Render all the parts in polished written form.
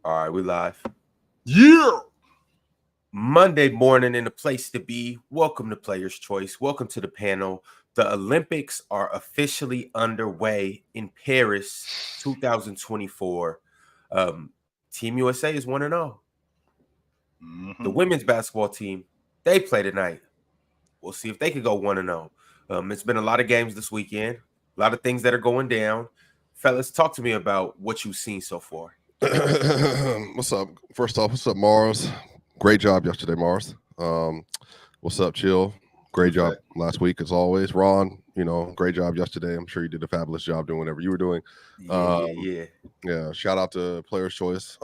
All right, we live. Yeah. Monday morning in the place to be. Welcome to Player's Choice. Welcome to the panel. The Olympics are officially underway in Paris 2024. Team USA is 1-0. The women's basketball team, they play tonight. We'll see if they could go 1-0. It's been a lot of games this weekend, a lot of things that are going down. Fellas, talk to me about what you've seen so far. What's up? First off, what's up, Mars? Great job yesterday, Mars. What's up, Chill? Great job last week, as always. Ron, great job yesterday. I'm sure you did a fabulous job doing whatever you were doing. Yeah. Shout out to Player's Choice.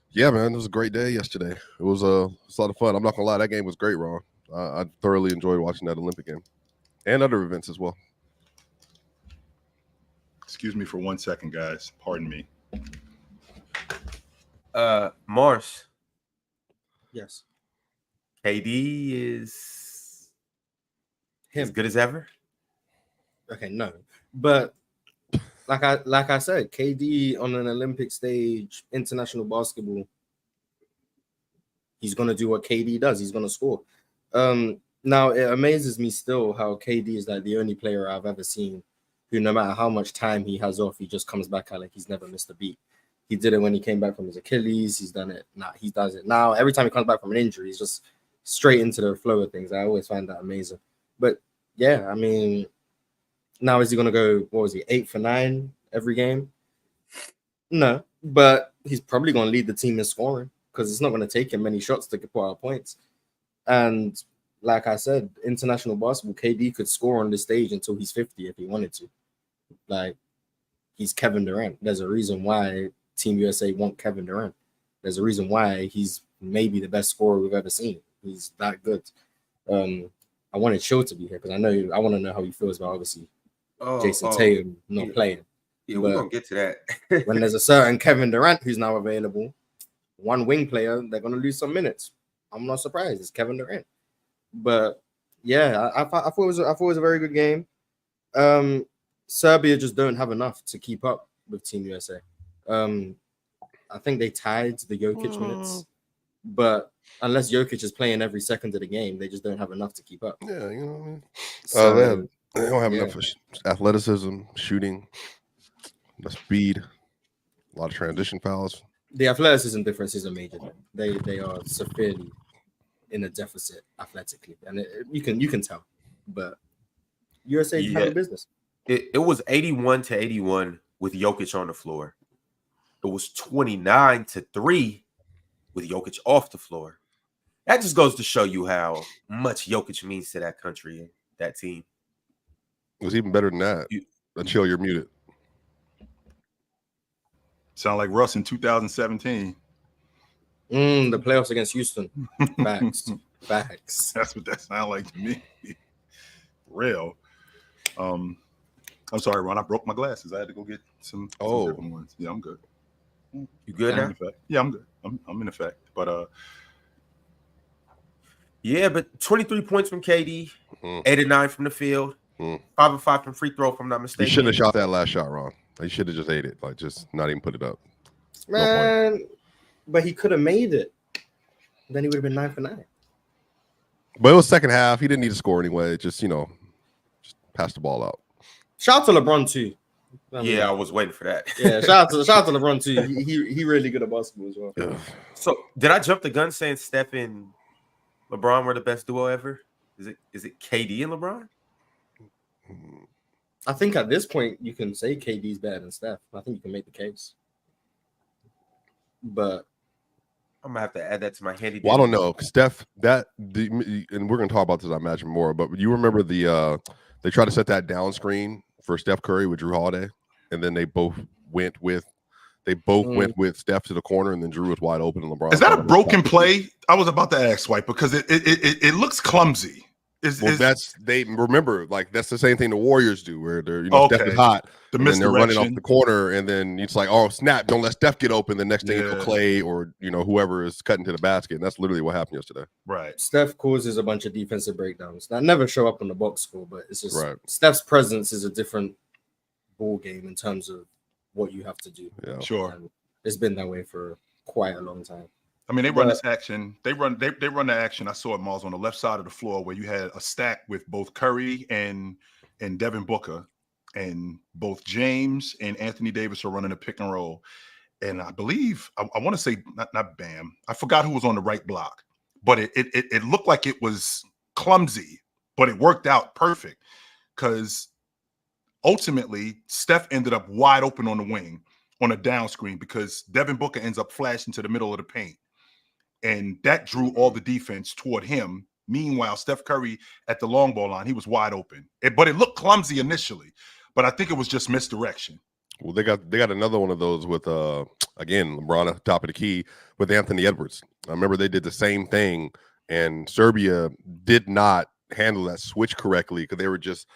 Yeah, man, it was a great day yesterday. It was a lot of fun. I'm not gonna lie, that game was great, Ron. I thoroughly enjoyed watching that Olympic game and other events as well. Excuse me for 1 second, guys. Pardon me. Mars. Yes. KD is as good as ever. Okay, no. But like I said, KD on an Olympic stage, international basketball, he's gonna do what KD does. He's gonna score. Now it amazes me still how KD is like the only player I've ever seen who, no matter how much time he has off, he just comes back out like he's never missed a beat. He did it when he came back from his Achilles. He's done it now. He does it now. Every time he comes back from an injury, he's just straight into the flow of things. I always find that amazing. But yeah, I mean, now is he gonna go? What was he? 8 for 9 every game? No, but he's probably gonna lead the team in scoring because it's not gonna take him many shots to put out points. And like I said, international basketball, KD could score on this stage until he's 50 if he wanted to. Like, he's Kevin Durant. There's a reason why Team USA want Kevin Durant. There's a reason why he's maybe the best scorer we've ever seen. He's that good. I wanted Chill to be here because I want to know how he feels about obviously Jayson Tatum not playing. Yeah, we're gonna get to that. When there's a certain Kevin Durant who's now available, one wing player, they're gonna lose some minutes. I'm not surprised. It's Kevin Durant. But yeah, I thought it was a very good game. Serbia just don't have enough to keep up with Team USA. I think they tied the Jokic minutes, but unless Jokic is playing every second of the game, they just don't have enough to keep up. Yeah, you know what I mean. So, they don't have enough athleticism, shooting, the speed, a lot of transition fouls. The athleticism difference is a major thing. They are severely in a deficit athletically, and you can tell. But USA handled business. It was 81-81 with Jokic on the floor. It was 29-3 with Jokic off the floor. That just goes to show you how much Jokic means to that country and that team. It was even better than that. Chill, you're muted. Sound like Russ in 2017. The playoffs against Houston. Facts. That's what that sounds like to me. Real. I'm sorry, Ron. I broke my glasses. I had to go get some different ones. Yeah, I'm good. You good now? Yeah, I'm good. I'm in effect. But yeah, but 23 points from KD, 8 of 9 from the field, 5 of 5 from free throw, if I'm not mistaken. You shouldn't have shot that last shot, Ron. You should have just ate it. Like, just not even put it up. Man, but he could have made it. Then he would have been 9 for 9. But it was second half. He didn't need to score anyway. Just pass the ball out. Shout out to LeBron too. I was waiting for that. Yeah, shout out to LeBron too. He really good at basketball as well. Yeah. So did I jump the gun saying Steph and LeBron were the best duo ever? Is it KD and LeBron? I think at this point you can say KD's better than Steph. I think you can make the case. But I'm gonna have to add that to my handy. Well, I don't know. Steph, and we're gonna talk about this, I imagine, more. But you remember they tried to set that down screen for Steph Curry with Jrue Holiday, and then they both went with Steph to the corner, and then Jrue was wide open, and LeBron. Is that a broken play? I was about to ask, Swipe, because it looks clumsy. That's the same thing the Warriors do, where they're Steph is hot, and then they're running off the corner, and then it's like, oh snap, don't let Steph get open. The next thing it's Clay or whoever is cutting to the basket, and that's literally what happened yesterday. Right. Steph causes a bunch of defensive breakdowns that never show up on the box score, but it's just Steph's presence is a different ball game in terms of what you have to do. Yeah, sure. And It's been that way for quite a long time. I mean, they run this action. They run the action. I saw it, Miles, on the left side of the floor where you had a stack with both Curry and Devin Booker, and both James and Anthony Davis are running a pick and roll. And I believe I want to say not Bam. I forgot who was on the right block, but it looked like it was clumsy, but it worked out perfect because ultimately Steph ended up wide open on the wing on a down screen because Devin Booker ends up flashing to the middle of the paint. And that drew all the defense toward him. Meanwhile, Steph Curry at the long ball line, he was wide open. But it looked clumsy initially, but I think it was just misdirection. Well, they got another one of those with again, LeBron at the top of the key with Anthony Edwards. I remember they did the same thing, and Serbia did not handle that switch correctly because they were just,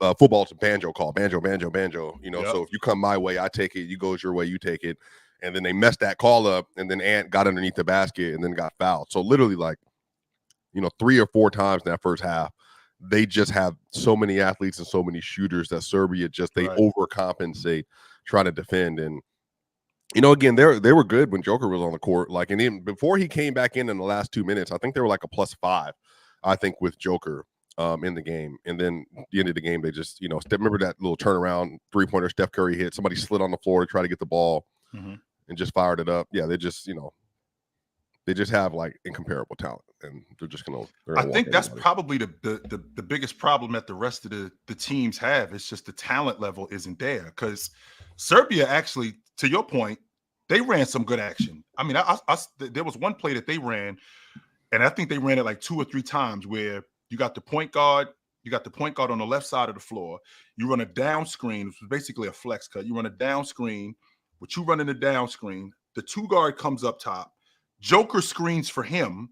football's a banjo call, banjo. Yep. So if you come my way, I take it. You goes your way, you take it. And then they messed that call up, and then Ant got underneath the basket and then got fouled. So literally, 3 or 4 times in that first half, they just have so many athletes and so many shooters that Serbia they overcompensate trying to defend. And again, they were good when Joker was on the court. And even before he came back in the last 2 minutes, I think they were like a +5, I think, with Joker in the game. And then at the end of the game, they just, remember that little turnaround 3-pointer Steph Curry hit? Somebody slid on the floor to try to get the ball and just fired it up. Yeah, they just, they just have incomparable talent, and they're just gonna. I think that's probably the biggest problem that the rest of the teams have. It's just the talent level isn't there because Serbia actually, to your point, they ran some good action. I mean, there was one play that they ran, and I think they ran it 2 or 3 times where you got the point guard. You got the point guard on the left side of the floor. You run a down screen, which was basically a flex cut. You run a down screen. What you run in the down screen, the 2 guard comes up top. Joker screens for him,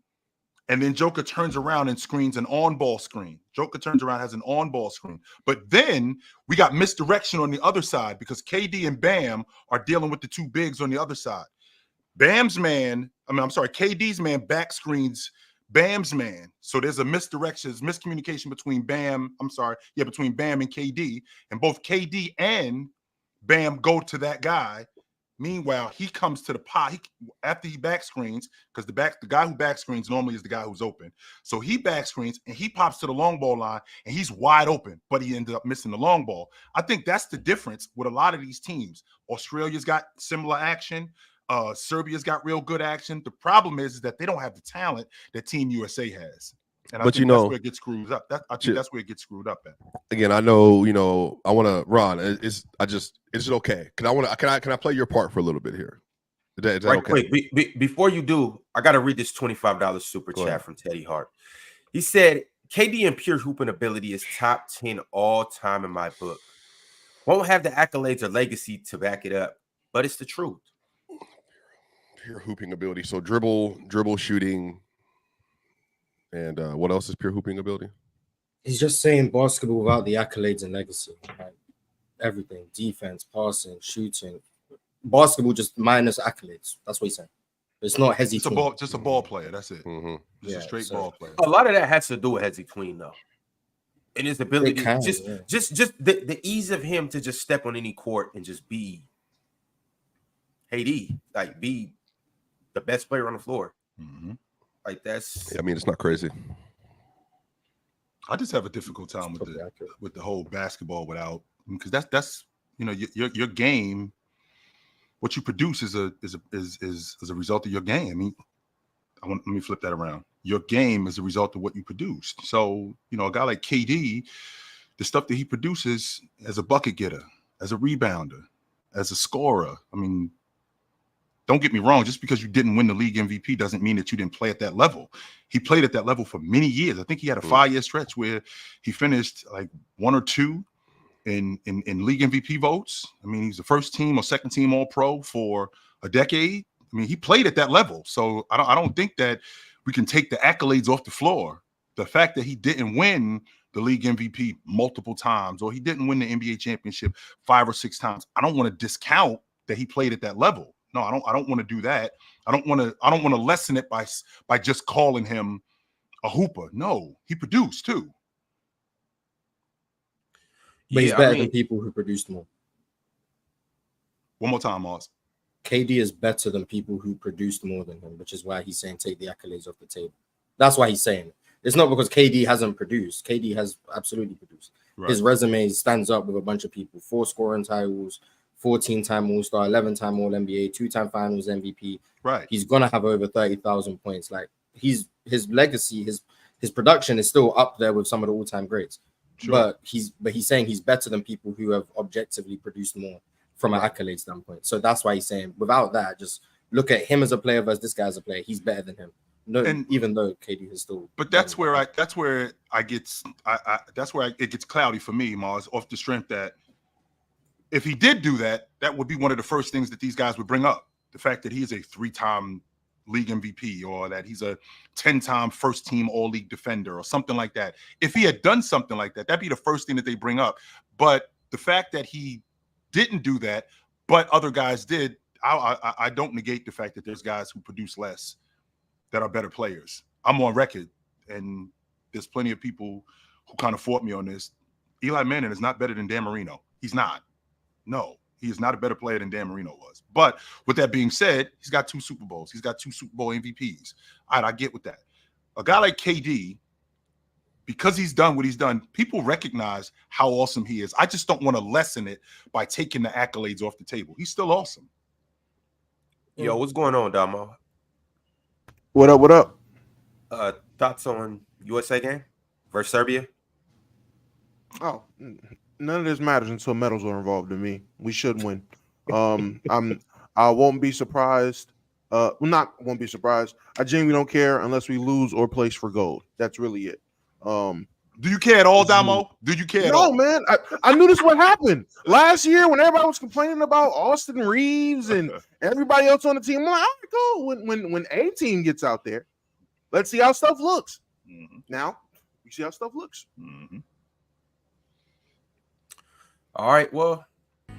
and then Joker turns around and screens an on-ball screen. Joker turns around, has an on-ball screen. But then we got misdirection on the other side because KD and Bam are dealing with the 2 bigs on the other side. KD's man back screens Bam's man. So there's a miscommunication between Bam and KD, and both KD and Bam go to that guy. Meanwhile, he comes to the pot after he back screens because the guy who back screens normally is the guy who's open. So he back screens and he pops to the long ball line and he's wide open, but he ended up missing the long ball. I think that's the difference with a lot of these teams. Australia's got similar action. Serbia's got real good action. The problem is that they don't have the talent that Team USA has. And I think that's where it gets screwed up. That's where it gets screwed up at. Again, I know, I want to, Ron, is it okay? Can I play your part for a little bit here? Is that right, okay? Quick, before you do, I got to read this $25 super chat from Teddy Hart. He said, KD in pure hooping ability is top 10 all time in my book. Won't have the accolades or legacy to back it up, but it's the truth. Pure hooping ability. So dribble, shooting. And what else is pure hooping ability? He's just saying basketball without the accolades and legacy. Everything, defense, passing, shooting. Basketball just minus accolades. That's what he's saying. It's not Hezzy. Just a ball player. That's it. Just a straight ball player. A lot of that has to do with Hezzy Queen, though. And his ability just the ease of him to just step on any court and just be be the best player on the floor. That's. I mean, it's not crazy. I just have a difficult time with the whole basketball without, because that's your game. What you produce is a result of your game. I mean, let me flip that around. Your game is a result of what you produce. So a guy like KD, the stuff that he produces as a bucket getter, as a rebounder, as a scorer. I mean, don't get me wrong, just because you didn't win the league MVP doesn't mean that you didn't play at that level. He played at that level for many years. I think he had a 5-year stretch where he finished 1 or 2 in league MVP votes. I mean, he's the first team or second team All-Pro for a decade. I mean, he played at that level. So I don't think that we can take the accolades off the floor. The fact that he didn't win the league MVP multiple times, or he didn't win the NBA championship 5 or 6 times, I don't want to discount that he played at that level. No, I don't want to do that. I don't want to lessen it by just calling him a hooper. No, he produced too. But he's better than people who produced more. One more time, Mars. KD is better than people who produced more than him, which is why he's saying take the accolades off the table. That's why he's saying it. It's not because KD hasn't produced. KD has absolutely produced. Right. His resume stands up with a bunch of people. 4 scoring titles, 14-time All-Star, 11-time All-NBA, 2-time Finals MVP. Right. He's gonna have over 30,000 points. Like his legacy, his production is still up there with some of the all-time greats. Sure. But he's saying he's better than people who have objectively produced more from an accolade standpoint. So that's why he's saying without that, just look at him as a player versus this guy as a player. He's better than him. No, and even though KD is still. But that's where it gets cloudy for me, Mars, off the strength that if he did do that, that would be one of the first things that these guys would bring up. The fact that he is a 3-time league MVP or that he's a 10-time first team all-league defender or something like that. If he had done something like that, that'd be the first thing that they bring up. But the fact that he didn't do that, but other guys did, I don't negate the fact that there's guys who produce less that are better players. I'm on record, and there's plenty of people who kind of fought me on this. Eli Manning is not better than Dan Marino. He's not. No, he is not a better player than Dan Marino was. But with that being said, he's got 2 Super Bowls. He's got 2 Super Bowl MVPs. All right, I get with that. A guy like KD, because he's done what he's done, people recognize how awesome he is. I just don't want to lessen it by taking the accolades off the table. He's still awesome. Yo, what's going on, Damo? What up? What up? Thoughts on USA game versus Serbia? Oh, none of this matters until medals are involved in me. We should win. I won't be surprised. Won't be surprised. I genuinely don't care unless we lose or place for gold. That's really it. Do you care at all, Damo? Do you care at all? No, man. I knew this would happen last year when everybody was complaining about Austin Reeves and everybody else on the team. I'm like, all right, cool. When A team gets out there, let's see how stuff looks. Mm-hmm. Now we see how stuff looks. Mm-hmm. All right, well.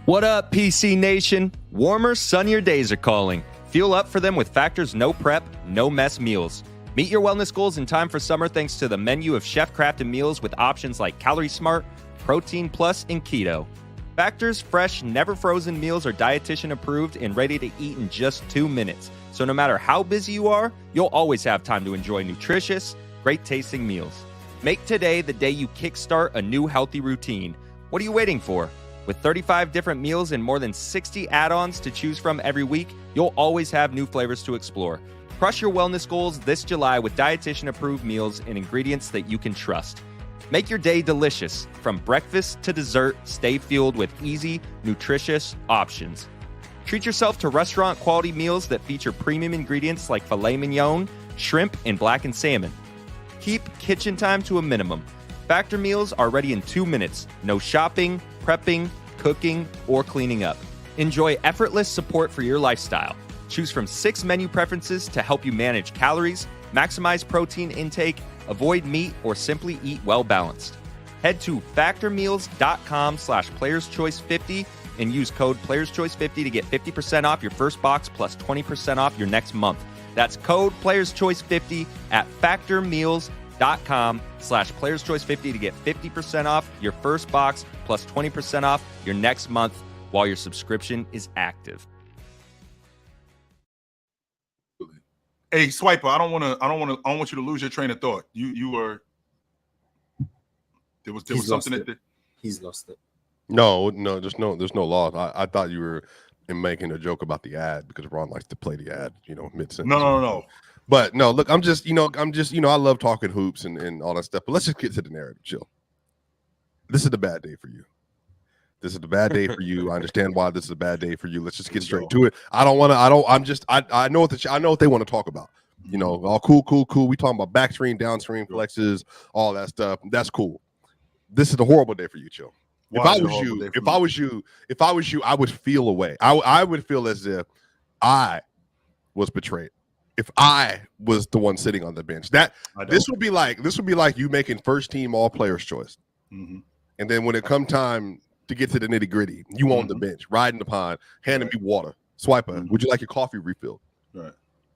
What up, PC Nation? Warmer, sunnier days are calling. Fuel up for them with Factor's no prep, no mess meals. Meet your wellness goals in time for summer thanks to the menu of chef-crafted meals with options like Calorie Smart, Protein Plus, and Keto. Factor's fresh, never-frozen meals are dietitian approved and ready to eat in just 2 minutes. So no matter how busy you are, you'll always have time to enjoy nutritious, great-tasting meals. Make today the day you kickstart a new healthy routine. What are you waiting for? With 35 different meals and more than 60 add-ons to choose from every week, you'll always have new flavors to explore. Crush your wellness goals this July with dietitian-approved meals and ingredients that you can trust. Make your day delicious. From breakfast to dessert, stay fueled with easy, nutritious options. Treat yourself to restaurant-quality meals that feature premium ingredients like filet mignon, shrimp, and blackened salmon. Keep kitchen time to a minimum. Factor meals are ready in 2 minutes. No shopping, prepping, cooking, or cleaning up. Enjoy effortless support for your lifestyle. Choose from 6 menu preferences to help you manage calories, maximize protein intake, avoid meat, or simply eat well-balanced. Head to factormeals.com/playerschoice50 and use code playerschoice50 to get 50% off your first box plus 20% off your next month. That's code playerschoice50 at factormeals.com/playerschoice50 to get 50% off your first box plus 20% off your next month while your subscription is active. Hey, Swiper, I don't want you to lose your train of thought. You were there was something that he's lost it. No, there's no loss. I thought you were making a joke about the ad because Ron likes to play the ad, mid-sentence. No. But no, look, I'm just I love talking hoops and all that stuff. But let's just get to the narrative. Chill. This is the bad day for you. This is the bad day for you. I understand why this is a bad day for you. Let's just get straight to it. I know what they want to talk about. All cool. We talking about backstream, downstream flexes, all that stuff. That's cool. This is a horrible day for you, Chill. If I was you, I would feel away. I would feel as if I was betrayed. If I was the one sitting on the bench, this would be like you making first team all players choice. Mm-hmm. And then when it come time to get to the nitty gritty, you on the bench, riding the pond, handing me water, Swiper, would you like your coffee refilled? Right.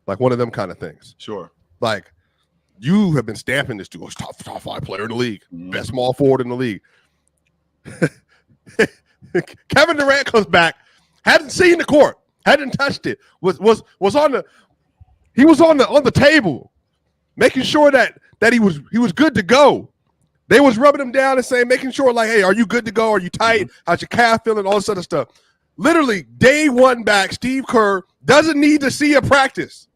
Like one of them kind of things. Sure. Like you have been stamping this dude, top 5 player in the league, best small forward in the league. Kevin Durant comes back, hadn't seen the court, Hadn't touched it. Was on the table, making sure that he was good to go. They was rubbing him down and saying, making sure like, hey, are you good to go? Are you tight? How's your calf feeling? All this other stuff. Literally, day one back, Steve Kerr doesn't need to see a practice.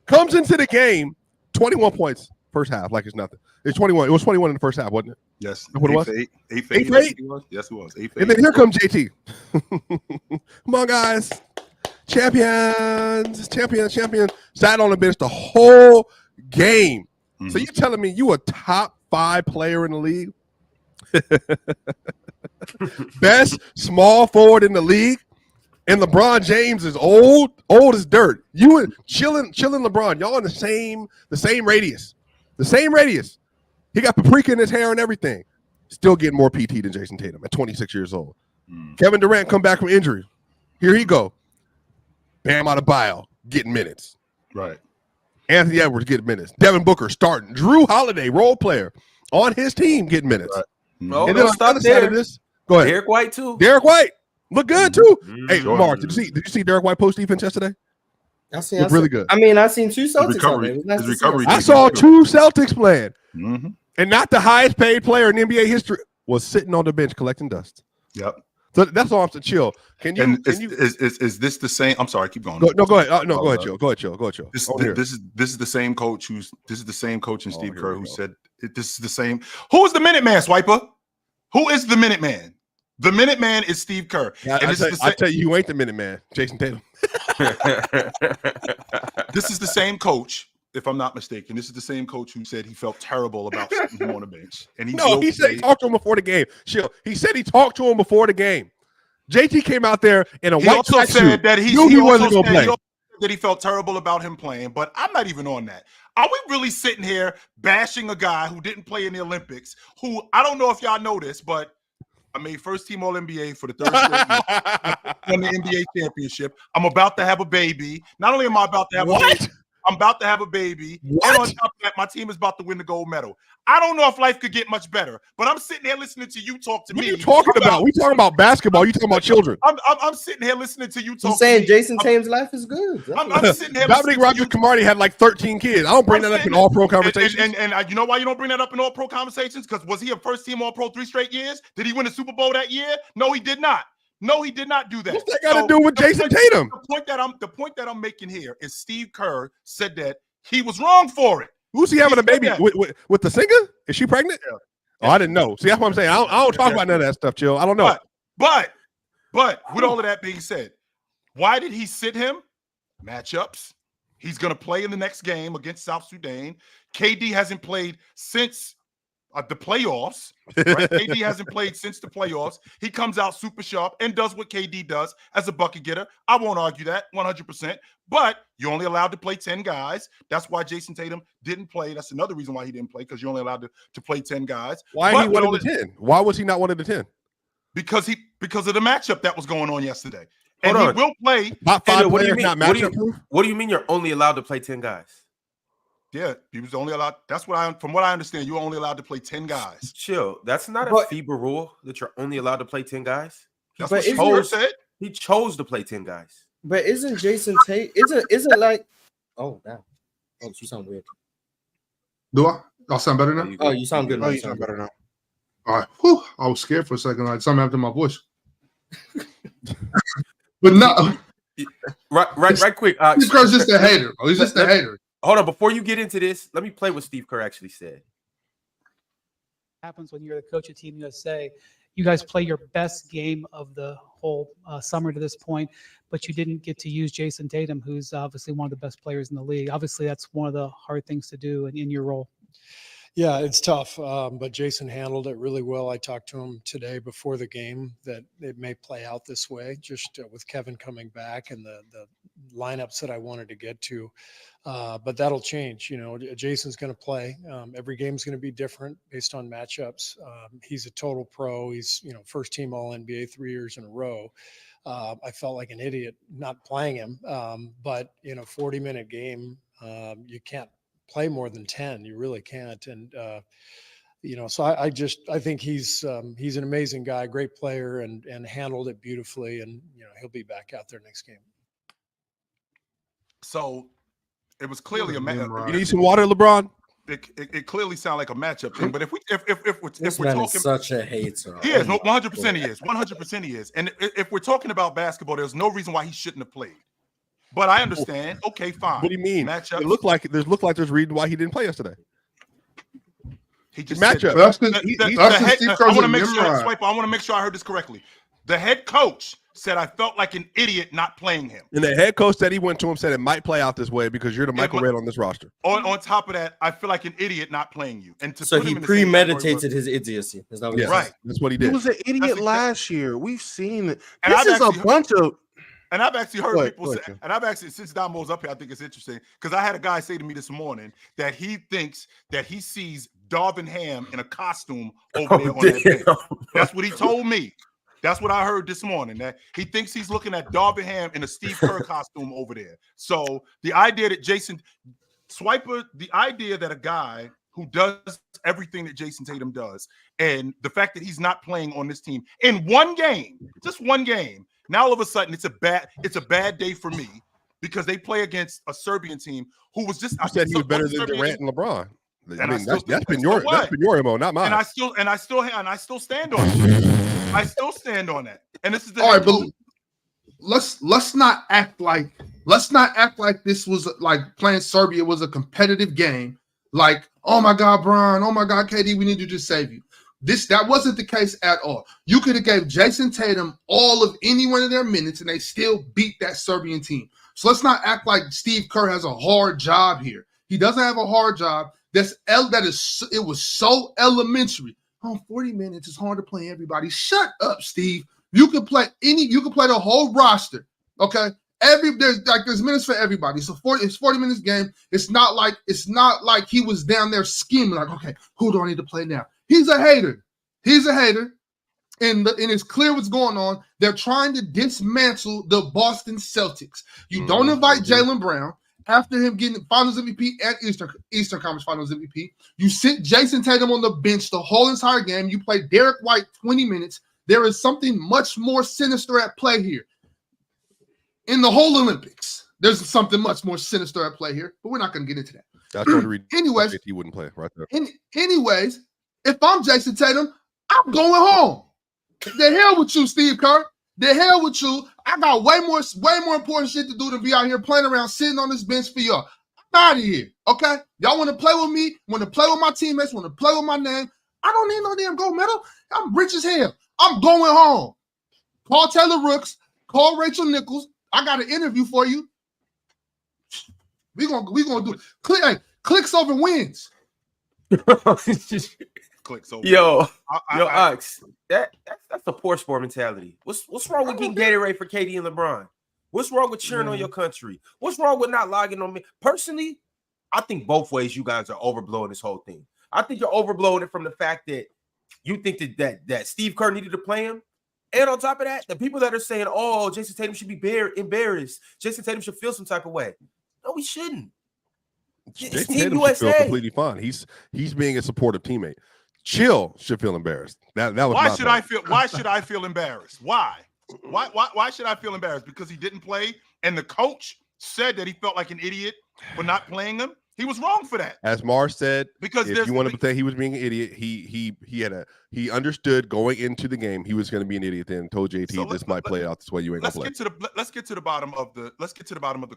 Comes into the game, 21 points first half, like it's nothing. It's 21. It was 21 in the first half, wasn't it? Yes. What it was? 8 for 8. Yes, it was. 8 for 8. And then here comes JT. Come on, guys. Champions. Sat on the bench the whole game. So you're telling me you a top 5 player in the league? Best small forward in the league, and LeBron James is old as dirt. You and chilling LeBron, y'all in the same radius. The same radius. He got paprika in his hair and everything. Still getting more PT than Jayson Tatum at 26 years old. Kevin Durant come back from injury. Here he go. Bam Adebayo getting minutes. Right. Anthony Edwards getting minutes. Devin Booker starting. Jrue Holiday, role player, on his team getting minutes. Right. No, and then on the other side of this, go ahead. Derek White too. Derek White look good too. Hey, Mark, did you see Derek White post defense yesterday? Looked really good. I mean, I seen 2 Celtics. His recovery. I saw 2 Celtics playing, and not the highest paid player in NBA history was sitting on the bench collecting dust. Yep. So that's all I'm saying. Chill. Is this the same? I'm sorry, keep going. Go ahead. Go ahead, Chill. Go ahead, Chill. This is the same coach in Steve Kerr who said this is the same. Who is the Minuteman, Swiper? Who is the Minuteman? The Minuteman is Steve Kerr. I tell you ain't the Minuteman, Jayson Tatum. This is the same coach, if I'm not mistaken. This is the same coach who said he felt terrible about sitting him on the bench. And he said he talked to him before the game. Chill. He said he talked to him before the game. JT came out there in a white tracksuit. Said that he wasn't going to play. That he felt terrible about him playing, but I'm not even on that. Are we really sitting here bashing a guy who didn't play in the Olympics, who I don't know if y'all know this, but I made first team All-NBA for the 3rd straight year. Won the NBA championship. I'm about to have a baby. Not only am I about to have a baby, I'm about to have a baby. And on top of that, my team is about to win the gold medal. I don't know if life could get much better, but I'm sitting here listening to you talk to me. What are you talking about? We talking about basketball. You talking about children. I'm sitting here listening to you talk. I'm saying Jayson Tatum's life is good. I'm sitting here. Dominic Rodgers-Cromartie had like 13 kids. I don't bring that up in all-pro conversations. And you know why you don't bring that up in all-pro conversations? Because was he a first-team All-Pro 3 straight years? Did he win a Super Bowl that year? No, he did not. No, he did not do that. What's that got to do with Jayson Tatum? The point that I'm making here is Steve Kerr said that he was wrong for it. Who's he having a baby with the singer? Is she pregnant? Yeah. Oh, I didn't know. See, that's what I'm saying. I don't talk about none of that stuff, Chill. I don't know. But with all of that being said, why did he sit him? Matchups. He's going to play in the next game against South Sudan. KD hasn't played since the playoffs. Right? KD hasn't played since the playoffs. He comes out super sharp and does what KD does as a bucket getter. I won't argue that 100%. But you're only allowed to play 10 guys. That's why Jayson Tatum didn't play. That's another reason why he didn't play, because you're only allowed to play 10 guys. Why he one of the 10? Why was he not one of the 10? Because of the matchup that was going on yesterday. And he will play. Top 5 players not matchup proof? What do you mean you're only allowed to play 10 guys? Yeah, he was only allowed. That's from what I understand, you're only allowed to play 10 guys. Chill. That's not a FIBA rule that you're only allowed to play 10 guys. That's what Steve said. He chose to play 10 guys. But isn't Jayson Tatum isn't like oh damn. Oh, you sound weird. Do I? I'll sound better now? Oh, you sound good. Oh, you sound better now. All right. Whew. I was scared for a second. Like something happened to my voice. But no. Right quick. Steve Kerr's just a hater, bro. He's just a hater. Hold on, before you get into this, let me play what Steve Kerr actually said. Happens when you're the coach of Team USA. You guys play your best game of the whole summer to this point, but you didn't get to use Jayson Tatum, who's obviously one of the best players in the league. Obviously, that's one of the hard things to do in your role. Yeah, it's tough, but Jayson handled it really well. I talked to him today before the game that it may play out this way, just with Kevin coming back and the lineups that I wanted to get to. But that'll change. You know, Jason's going to play. Every game's going to be different based on matchups. He's a total pro. He's, first team All-NBA 3 years in a row. I felt like an idiot not playing him. But in a 40-minute game, you can't play more than 10. You really can't. And, So I think he's an amazing guy, great player, and handled it beautifully. And he'll be back out there next game. So it was clearly a matchup. You need some water, LeBron. It clearly sounded like a matchup thing. But if we're talking, such a hater. He is 100%. He is 100%. He is. And if we're talking about basketball, there's no reason why he shouldn't have played. But I understand. Okay, fine. What do you mean? Matchups. It looked like there's reason why he didn't play yesterday. He just matchup. I want to make sure I heard this correctly. The head coach said I felt like an idiot not playing him. And the head coach that he went to him said it might play out this way because you're the Michael Red on this roster. On top of that, I feel like an idiot not playing you. And so he premeditated his idiocy. Is that what right? That's what he did. He was an idiot last year. We've seen it. And this is a bunch of. And I've actually heard people say, and I've actually, since Damo's up here, I think it's interesting because I had a guy say to me this morning that he thinks that he sees Darvin Ham in a costume over there on that bench. That's what he told me. That's what I heard this morning, that he thinks he's looking at Darvin Ham in a Steve Kerr costume over there. So the idea that the idea that a guy who does everything that Jayson Tatum does, and the fact that he's not playing on this team in one game, just one game, now all of a sudden it's a bad day for me because they play against a Serbian team who was just. I said he was better than Durant and LeBron. I mean, that's been your MO, not mine. And I still stand on it. I still stand on that. And this is the all right, but let's not act like this was like playing Serbia was a competitive game. Like, oh my God, Bron, oh my God, KD, we need to just save you. That wasn't the case at all. You could have gave Jayson Tatum all of any one of their minutes, and they still beat that Serbian team. So let's not act like Steve Kerr has a hard job here. He doesn't have a hard job. It was so elementary. 40 minutes is hard to play everybody. Shut up, Steve. You could play the whole roster. Okay. There's minutes for everybody. So it's 40 minutes game. It's not like he was down there scheming, like, okay, who do I need to play now? He's a hater. And it's clear what's going on. They're trying to dismantle the Boston Celtics. You don't invite Jaylen Brown after him getting Finals MVP and Eastern Conference Finals MVP. You sit Jayson Tatum on the bench the whole entire game. You play Derek White 20 minutes. There is something much more sinister at play here. In the whole Olympics, there's something much more sinister at play here, but we're not going to get into that. That's what anyways, he wouldn't play right there. Anyways, if I'm Jayson Tatum, I'm going home. The hell with you, Steve Kerr. The hell with you. I got way more important shit to do than be out here playing around, sitting on this bench for y'all. I'm out of here, okay? Y'all want to play with me, want to play with my teammates, want to play with my name. I don't need no damn gold medal. I'm rich as hell. I'm going home. Call Taylor Rooks. Call Rachel Nichols. I got an interview for you. We gonna do it. Clicks over wins. Clicks over. Ox. That's a poor sport mentality. What's wrong with getting Gatorade for KD and LeBron? What's wrong with cheering on your country? What's wrong with not logging on me? Personally, I think both ways you guys are overblowing this whole thing. I think you're overblowing it from the fact that you think that Steve Kerr needed to play him. And on top of that, the people that are saying, oh, Jayson Tatum should be embarrassed. Jayson Tatum should feel some type of way. No, he shouldn't. Jayson Tatum should feel completely fine. He's being a supportive teammate. Chill should feel embarrassed. That was why should I feel embarrassed? Why should I feel embarrassed? Because he didn't play and the coach said that he felt like an idiot for not playing him. He was wrong for that. As Mars said, because if you wanted to say he was being an idiot, he understood going into the game he was going to be an idiot. Then told JT this might play out this way. You ain't gonna play. Let's get to the bottom of the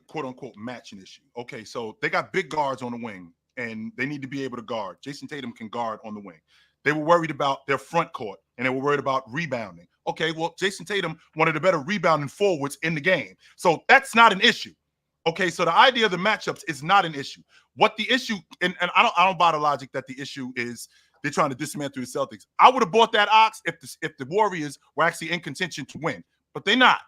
quote unquote matching issue. Okay, so they got big guards on the wing and they need to be able to guard. Jayson Tatum can guard on the wing. They were worried about their front court and they were worried about rebounding. Okay, well, Jayson Tatum wanted a better rebounding forwards in the game, so that's not an issue. Okay, so the idea of the matchups is not an issue. What the issue, and I don't buy the logic that the issue is they're trying to dismantle the Celtics. I would have bought that ox if the Warriors were actually in contention to win, but they're not.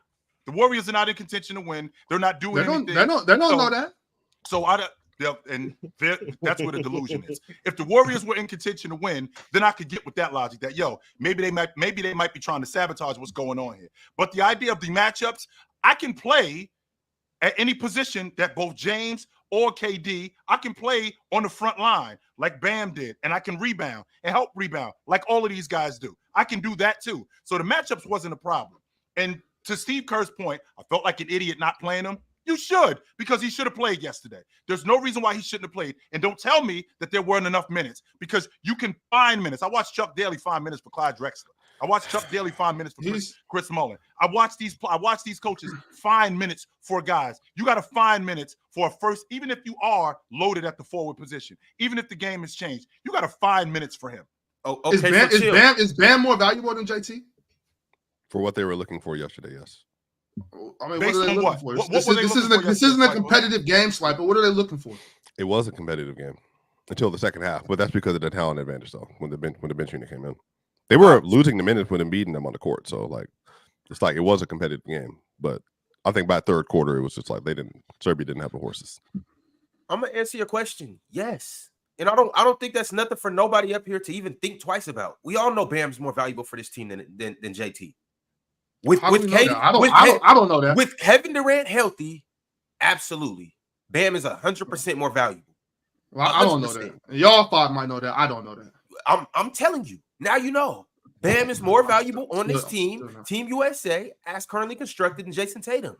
The Warriors are not in contention to win. They're not doing anything. They don't know that. So that's where the delusion is. If the Warriors were in contention to win, then I could get with that logic that maybe they might be trying to sabotage what's going on here. But the idea of the matchups, I can play at any position that both James or KD, I can play on the front line. like Bam did, and I can rebound and help rebound like all of these guys do. I can do that too. So the matchups wasn't a problem. And to Steve Kerr's point, I felt like an idiot not playing him. You should, because he should have played yesterday. There's no reason why he shouldn't have played. And don't tell me that there weren't enough minutes, because you can find minutes. I watched Chuck Daly find minutes for Clyde Drexler. I watched Chuck Daly find minutes for Chris Mullin. I watched these coaches find minutes for guys. You got to find minutes for a first, even if you are loaded at the forward position, even if the game has changed, you got to find minutes for him. Oh, okay. Is Bam more valuable than JT? For what they were looking for yesterday, yes. I mean, what are they looking for? This isn't a competitive game, Swiper. What are they looking for? It was a competitive game until the second half, but that's because of the talent advantage, though. When the bench unit came in, they were losing the minutes with them beating them on the court. So, like, it's like it was a competitive game. But I think by third quarter, it was just like Serbia didn't have the horses. I'm gonna answer your question. Yes, and I don't think that's nothing for nobody up here to even think twice about. We all know Bam's more valuable for this team than JT. With KD, I don't know that. With Kevin Durant healthy, absolutely, Bam is 100% more valuable. Well, I don't know that. Y'all five might know that. I don't know that. I'm telling you now. You know, Bam is more valuable on this team, Team USA, as currently constructed, than Jayson Tatum.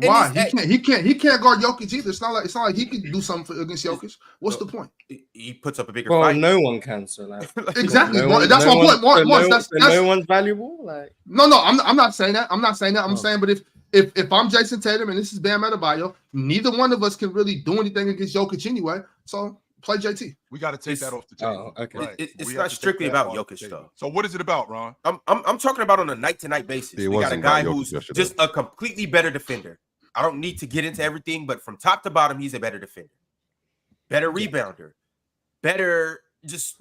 Why? He can't guard Jokic either. It's not like he can do something against Jokic. What's the point? He puts up a bigger fight. Well, no one can. So like exactly. That's my point. Mark, no one's valuable. Like no. I'm not saying that. I'm saying, but if I'm Jayson Tatum and this is Bam Adebayo, neither one of us can really do anything against Jokic anyway. So play JT. We got to take that off the table. Oh, okay. Right. It's not strictly about Jokic, though. So what is it about, Ron? I'm talking about on a night-to-night basis. We got a guy who's just a completely better defender. I don't need to get into everything, but from top to bottom, he's a better defender, better rebounder, better. Just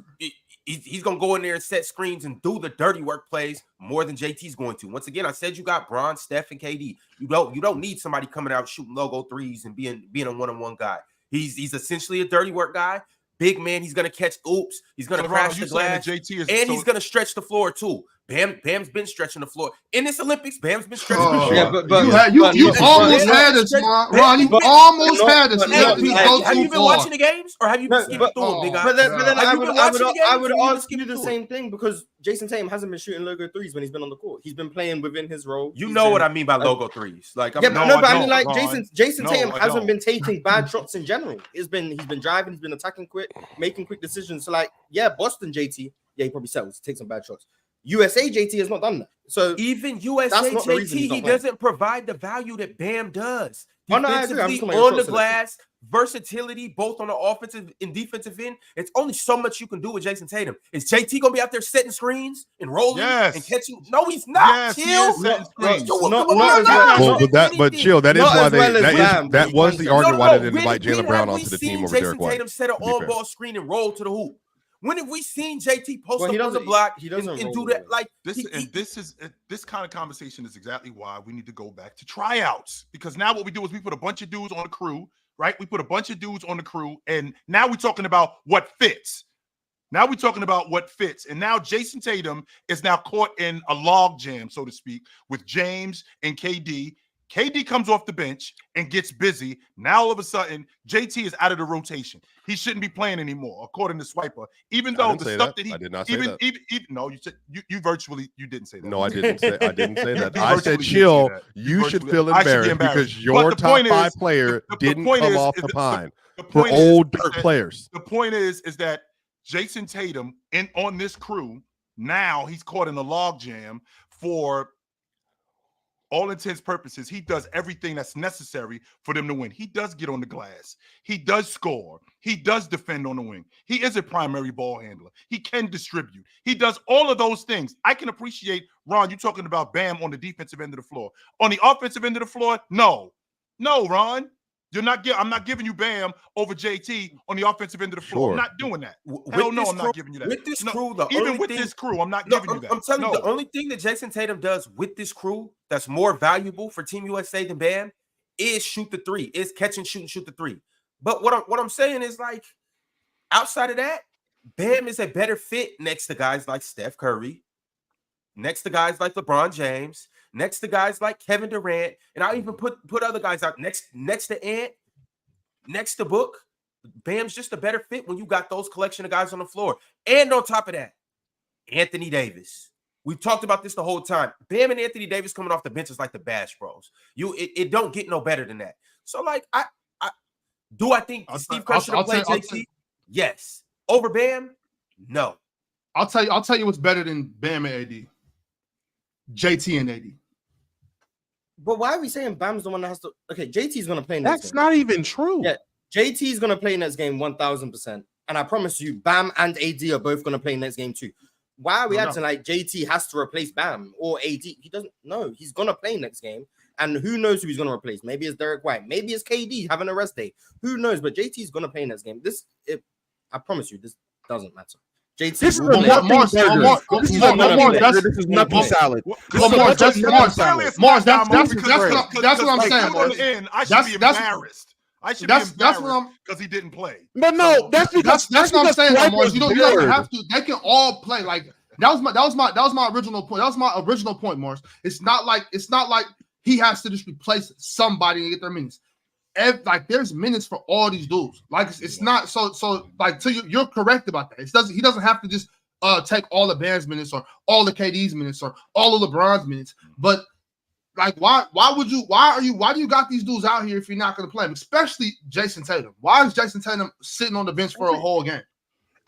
he's gonna go in there and set screens and do the dirty work plays more than JT's going to. Once again, I said you got Bron, Steph, and KD. You don't need somebody coming out shooting logo threes and being a one-on-one guy. He's essentially a dirty work guy. Big man, he's gonna catch oops. He's gonna crash the glass, he's gonna stretch the floor too. Bam's been stretching the floor in this Olympics. Bam's been stretching the floor. Yeah, you almost had us, Ron. You almost had us. Have you been watching the games, or have you been skipping through them, big guy? But then I would ask you the same thing, because Jayson Tatum hasn't been shooting logo threes when he's been on the court. He's been playing within his role. You know what I mean by logo threes, like I mean like Jayson Tatum hasn't been taking bad shots in general. He's been driving, he's been attacking quick, making quick decisions. So like, yeah, Boston JT, yeah, he probably settles, take some bad shots. USA JT has not done that. So even USA JT, he doesn't provide the value that Bam does. Defensively, on the glass, versatility, both on the offensive and defensive end. It's only so much you can do with Jayson Tatum. Is JT gonna be out there setting screens and rolling and catching? No, he's not. Chill. But chill. That is why that was the argument why they didn't invite Jaylen Brown onto the team over Derek White. Tatum set an on-ball screen and roll to the hoop. When have we seen JT post up on the block and do that? Like this kind of conversation is exactly why we need to go back to tryouts, because now what we do is we put a bunch of dudes on the crew, right? We put a bunch of dudes on the crew, and now we're talking about what fits. And now Jayson Tatum is now caught in a log jam, so to speak, with James and KD. KD comes off the bench and gets busy. Now all of a sudden, JT is out of the rotation. He shouldn't be playing anymore, according to Swiper. Even though the stuff that he I did not say that. No, you said you virtually didn't say that. No, I didn't say that. I said chill. You should feel embarrassed because your top five player didn't come off the pine for old dirt players. The point is that Jayson Tatum on this crew, now he's caught in a log jam for all intents purposes. He does everything that's necessary for them to win. He does get on the glass. He does score. He does defend on the wing. He is a primary ball handler. He can distribute. He does all of those things. I can appreciate, Ron, you talking about Bam on the defensive end of the floor. On the offensive end of the floor, no, Ron. I'm not giving you Bam over JT on the offensive end of the floor. I'm not doing that. Hell no, I'm not giving you that. With this crew, this crew, I'm not giving you that. I'm telling you, the only thing that Jayson Tatum does with this crew that's more valuable for Team USA than Bam is shoot the three, is catch and shoot the three. But what I'm saying is, like, outside of that, Bam is a better fit next to guys like Steph Curry, next to guys like LeBron James, next to guys like Kevin Durant, and I'll even put other guys out next to Ant, next to Book. Bam's just a better fit when you got those collection of guys on the floor. And on top of that, Anthony Davis. We've talked about this the whole time. Bam and Anthony Davis coming off the bench is like the Bash Bros. It don't get no better than that. So, like, I think Steve Kerr should have played JT? Yes. Over Bam? No. I'll tell you what's better than Bam and AD. JT and AD. But why are we saying Bam's the one that has to? Okay, JT's gonna play next game. That's not even true. Yeah, JT's gonna play next game 1000%, and I promise you, Bam and AD are both gonna play next game too. Why are we acting like JT has to replace Bam or AD? He doesn't. No, he's gonna play next game, and who knows who he's gonna replace? Maybe it's Derek White. Maybe it's KD having a rest day. Who knows? But JT's gonna play next game. I promise you, this doesn't matter. JT, this is nothing salad. Mars, that's what I'm saying. I should be embarrassed. That's because he didn't play. But no, that's what I'm saying, Mars. You don't have to. They can all play. Like that was my original point. That was my original point, Mars. It's not like he has to just replace somebody and get their minutes. Like there's minutes for all these dudes. Like it's not so like you're correct about that. He doesn't have to just take all the Bam's minutes or all the KD's minutes or all of LeBron's minutes. But like why do you got these dudes out here if you're not going to play them? Especially Jayson Tatum. Why is Jayson Tatum sitting on the bench for a whole game?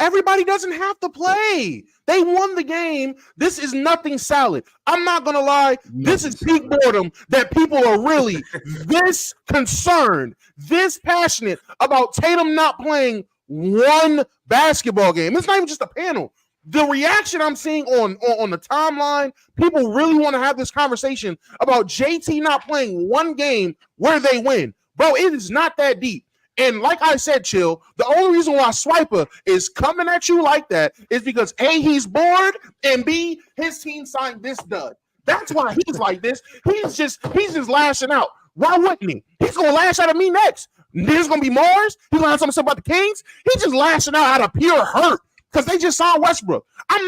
Everybody doesn't have to play. They won the game. This is nothing salad. I'm not going to lie. This is peak boredom that people are really this concerned, this passionate about Tatum not playing one basketball game. It's not even just a panel. The reaction I'm seeing on the timeline, people really want to have this conversation about JT not playing one game where they win. Bro, it is not that deep. And like I said, Chill, the only reason why Swiper is coming at you like that is because A, he's bored, and B, his team signed this dud. That's why he's like this. He's just lashing out. Why wouldn't he? He's gonna lash out at me next. There's gonna be Mars. He's gonna have something to say about the Kings. He's just lashing out of pure hurt because they just signed Westbrook. I'm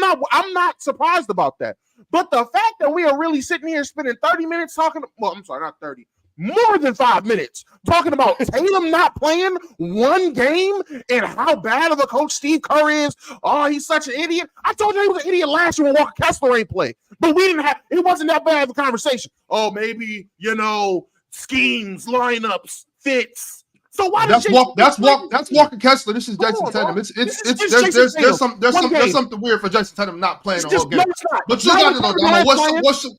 not surprised about that. But the fact that we are really sitting here spending 30 minutes talking, well, I'm sorry, not 30. More than 5 minutes talking about Tatum not playing one game and how bad of a coach Steve Kerr is. Oh, he's such an idiot. I told you he was an idiot last year when Walker Kessler ain't play. But it wasn't that bad of a conversation. Oh, maybe, schemes, lineups, fits. So why that's Walker Kessler. This is Jayson Tatum. There's something weird for Jayson Tatum not playing the whole game. But you got to know, Damo, what should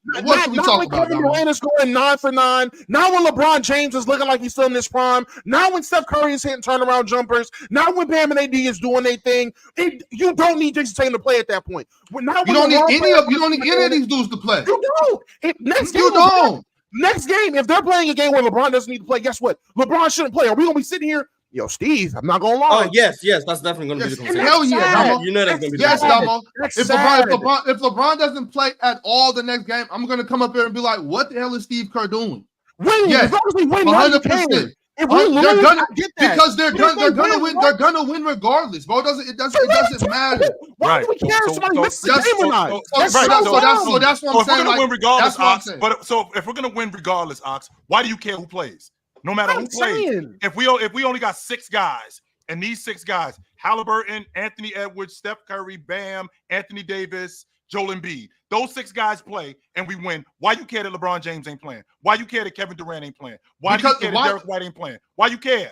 we talk about? Kevin Durant is going 9 for 9. Now when LeBron James is looking like he's still in his prime. Now when Steph Curry is hitting turnaround jumpers. Now when Bam and AD is doing their thing. You don't need Jayson Tatum to play at that point. You don't need any of these dudes to play. You don't. Next game, if they're playing a game where LeBron doesn't need to play, guess what? LeBron shouldn't play. Are we going to be sitting here? Yo, Steve, I'm not going to lie. Oh, yes, that's definitely going to be the conversation. Hell yeah, Damo. You know that's going to be the Damo. If LeBron doesn't play at all the next game, I'm going to come up here and be like, what the hell is Steve Kerr doing? Win. Yes, 100%. If we lose, because they're gonna win. They're gonna win regardless, bro. It doesn't matter. Why do we care if somebody misses the game or not? So that's what I'm saying. We're gonna win regardless, Ox. But so if we're gonna win regardless, Ox, why do you care who plays? No matter who plays. If we only got 6 guys, and these 6 guys, Halliburton, Anthony Edwards, Steph Curry, Bam, Anthony Davis, Joel Embiid. Those 6 guys play and we win. Why you care that LeBron James ain't playing? Why you care that Kevin Durant ain't playing? Why do you care that Derek White ain't playing? Why you care?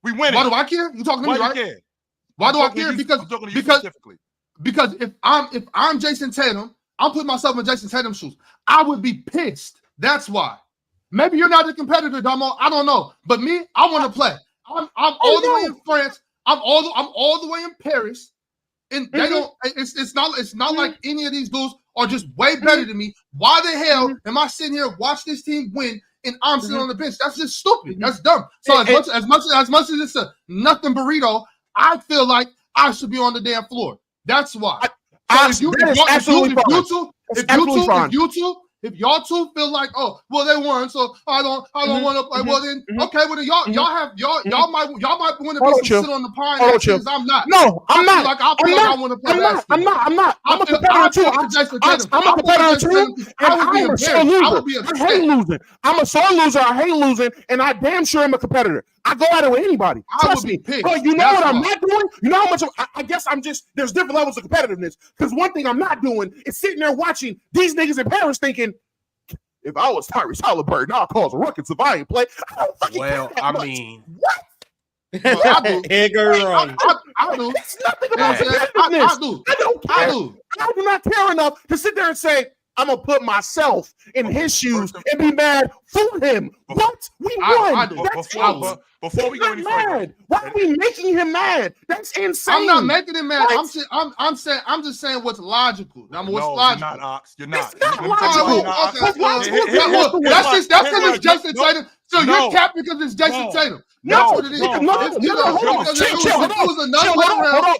We win. Why do I care? You talking to me, right? Care? Why do I care? Because if I'm Jayson Tatum, I'm putting myself in Jayson Tatum's shoes. I would be pissed. That's why. Maybe you're not a competitor, Damo. I don't know. But me, I want to play. I'm all the way in France. I'm all the way in Paris. And they don't. It's not like any of these dudes are just way better than me. Why the hell am I sitting here watch this team win and I'm sitting on the bench? That's just stupid. That's dumb. So as much as it's a nothing burrito, I feel like I should be on the damn floor. That's why. If you two If y'all two feel like, oh, well, they won, so I don't want to play. Well, then, okay, well, then y'all might want to be sit on the pine because I'm not. No, I'm not. Like I feel like I want to play basketball. I'm not. I'm a competitor too. I'm a competitor too. I'm a sore loser. I hate losing. I'm a sore loser. I hate losing, and I damn sure am a competitor. I go at it with anybody. Trust me. But you know what I'm not doing? You know how much I guess I'm just there's different levels of competitiveness. Because one thing I'm not doing is sitting there watching these niggas in Paris thinking, if I was Tyrese Halliburton, I'll cause a ruckus if I ain't play. Well, I mean, what? I do. Here go wrong. I do. It's nothing about competitiveness. I don't care. I do not care enough to sit there and say, I'm gonna put myself in his shoes and be mad for him. What? We won. Before we go any further, why are we making him mad? That's insane. I'm not making him mad. I'm just saying what's logical. What's logical? You're not, Ox. You're not. It's not logical. That's because it's Jayson Tatum. So you're capping because it's Jayson Tatum. That's what it is. Hold on.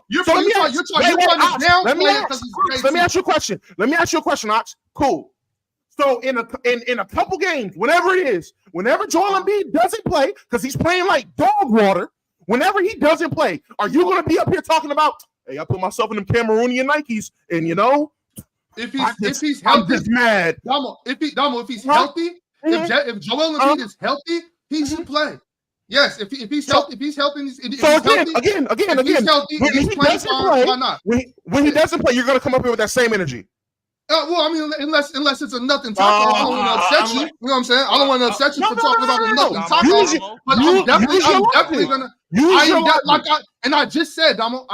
You're trying to downplay it because it's Jayson. Let me ask you a question, Ox. Cool. So in a couple games, whenever Joel Embiid doesn't play, because he's playing like dog water, whenever he doesn't play, are you going to be up here talking about, hey, I put myself in them Cameroonian Nikes, and you know, if he's healthy, I'm just mad. If he's healthy, if Joel Embiid is healthy, he should play. Yes, if he's healthy, when he doesn't play, you're going to come up here with that same energy. Well, I mean, unless it's a nothing taco, I don't want to upset you. You know what I'm saying? I don't want to upset you for talking about a nothing taco. But I'm definitely gonna. I just said, Damo.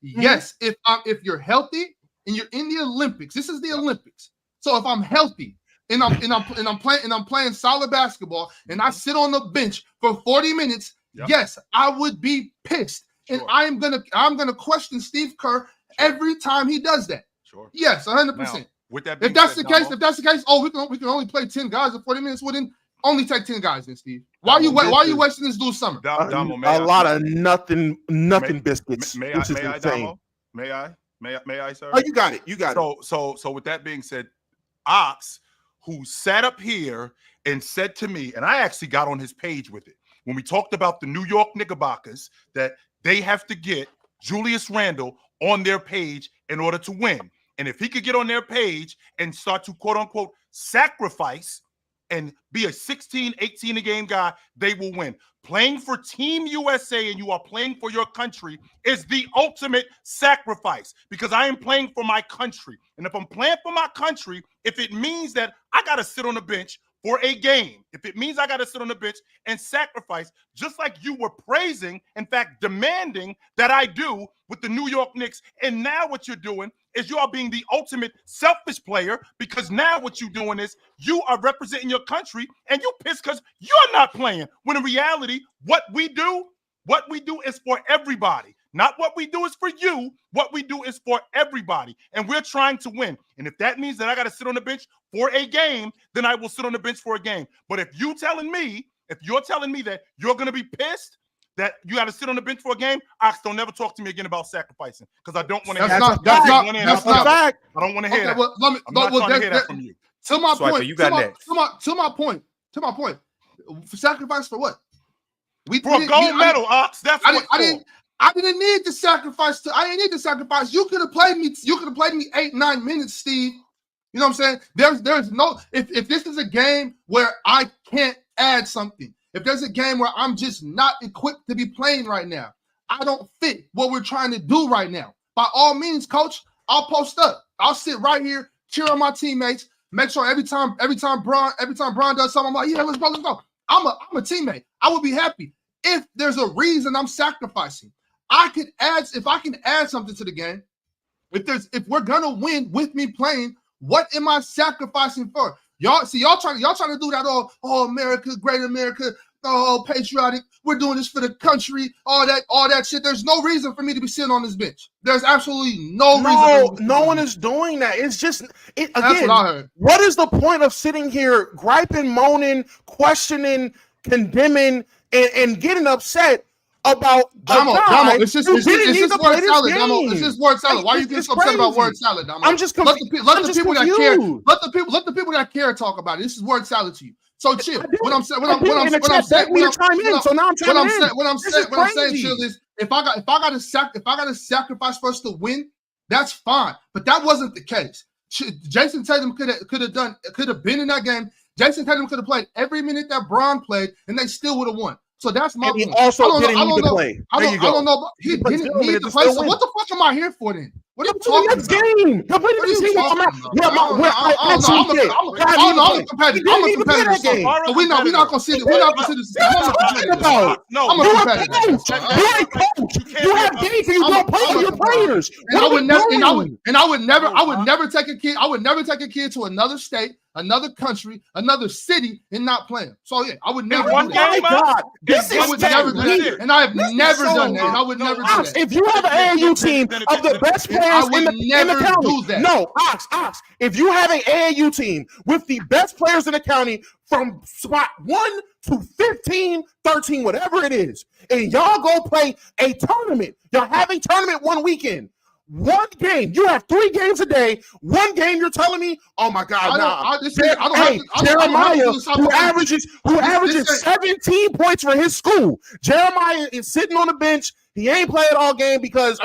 Yes. If you're healthy and you're in the Olympics, this is the Olympics. So if I'm healthy and I'm playing solid basketball and I sit on the bench for 40 minutes, yes, I would be pissed, and I'm gonna question Steve Kerr every time he does that. Sure. Yes, 100%. With that, if that's the case, oh, we can only play 10 guys in 40 minutes. Well, then only take 10 guys, then, Steve. Why are you wasting this dude's summer? A lot of nothing biscuits. May I, Damo? May I, sir? Oh, you got it. So with that being said, Ox, who sat up here and said to me, and I actually got on his page with it when we talked about the New York Knickerbockers, that they have to get Julius Randle on their page in order to win. And if he could get on their page and start to quote unquote sacrifice and be a 16, 18 a game guy, they will win. Playing for Team USA and you are playing for your country is the ultimate sacrifice, because I am playing for my country. And if I'm playing for my country, if it means that I got to sit on the bench for a game, if it means I got to sit on the bench and sacrifice, just like you were praising, in fact, demanding that I do with the New York Knicks. And now what you're doing is you are being the ultimate selfish player, because now what you're doing is you are representing your country and you pissed because you're not playing. When in reality, what we do is for everybody. Not what we do is for you. What we do is for everybody. And we're trying to win. And if that means that I got to sit on the bench for a game, then I will sit on the bench for a game. But if you're telling me that you're going to be pissed that you got to sit on the bench for a game, Ox, don't never talk to me again about sacrificing, because I don't want to hear that. That's not fact. I don't want to hear that. Well, I'm not trying to hear that from you. To my point. You got next. To my point. For sacrifice for what? For a gold medal, Ox. That's what I didn't need to sacrifice. I didn't need to sacrifice. You could have played me. You could have played me 8-9 minutes, Steve. You know what I'm saying? There's no. If this is a game where I can't add something, if there's a game where I'm just not equipped to be playing right now, I don't fit what we're trying to do right now. By all means, coach, I'll post up. I'll sit right here, cheer on my teammates. Make sure every time Bron does something, I'm like, yeah, let's go. I'm a teammate. I would be happy if there's a reason I'm sacrificing. If I can add something to the game, if we're gonna win with me playing, what am I sacrificing for? Y'all trying to do that all America, great America, patriotic. We're doing this for the country, all that shit. There's no reason for me to be sitting on this bench. There's absolutely no reason. No one is doing that. It's just again. That's what I heard. What is the point of sitting here griping, moaning, questioning, condemning, and getting upset about Damo. It's just word salad, Damo. It's just word salad. Why are you getting so upset about word salad, Damo? I'm just confused. Let the people that care. Let the people that care talk about it. This is word salad to you. So chill. What I'm saying, chill is if I got to sacrifice for us to win, that's fine. But that wasn't the case. Jayson Tatum could have been in that game. Jayson Tatum could have played every minute that Bron played, and they still would have won. So that's my point. He also didn't need to play. I don't know. He didn't need to play. So what the fuck am I here for then? What are you talking about? Game. I'm a competitor. So we're not gonna sit. We're not gonna sit. I'm a competitor. I'm a competitor. You have games and you don't play for your players. And I would never take a kid. I would never take a kid to another state, another country, another city, and not play him. So yeah, I would never do that. God, I would never do that. And I have never done that. I would never do that. If you have an AAU team of the best players in the county, no, Ox. If you have an AAU team with the best players in the county from spot 1 to 15, 13, whatever it is, and y'all go play a tournament, y'all have a tournament one weekend. One game, you have 3 games a day. One game, you're telling me, oh my God, Jeremiah, who averages 17 points for his school. Jeremiah is sitting on the bench. He ain't playing all game because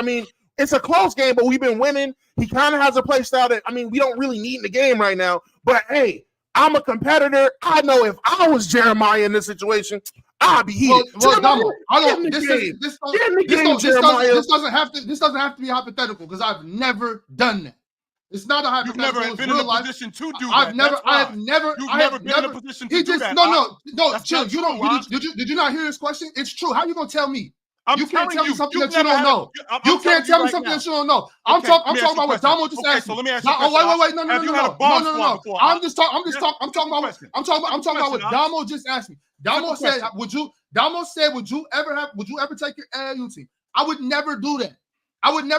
it's a close game, but we've been winning. He kind of has a play style that we don't really need in the game right now. But hey, I'm a competitor. I know if I was Jeremiah in this situation, I'd be heated. This doesn't have to be hypothetical because I've never done that. It's not a hypothetical. You've never been in a position to do that. You've never been in a position to do that. No, chill. Did you not hear his question? It's true. How you gonna tell me? You can't tell me something that you don't know. You can't tell me something that you don't know. I'm talking about what Damo just asked me. So let me ask you a question. Wait, no. I'm talking about what Damo just asked me. Damo said, would you ever take your AAU team? I would never do that. I'm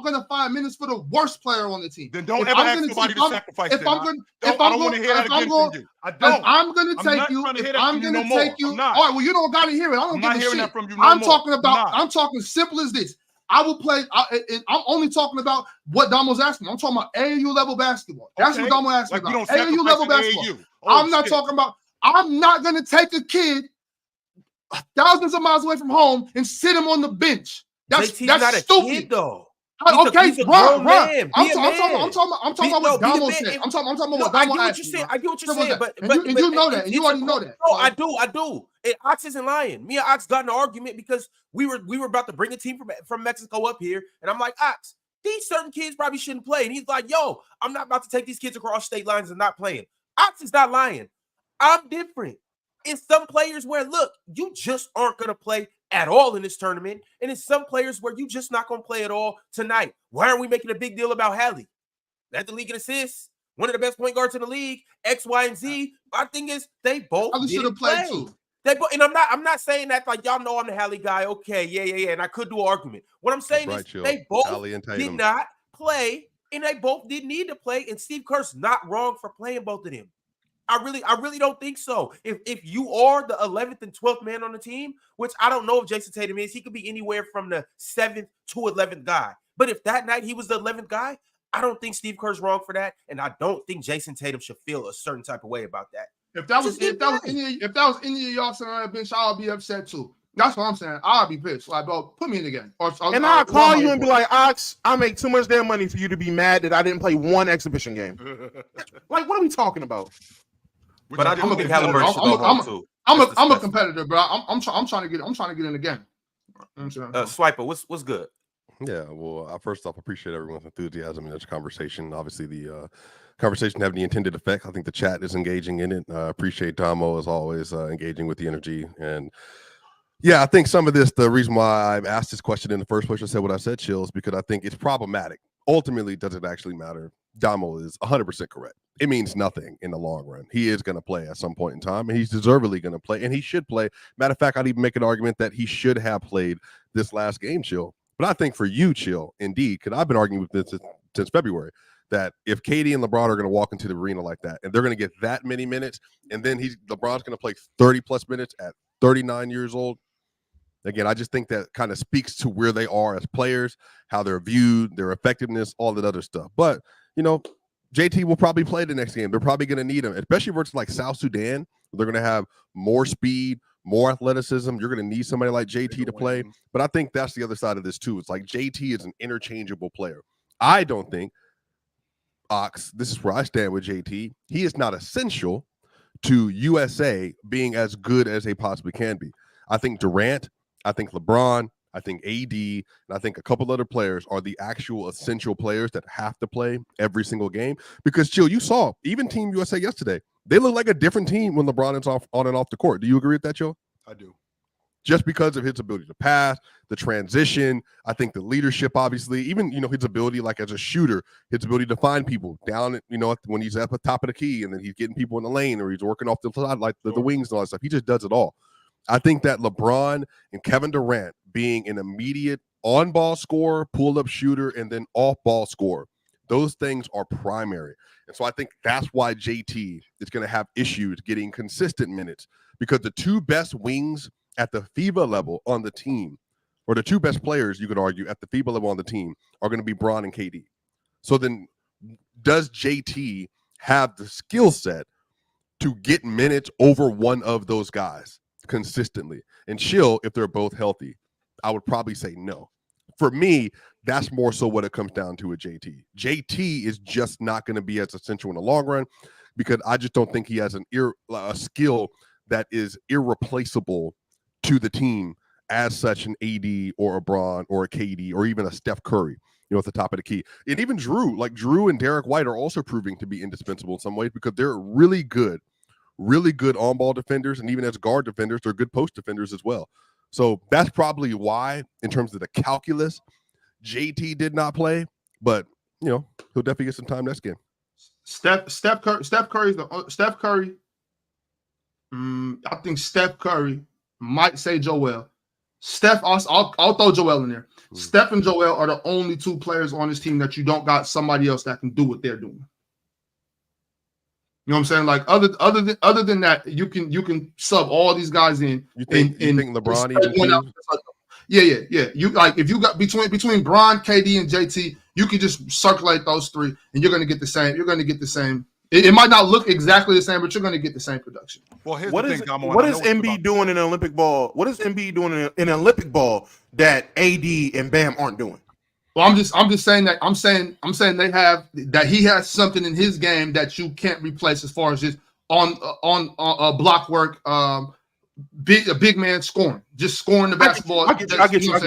gonna find minutes for the worst player on the team. Then don't ever ask somebody to sacrifice. I don't want to hear that again from you. I don't. I'm gonna take you. All right, well, you don't gotta hear it. I don't give a shit. From you I'm talking simple as this. I will play. I'm only talking about what Damo's asking. I'm talking about AAU level basketball. That's what Damo asked me about. AAU level basketball. I'm not talking about. I'm not gonna take a kid thousands of miles away from home and sit him on the bench. That's stupid. Kid, though. Okay, run. I'm talking about what Damo said. I'm talking about what Damo asked me. I get what you're saying, but you know that, and you already know that. No, I do. And Ox isn't lying. Me and Ox got in an argument because we were about to bring a team from Mexico up here, and I'm like, Ox, these certain kids probably shouldn't play. And he's like, yo, I'm not about to take these kids across state lines and not playing. Ox is not lying. I'm different. It's some players where, look, you just aren't going to play at all in this tournament. And it's some players where you just not going to play at all tonight. Why aren't we making a big deal about Hallie? That's the league in assists. One of the best point guards in the league, X, Y, and Z. My thing is they both should have played too. And I'm not saying that like y'all know I'm the Hallie guy. Okay, yeah. And I could do an argument. What I'm saying is they both did not play, and they both didn't need to play. And Steve Kerr's not wrong for playing both of them. I really don't think so. If you are the 11th and 12th man on the team, which I don't know if Jayson Tatum is, he could be anywhere from the 7th to 11th guy. But if that night he was the 11th guy, I don't think Steve Kerr's wrong for that, and I don't think Jayson Tatum should feel a certain type of way about that. If that was any of y'all sitting on that bench, I'll be upset too. That's what I'm saying. I'll be pissed. Like, bro, put me in again. And I'll call you and be like, Ox, I make too much damn money for you to be mad that I didn't play one exhibition game. Like, what are we talking about? But I do think Halliburton should go home too. I'm a competitor, bro. I'm trying to get in the game. Swiper, what's good? Yeah, well, first off, I appreciate everyone's enthusiasm in this conversation. Obviously, the conversation having the intended effect. I think the chat is engaging in it. Appreciate Damo as always engaging with the energy. And yeah, I think some of this, the reason why I asked this question in the first place, I said what I said, Chills, because I think it's problematic. Ultimately, does it actually matter? Damo is 100% correct. It means nothing in the long run. He is going to play at some point in time, and he's deservedly going to play, and he should play. Matter of fact, I'd even make an argument that he should have played this last game, Chill. But I think for you, Chill, indeed, because I've been arguing with this since February, that if KD and LeBron are going to walk into the arena like that, and they're going to get that many minutes, and then LeBron's going to play 30-plus minutes at 39 years old. Again, I just think that kind of speaks to where they are as players, how they're viewed, their effectiveness, all that other stuff. But, JT will probably play the next game. They're probably going to need him, especially if it's like South Sudan. They're going to have more speed, more athleticism. You're going to need somebody like JT to play. But I think that's the other side of this too. It's like JT is an interchangeable player. I don't think, Ox, this is where I stand with JT. He is not essential to USA being as good as they possibly can be. I think Durant, I think LeBron, I think AD, and I think a couple other players are the actual essential players that have to play every single game. Because, Chill, you saw, even Team USA yesterday, they look like a different team when LeBron is on and off the court. Do you agree with that, Chill? I do. Just because of his ability to pass, the transition, I think the leadership, obviously, even, his ability, like as a shooter, his ability to find people down, when he's at the top of the key and then he's getting people in the lane or he's working off the side, like the wings and all that stuff. He just does it all. I think that LeBron and Kevin Durant being an immediate on-ball scorer, pull-up shooter, and then off-ball scorer, those things are primary. And so I think that's why JT is going to have issues getting consistent minutes, because the two best wings at the FIBA level on the team, or the two best players, you could argue, at the FIBA level on the team are going to be Bron and KD. So then does JT have the skill set to get minutes over one of those guys consistently? And Chill, if they're both healthy, I would probably say no. For me, that's more so what it comes down to with JT. JT is just not going to be as essential in the long run, because I just don't think he has a skill that is irreplaceable to the team as such, an AD or a Bron or a KD or even a Steph Curry, at the top of the key. And even Jrue and Derek White are also proving to be indispensable in some ways, because they're really good on-ball defenders, and even as guard defenders, they're good post defenders as well. So that's probably why, in terms of the calculus, JT did not play, but he'll definitely get some time next game. Steph Curry. I think Steph Curry might say Joel. Steph, I'll throw Joel in there. Steph and Joel are the only two players on this team that you don't got somebody else that can do what they're doing. You know what I'm saying? Like other than that, you can sub all these guys in. You think LeBron even? Yeah. You like, if you got between Bron, KD, and JT, you can just circulate those three, and you're gonna get the same. You're gonna get the same. It might not look exactly the same, but you're going to get the same production. Well, what is Embiid doing in an Olympic ball? What is Embiid doing in an Olympic ball that AD and Bam aren't doing? Well, I'm just saying that I'm saying he has something in his game that you can't replace, as far as just on block work, a big man scoring, just scoring the basketball. I get you.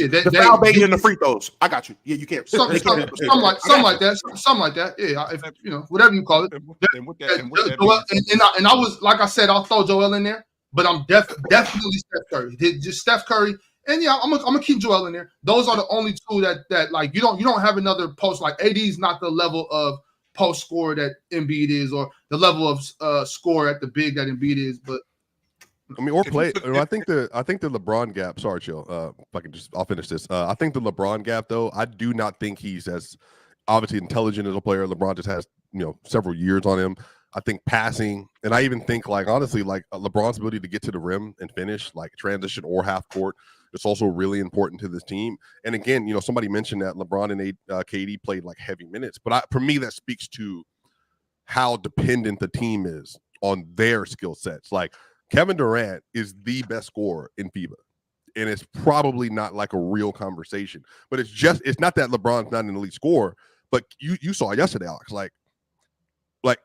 The foul baiting and the free throws. I got you. Yeah, you can't. Something like that. Yeah, if whatever you call it. And I was, like I said, I'll throw Joel in there, but I'm definitely Steph Curry. Just Steph Curry, and yeah, I'm gonna keep Joel in there. Those are the only two that like you don't have another post. Like AD is not the level of post scorer that Embiid is, or the level of score at the big that Embiid is, but. I mean, or play. I think the LeBron gap. Sorry, Chill. I'll finish this. I think the LeBron gap, though, I do not think he's as obviously intelligent as a player. LeBron just has several years on him. I think passing, and I even think honestly, LeBron's ability to get to the rim and finish, transition or half court, it's also really important to this team. And again, somebody mentioned that LeBron and KD played heavy minutes, but for me, that speaks to how dependent the team is on their skill sets. Kevin Durant is the best scorer in FIBA, and it's probably not a real conversation. But it's not that LeBron's not an elite scorer, but you saw yesterday, Alex.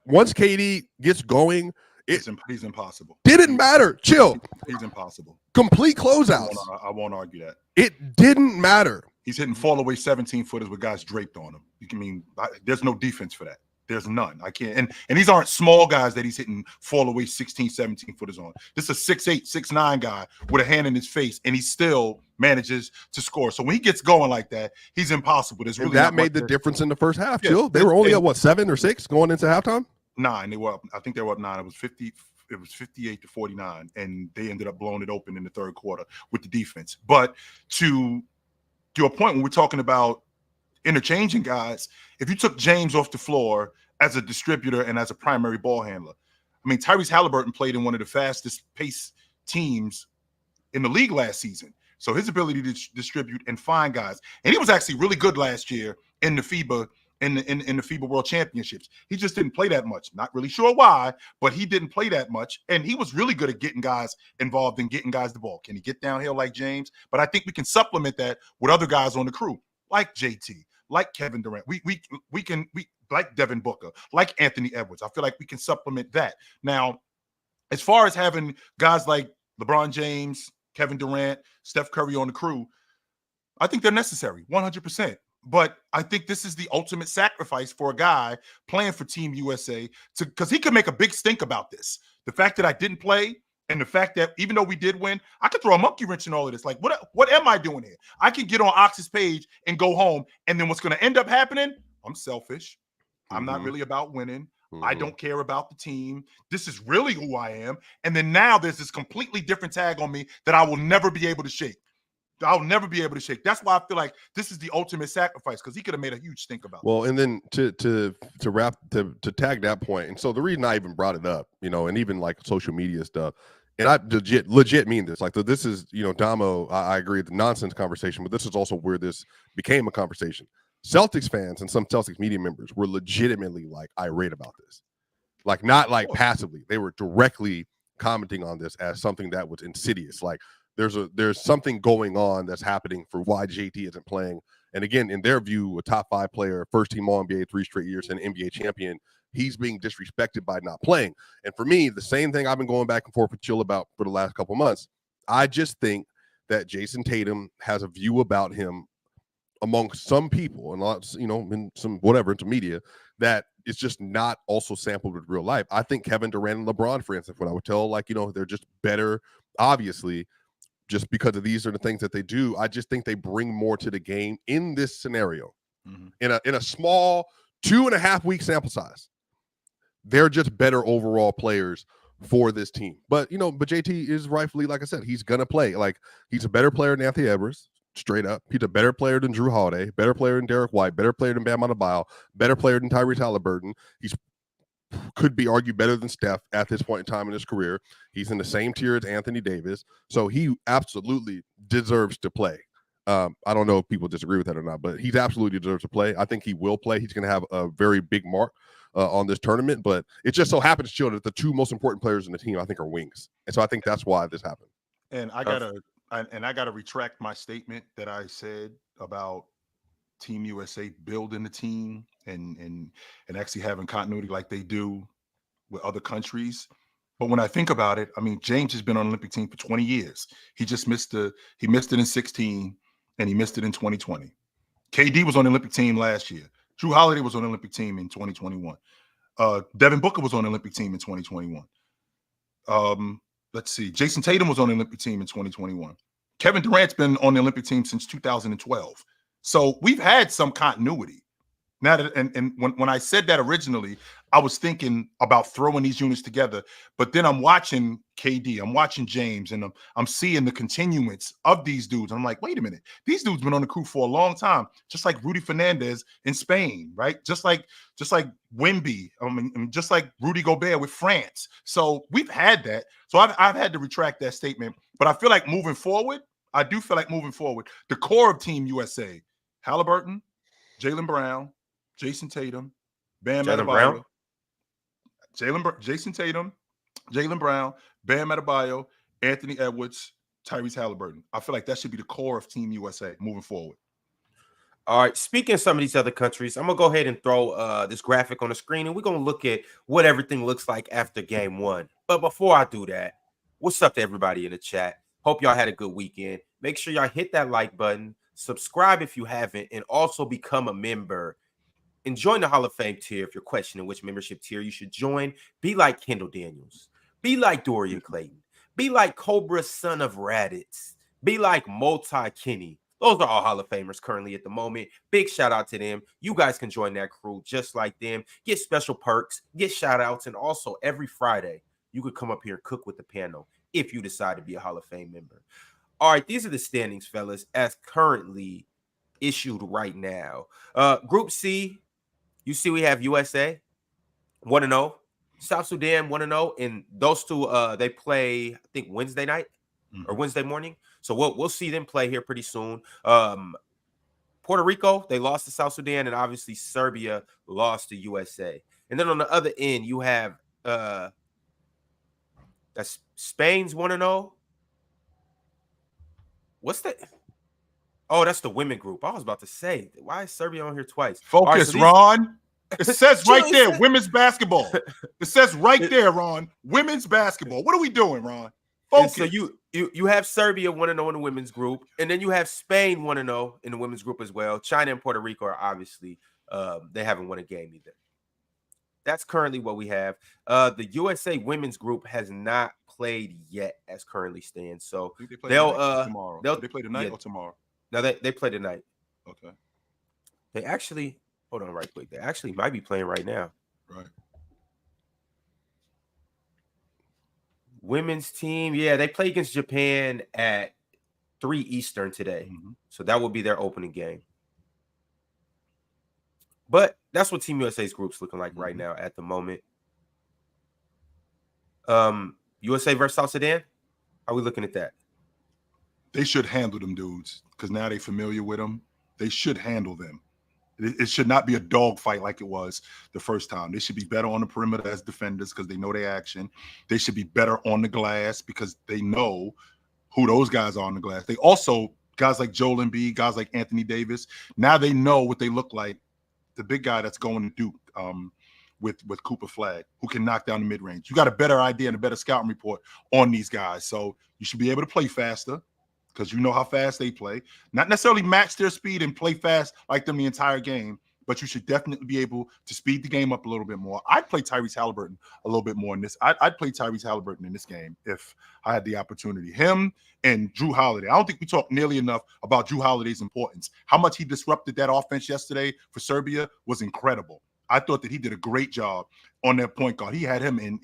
Once KD gets going, he's impossible. Didn't matter. Chill. He's impossible. Complete closeouts. I won't argue that. It didn't matter. He's hitting fall away 17-footers with guys draped on him. There's no defense for that. There's none. I can't. And these aren't small guys that he's hitting fall away 16, 17 footers on. This is a 6'8", 6'9" guy with a hand in his face, and he still manages to score. So when he gets going like that, he's impossible. There's really that made the difference in the first half, too. They were only at 7 or 6 going into halftime? 9. They were up. I think they were up 9. It was 58-49, and they ended up blowing it open in the third quarter with the defense. But to your point, when we're talking about interchanging guys, if you took James off the floor as a distributor and as a primary ball handler, I mean, Tyrese Halliburton played in one of the fastest pace teams in the league last season. So his ability to distribute and find guys, and he was actually really good last year in the FIBA in the FIBA World Championships. He just didn't play that much. Not really sure why, but he didn't play that much, and he was really good at getting guys involved and getting guys the ball. Can he get downhill like James? But I think we can supplement that with other guys on the crew, like JT, like Kevin Durant. We like Devin Booker, like Anthony Edwards. I feel like we can supplement that. Now, as far as having guys like LeBron James, Kevin Durant, Steph Curry on the crew, I think they're necessary, 100%. But I think this is the ultimate sacrifice for a guy playing for Team USA, because he could make a big stink about this. The fact that I didn't play, and the fact that even though we did win, I could throw a monkey wrench in all of this. Like, what am I doing here? I can get on Ox's page and go home, and then what's going to end up happening? I'm selfish. I'm not really about winning. I don't care about the team. This is really who I am. And then now there's this completely different tag on me that I will never be able to shake. I'll never be able to shake. That's why I feel like this is the ultimate sacrifice, because he could have made a huge stink about it. Well, and then to tag that point, and so the reason I even brought it up, and even like social media stuff, and I legit mean this. Like, this is, Damo, I agree, the nonsense conversation, but this is also where this became a conversation. Celtics fans and some Celtics media members were legitimately like irate about this, like not like passively. They were directly commenting on this as something that was insidious. Like, there's something going on that's happening for why JT isn't playing. And again, in their view, a top 5 player, first team All-NBA 3 straight years, and NBA champion, he's being disrespected by not playing. And for me, the same thing I've been going back and forth with Chill about for the last couple months. I just think that Jayson Tatum has a view about him among some people and lots, in some whatever into media, that it's just not also sampled with real life. I think Kevin Durant and LeBron, for instance, what I would tell, they're just better, obviously, just because of these are the things that they do. I just think they bring more to the game in this scenario. In a small 2.5 week sample size. They're just better overall players for this team. But JT is rightfully, like I said, he's gonna play. Like, he's a better player than Anthony Edwards. Straight up, he's a better player than Jrue Holiday, better player than Derek White, better player than Bam Adebayo, better player than Tyrese Halliburton. He's could be argued better than Steph at this point in time in his career. He's in the same tier as Anthony Davis, so he absolutely deserves to play. I don't know if people disagree with that or not, but he absolutely deserves to play. I think he will play. He's going to have a very big mark on this tournament, but it just so happens, Chill, that the 2 most important players in the team, I think, are wings, and so I think that's why this happened. And I gotta retract my statement that I said about Team USA building the team and actually having continuity like they do with other countries. But when I think about it, I mean, James has been on the Olympic team for 20 years. He just missed it in 16, and he missed it in 2020. KD was on the Olympic team last year. Jrue Holiday was on the Olympic team in 2021. Devin Booker was on the Olympic team in 2021. Let's see. Jayson Tatum was on the Olympic team in 2021. Kevin Durant's been on the Olympic team since 2012. So we've had some continuity. Now that, and when I said that originally, I was thinking about throwing these units together, but then I'm watching KD, I'm watching James, and I'm seeing the continuance of these dudes. And I'm like, wait a minute, these dudes been on the crew for a long time, just like Rudy Fernandez in Spain, right? Just like Wemby, just like Rudy Gobert with France. So we've had that. So I've had to retract that statement, but I feel like moving forward, the core of Team USA, Halliburton, Jaylen Brown, Jayson Tatum, Bam Adebayo, Jayson Tatum, Jaylen Brown, Bam Adebayo, Anthony Edwards, Tyrese Halliburton. I feel like that should be the core of Team USA moving forward. All right, speaking of some of these other countries, I'm going to go ahead and throw this graphic on the screen, and we're going to look at what everything looks like after game 1. But before I do that, what's up to everybody in the chat? Hope y'all had a good weekend. Make sure y'all hit that like button, subscribe if you haven't, and also become a member. And join the Hall of Fame tier if you're questioning which membership tier you should join. Be like Kendall Daniels. Be like Dorian Clayton. Be like Cobra, son of Raditz. Be like Multi-Kenny. Those are all Hall of Famers currently at the moment. Big shout out to them. You guys can join that crew just like them. Get special perks, get shout outs, and also every Friday, you could come up here and cook with the panel if you decide to be a Hall of Fame member. All right, these are the standings, fellas, as currently issued right now. Group C, you see we have USA 1-0. South Sudan 1-0, and those two they play, I think, Wednesday night or Wednesday morning. So we'll see them play here pretty soon. Puerto Rico, they lost to South Sudan, and obviously Serbia lost to USA. And then on the other end, you have that's Spain's 1-0. What's that? Oh, that's the women group. I was about to say, why is Serbia on here twice? Focus, right, so Ron. It says right there, women's basketball. It says right there, Ron, women's basketball. What are we doing, Ron? Focus. So you have Serbia 1-0 in the women's group, and then you have Spain 1-0 in the women's group as well. China and Puerto Rico are obviously they haven't won a game either. That's currently what we have. The USA women's group has not played yet, as currently stands. So they'll tomorrow. They play tonight or tomorrow? No, they play tonight. Okay. They actually hold on right quick. They actually might be playing right now. Right. Women's team, yeah, they play against Japan at 3 Eastern today. So that will be their opening game. But that's what Team USA's group's looking like right now at the moment. USA versus South Sudan, how are we looking at that? They should handle them dudes because now they're familiar with them. They should handle them. It should not be a dogfight like it was the first time. They should be better on the perimeter as defenders because they know their action. They should be better on the glass because they know who those guys are on the glass. They also, guys like Joel Embiid, guys like Anthony Davis, now they know what they look like. The big guy that's going to Duke with Cooper Flag, who can knock down the mid-range. You got a better idea and a better scouting report on these guys. So you should be able to play faster because you know how fast they play. Not necessarily match their speed and play fast like them the entire game, but you should definitely be able to speed the game up a little bit more. I'd play Tyrese Halliburton a little bit more in this. I'd play Tyrese Halliburton in this game if I had the opportunity. Him and Jrue Holiday. I don't think we talk nearly enough about Jrue Holiday's importance. How much he disrupted that offense yesterday for Serbia was incredible. I thought that he did a great job on that point guard. He had him in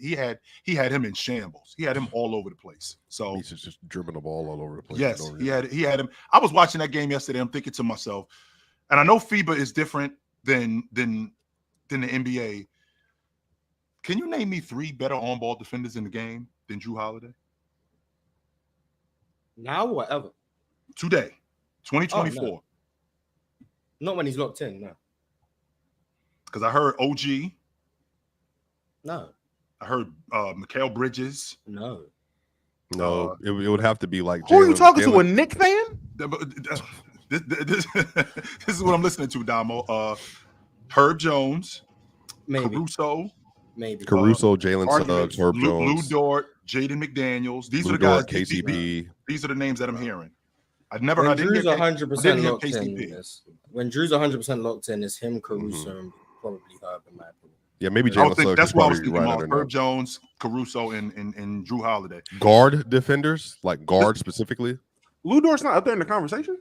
shambles. He had him all over the place. So he's just dribbling the ball all over the place. Yes, he had him. I was watching that game yesterday. I'm thinking to myself, and I know FIBA is different than the NBA. Can you name me 3 better on-ball defenders in the game than Jrue Holiday? Now or ever? Today, 2024. Oh, no. Not when he's locked in, no. Because I heard OG. No. I heard Mikal Bridges. No. No, it would have to be like Who are you talking to, a Knicks fan? This is what I'm listening to, Damo. Herb Jones, maybe. Caruso. Maybe. Caruso, Jalen Suggs, Herb Jones. Lou Dort, Jaden McDaniels. These Lou are the guys. Dort, KCP. These are the names that I'm hearing. I've never when heard Drew's 100% locked KCP. in. When Drew's 100% locked in, it's him, Caruso, and probably Herb, in my opinion. Yeah, maybe Jalen Suggs. That's what I was probably thinking right about. under Herb Jones, Caruso, and Jrue Holiday. Guard defenders, like guard specifically. Lou Dort's not up there in the conversation.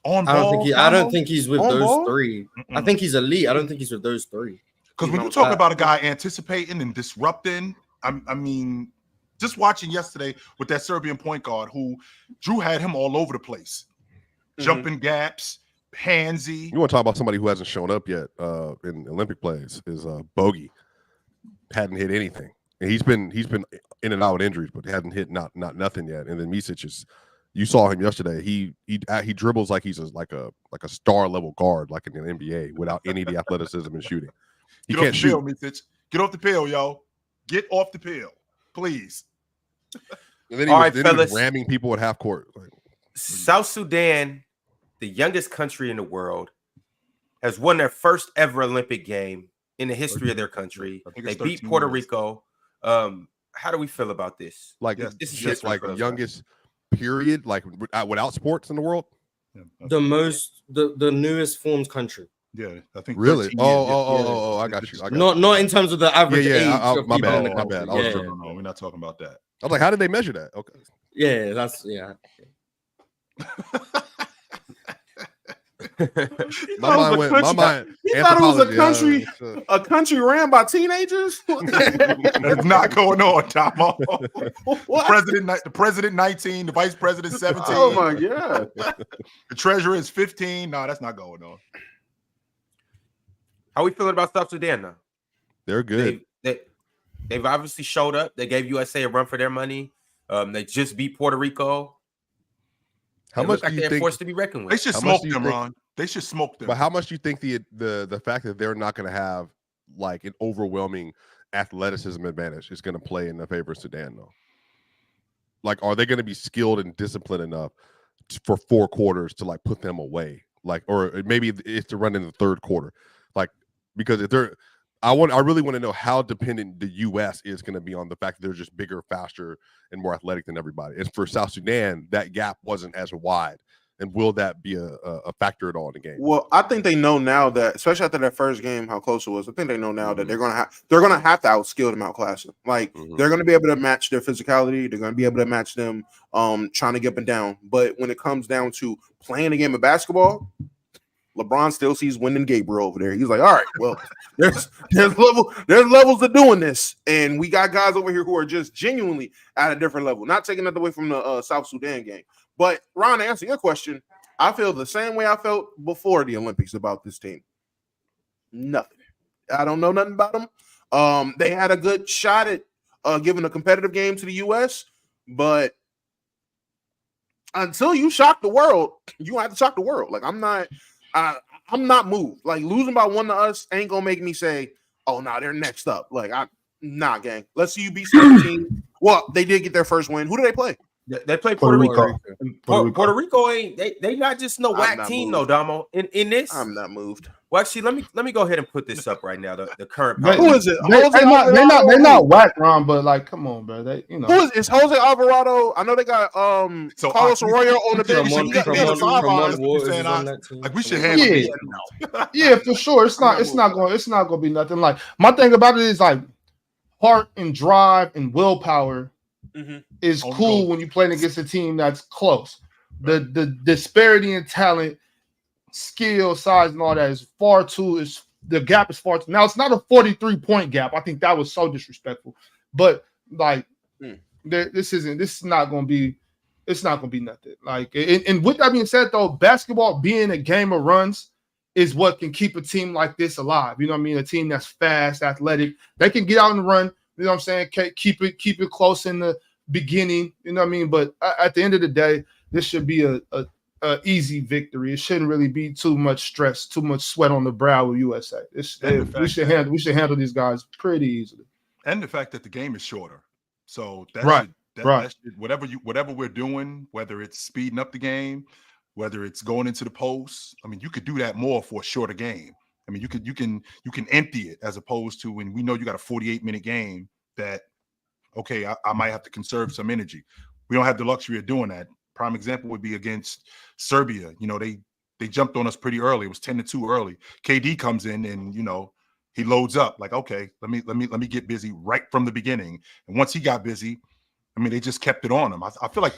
On ball, I don't think he's with those ball? 3. I think he's elite. I don't think he's with those 3. Because when you talk about a guy anticipating and disrupting, I mean, just watching yesterday with that Serbian point guard who Jrue had him all over the place, jumping gaps, handsy. You want to talk about somebody who hasn't shown up yet in Olympic plays is Bogey. Hadn't hit anything. And he's been in and out with injuries, but hadn't hit not nothing yet. And then Micic is. You saw him yesterday. He dribbles like he's like a star level guard, like in the NBA, without any of the athleticism and shooting. He can't shoot. Get off the pill, yo. Get off the pill, please. And then he was ramming people at half court. South Sudan, the youngest country in the world, has won their first ever Olympic game in the history of their country. They beat Puerto Rico. How do we feel about this? Like this is just like the youngest period, like without sports in the world. The newest formed country. Yeah, I think really. Oh, I got you. Not in terms of the average age. My bad. No, we're not talking about that. I was like, how did they measure that? Okay. Yeah, that's yeah. My mind. You thought it was a country ran by teenagers? That's not going on, Tomo. The president 19, the vice president 17. Oh my god. The treasurer is 15. No, that's not going on. How we feeling about South Sudan now? They're good. They've obviously showed up. They gave USA a run for their money. They just beat Puerto Rico. How much do you think forced to be reckoned with? They should smoke them, Ron. They should smoke them. But how much do you think the fact that they're not going to have like an overwhelming athleticism advantage is going to play in the favor of Sudan, though? Like, are they going to be skilled and disciplined enough for 4 quarters to like put them away? Like, or maybe it's to run in the 3rd quarter, like, because if they're, I really want to know how dependent the U.S. is going to be on the fact that they're just bigger, faster, and more athletic than everybody. And for South Sudan, that gap wasn't as wide. And will that be a factor at all in the game? Well, I think they know now that, especially after that first game, how close it was. I think they know now that they're gonna have to outskill them, outclass them. Like they're gonna be able to match their physicality. They're gonna be able to match them trying to get up and down. But when it comes down to playing a game of basketball, LeBron still sees Wyndon Gabriel over there. He's like, all right, well, there's levels to doing this, and we got guys over here who are just genuinely at a different level. Not taking that away from the South Sudan game. But, Ron, to answer your question, I feel the same way I felt before the Olympics about this team. Nothing. I don't know nothing about them. They had a good shot at giving a competitive game to the U.S., but until you shock the world, you have to shock the world. Like, I'm not moved. Like, losing by 1 to us ain't going to make me say, oh, no, they're next up. Like, gang. Let's see you beat 17. Well, they did get their first win. Who do they play? They play Puerto Rico. Puerto Rico ain't they not just no whack team though, Damo. In this, I'm not moved. Well, actually, let me go ahead and put this up right now. The current. Who is it? They're not whack, Ron. But like, come on, bro. They, you know, who is Jose Alvarado? I know they got Carlos Arroyo on the bench. Like we should handle it. Yeah, for sure. It's not going to be nothing. Like my thing about it is like heart and drive and willpower. Is cool when you're playing against a team that's close. The disparity in talent, skill, size, and all that is the gap is far too. Now it's not a 43-point gap. I think that was so disrespectful. But like, this is not going to be. It's not going to be nothing. Like, and with that being said, though, basketball being a game of runs is what can keep a team like this alive. You know what I mean? A team that's fast, athletic, they can get out and run. You know what I'm saying? Keep it close in the beginning. You know what I mean? But at the end of the day, this should be a easy victory. It shouldn't really be too much stress, too much sweat on the brow of USA. We should handle these guys pretty easily. And the fact that the game is shorter, so that should, whatever we're doing, whether it's speeding up the game, whether it's going into the post. I mean, you could do that more for a shorter game. I mean, you can empty it as opposed to when we know you got a 48-minute game that, okay, I might have to conserve some energy. We don't have the luxury of doing that. Prime example would be against Serbia. You know, they jumped on us pretty early. It was 10-2 early. KD comes in and, you know, he loads up like, okay, let me get busy right from the beginning. And once he got busy, I mean, they just kept it on him. I feel like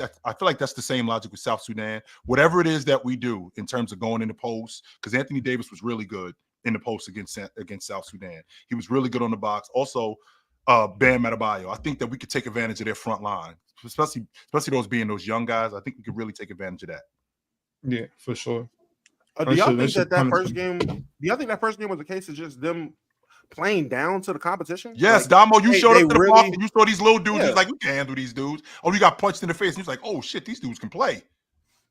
that's the same logic with South Sudan. Whatever it is that we do in terms of going into post, because Anthony Davis was really good in the post against South Sudan. He was really good on the box. Also, Bam Adebayo. I think that we could take advantage of their front line, especially those being those young guys. I think we could really take advantage of that. Yeah, for sure. Do y'all think that first game? Do y'all think that first game was a case of just them playing down to the competition? Yes, like, Damo, you showed up to the park and you saw these little dudes. Yeah. He was like, you can handle these dudes. Oh, you got punched in the face. And he was like, oh shit, these dudes can play.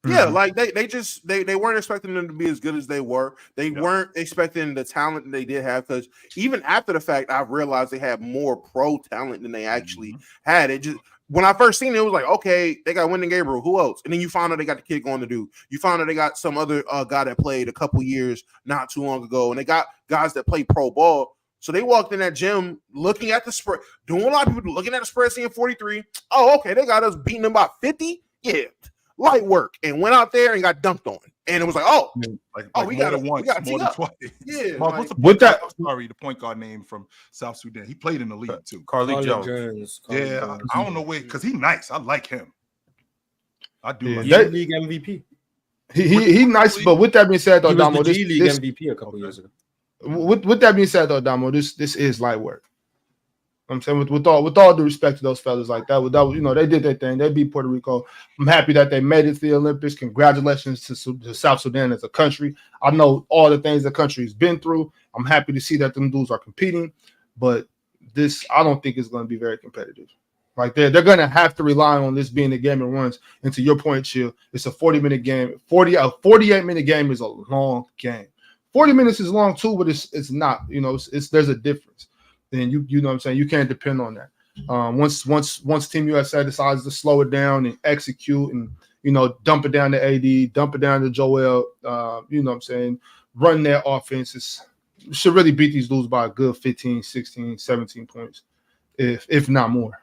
Yeah, like they weren't expecting them to be as good as they were. They weren't expecting the talent that they did have, because even after the fact, I've realized they had more pro talent than they actually had. It just, when I first seen it, it was like, okay, they got Wyndon Gabriel. Who else? And then you found out they got the kid going to do. You found out they got some other guy that played a couple years not too long ago, and they got guys that play pro ball. So they walked in that gym looking at the spread, doing a lot of people looking at the spread, seeing 43. Oh, okay, they got us beating them by 50. Yeah. Light work, and went out there and got dunked on, and it was like, we got it once, more than twice. Yeah, Mark, the point guard name from South Sudan. He played in the league too. Carly Jones. Yeah, I don't know where, because he's nice. I like him. I do. He's the league MVP. He nice, but with that being said, though, Damo, this league MVP a couple years ago. With that being said, though, Damo, this is light work. I'm saying with all due respect to those fellas, like that was, you know, they did their thing. They beat Puerto Rico. I'm happy that they made it to the Olympics. Congratulations to South Sudan as a country. I know all the things the country's been through. I'm happy to see that them dudes are competing, but I don't think it's going to be very competitive. Like they're going to have to rely on this being a game that runs. And to your point, Chill, it's a 40-minute game. A 48-minute game is a long game. 40 minutes is long too, but it's not. You know, there's a difference. Then you know what I'm saying. You can't depend on that. Once Team USA decides to slow it down and execute and dump it down to AD, dump it down to Joel, you know what I'm saying, run their offenses, should really beat these dudes by a good 15, 16, 17 points, if not more.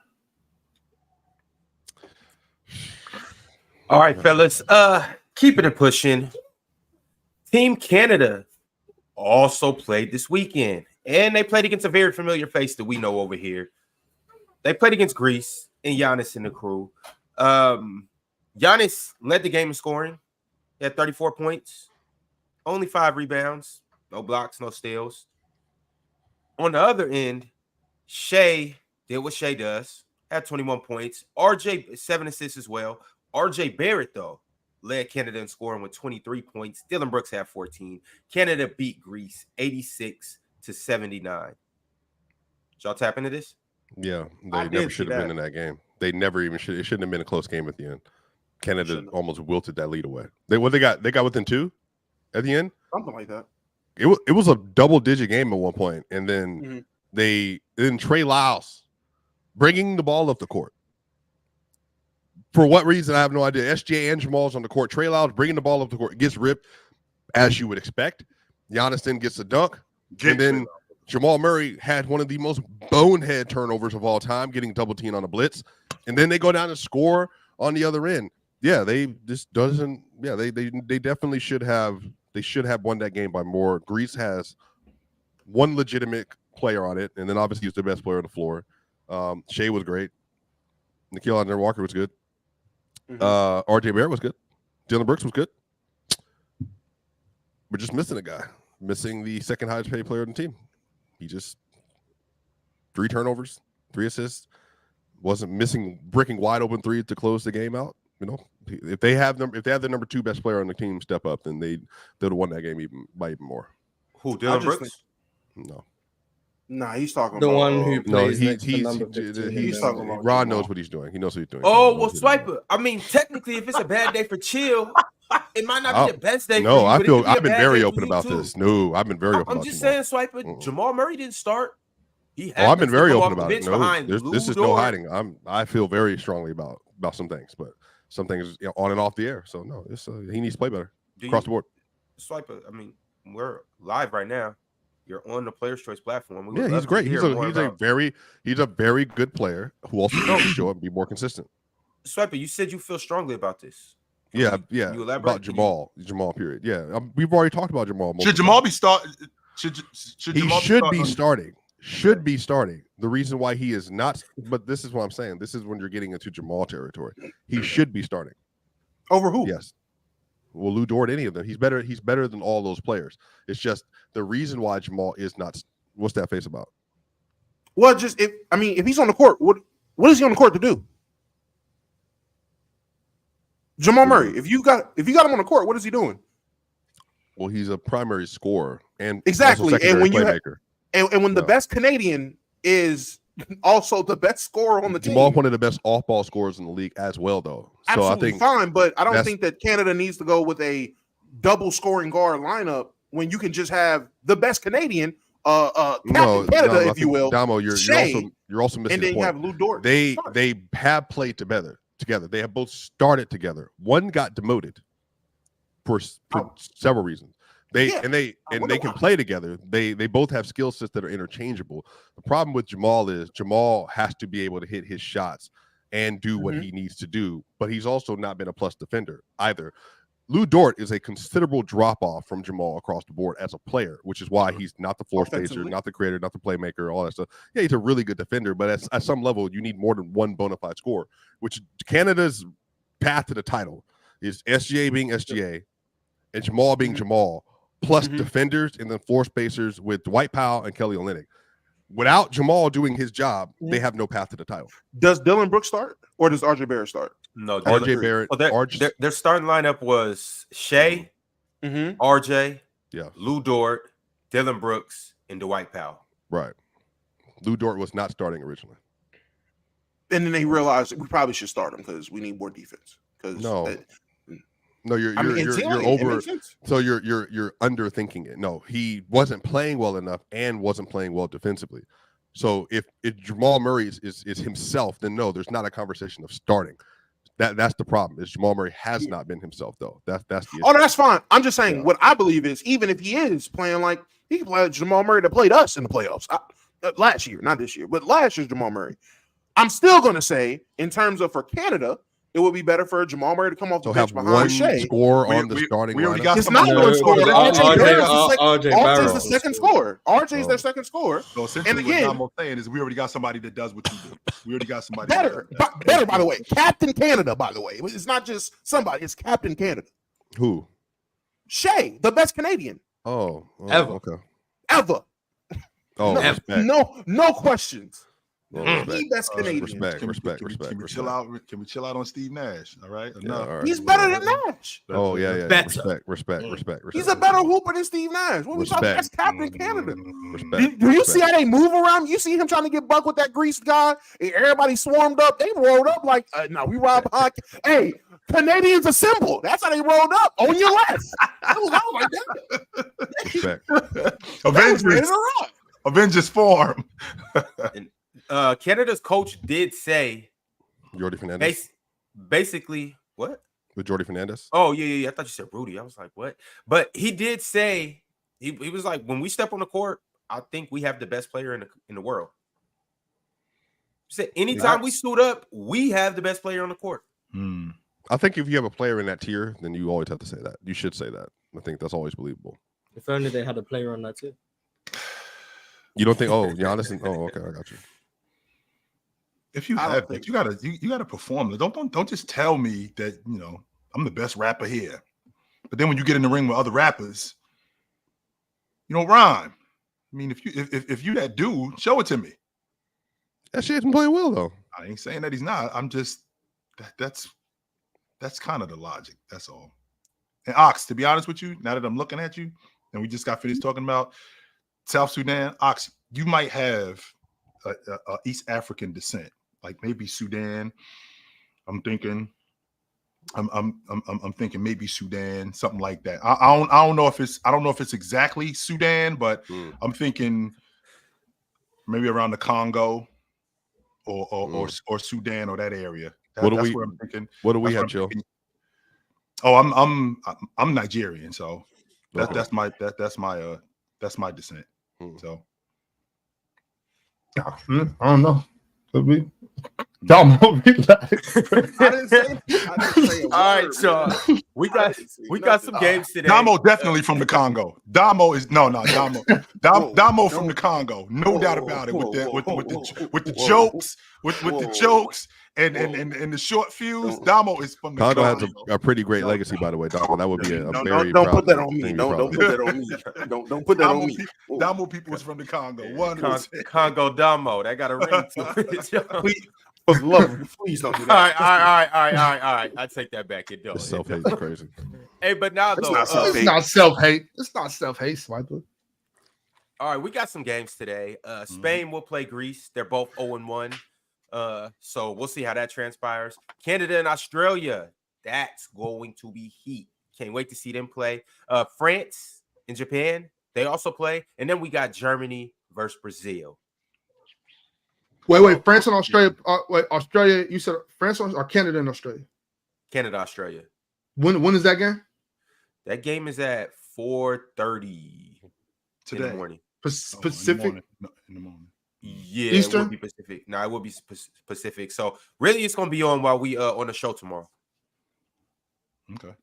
All right, fellas. Keeping it pushing. Team Canada also played this weekend, and they played against a very familiar face that we know over here. They played against Greece and Giannis and the crew. Giannis led the game in scoring. He had 34 points, only 5 rebounds, no blocks, no steals. On the other end, Shea did what Shea does, had 21 points. RJ, 7 assists as well. RJ Barrett, though, led Canada in scoring with 23 points. Dillon Brooks had 14. Canada beat Greece 86-79. Did y'all tap into this? Yeah, they never should have been in that game. They never even should. It shouldn't have been a close game at the end. Canada almost wilted that lead away. They got within 2 at the end. Something like that. It was a double-digit game at one point, and then Trey Lyles bringing the ball up the court. For what reason, I have no idea. SGA and Jamal's on the court. Trey Lyles bringing the ball up the court, gets ripped, as you would expect. Giannis then gets a dunk, and then Jamal Murray had one of the most bonehead turnovers of all time, getting double teamed on a blitz, and then they go down and score on the other end. Yeah, they definitely should have. They should have won that game by more. Greece has one legitimate player on it, and then obviously he's the best player on the floor. Shea was great. Nickeil Alexander-Walker was good. RJ Barrett was good. Dillon Brooks was good. We're just missing a guy. Missing the second highest paid player on the team. He just 3 turnovers, 3 assists. Wasn't missing bricking wide open 3 to close the game out. You know, if they have the number 2 best player on the team step up, then they'd have won that game by even more. Who, Dillon Brooks? No. Nah, he's talking the about one who plays he's talking about Ron knows what he's doing. He knows what he's doing. Oh, well, Swiper. I mean, technically, if it's a bad day for Chill, it might not be the best day. No, I've been very open about this. No, I've been very open. I'm just saying, Swiper. Jamal Murray didn't start. I've been very open about it. No, this is no hiding. I feel very strongly about some things, but some things on and off the air. So no, he needs to play better across the board. Swiper. I mean, we're live right now. You're on the Players' Choice platform. Yeah, he's great. He's a very good player who also needs to show up and be more consistent. Swiper, you said you feel strongly about this. Yeah. You elaborate about Jamal. Period. Yeah, we've already talked about Jamal. Should Jamal be starting? Should be starting. The reason why he is not, but this is what I'm saying. This is when you're getting into Jamal territory. He should be starting. Over who? Yes. Well, Lou Dort, any of them. He's better than all those players. It's just the reason why Jamal is not. What's that face about? Well, if he's on the court, what is he on the court to do? Jamal Murray, if you got him on the court, what is he doing? Well, he's a primary scorer and exactly, and when playmaker. And when the best Canadian is also the best scorer on the team. Jamal's one of the best off-ball scorers in the league as well, though. So absolutely, I think fine, but I don't think that Canada needs to go with a double scoring guard lineup when you can just have the best Canadian, Canada, if you will. Damo, you're also missing. And then you have Lou Dort. They have played together. They have both started together. One got demoted for several reasons. They can play together. They both have skill sets that are interchangeable. The problem with Jamal is Jamal has to be able to hit his shots and do what he needs to do, but he's also not been a plus defender either. Lou Dort is a considerable drop off from Jamal across the board as a player, which is why he's not the floor spacer, not the creator, not the playmaker, all that stuff. Yeah, he's a really good defender, but at some level, you need more than one bona fide scorer, which Canada's path to the title is SGA being SGA and Jamal being Jamal, plus defenders and then floor spacers with Dwight Powell and Kelly Olynyk. Without Jamal doing his job, they have no path to the title. Does Dillon Brooks start or does RJ Barrett start? No, RJ Barrett. Their starting lineup was Shea, RJ, Lou Dort, Dillon Brooks, and Dwight Powell. Right. Lou Dort was not starting originally. And then they realized we probably should start him because we need more defense. No, you're you're over. So you're underthinking it. No, he wasn't playing well enough and wasn't playing well defensively. So if Jamal Murray is himself, then no, there's not a conversation of starting. That's the problem. Is Jamal Murray has not been himself though. That's the issue. Oh, that's fine. I'm just saying what I believe is even if he is playing like he can play like Jamal Murray that played us in the playoffs last year, not this year, but last year's Jamal Murray. I'm still going to say in terms of for Canada, it would be better for Jamal Murray to come off the bench behind Shea. Score on the starting lineup. It's not one score. RJ's the second scorer. RJ's their second scorer. So essentially, what I'm saying is we already got somebody that does what you do. We already got somebody better. By the way, Captain Canada. By the way, it's not just somebody. It's Captain Canada. Who? Shea, the best Canadian. Ever. Okay. Ever. No questions. Well, best Canadian. Respect. Can we chill out? Can we chill out on Steve Nash? All right. Yeah, all right. He's better than Nash. Oh yeah. Respect. He's a better hooper than Steve Nash. What we talking? That's Captain Canada. Respect. Do you see how they move around? You see him trying to get buck with that greased guy, and everybody swarmed up. They rolled up like, no, we ride behind. Hey, Canadians assemble. That's how they rolled up on your left. I was like that. Avengers form. Canada's coach did say Jordy Fernandez. Basically, what? With Jordy Fernandez? Oh, yeah. I thought you said Rudy. I was like, what? But he did say he was like, when we step on the court, I think we have the best player in the world. He said anytime we suit up, we have the best player on the court. I think if you have a player in that tier, then you always have to say that. You should say that. I think that's always believable. If only they had a player on that tier. You don't think? Oh, Giannis. Okay, I got you. If you have it, you gotta perform. Don't just tell me that I'm the best rapper here, but then when you get in the ring with other rappers, you don't rhyme. I mean, if you that dude, show it to me. That shit isn't playing well though. I ain't saying that he's not. I'm just that's kind of the logic. That's all. And Ox, to be honest with you, now that I'm looking at you, and we just got finished talking about South Sudan, Ox, you might have a East African descent. Like maybe Sudan. I'm thinking maybe Sudan, something like that. I don't know if it's exactly Sudan, but I'm thinking maybe around the Congo or Sudan or that area. That's where I'm thinking. What do we have, Joe? Oh, I'm Nigerian, so that's my descent. So I don't know. Could be. Damo, relax. I didn't say all right, so we got some games today. Damo definitely from the Congo. Damo from the Congo, no doubt about it. With the jokes and the short fuse, Damo is from the Congo. Congo has a pretty great legacy, by the way, Damo. That would be a very don't put that on me. Don't put that on me. Don't put that on me. Damo people is from the Congo. Congo Damo. That got a ring to it. Please don't do that. All right. I take that back. It does. Self-hate is crazy. Hey, but now though, it's not self-hate. It's not self-hate, Swiper. All right, we got some games today. Spain will play Greece. They're both 0-1. So we'll see how that transpires. Canada and Australia, that's going to be heat. Can't wait to see them play. France and Japan, they also play. And then we got Germany versus Brazil. Wait. France and Australia. Australia. You said France or Canada and Australia? Canada, Australia. When is that game? That game is at 4:30 today in the morning. Pacific. In the morning. Yeah, Eastern? It will be Pacific. No, it will be Pacific. So really, it's gonna be on while we on the show tomorrow. Okay. You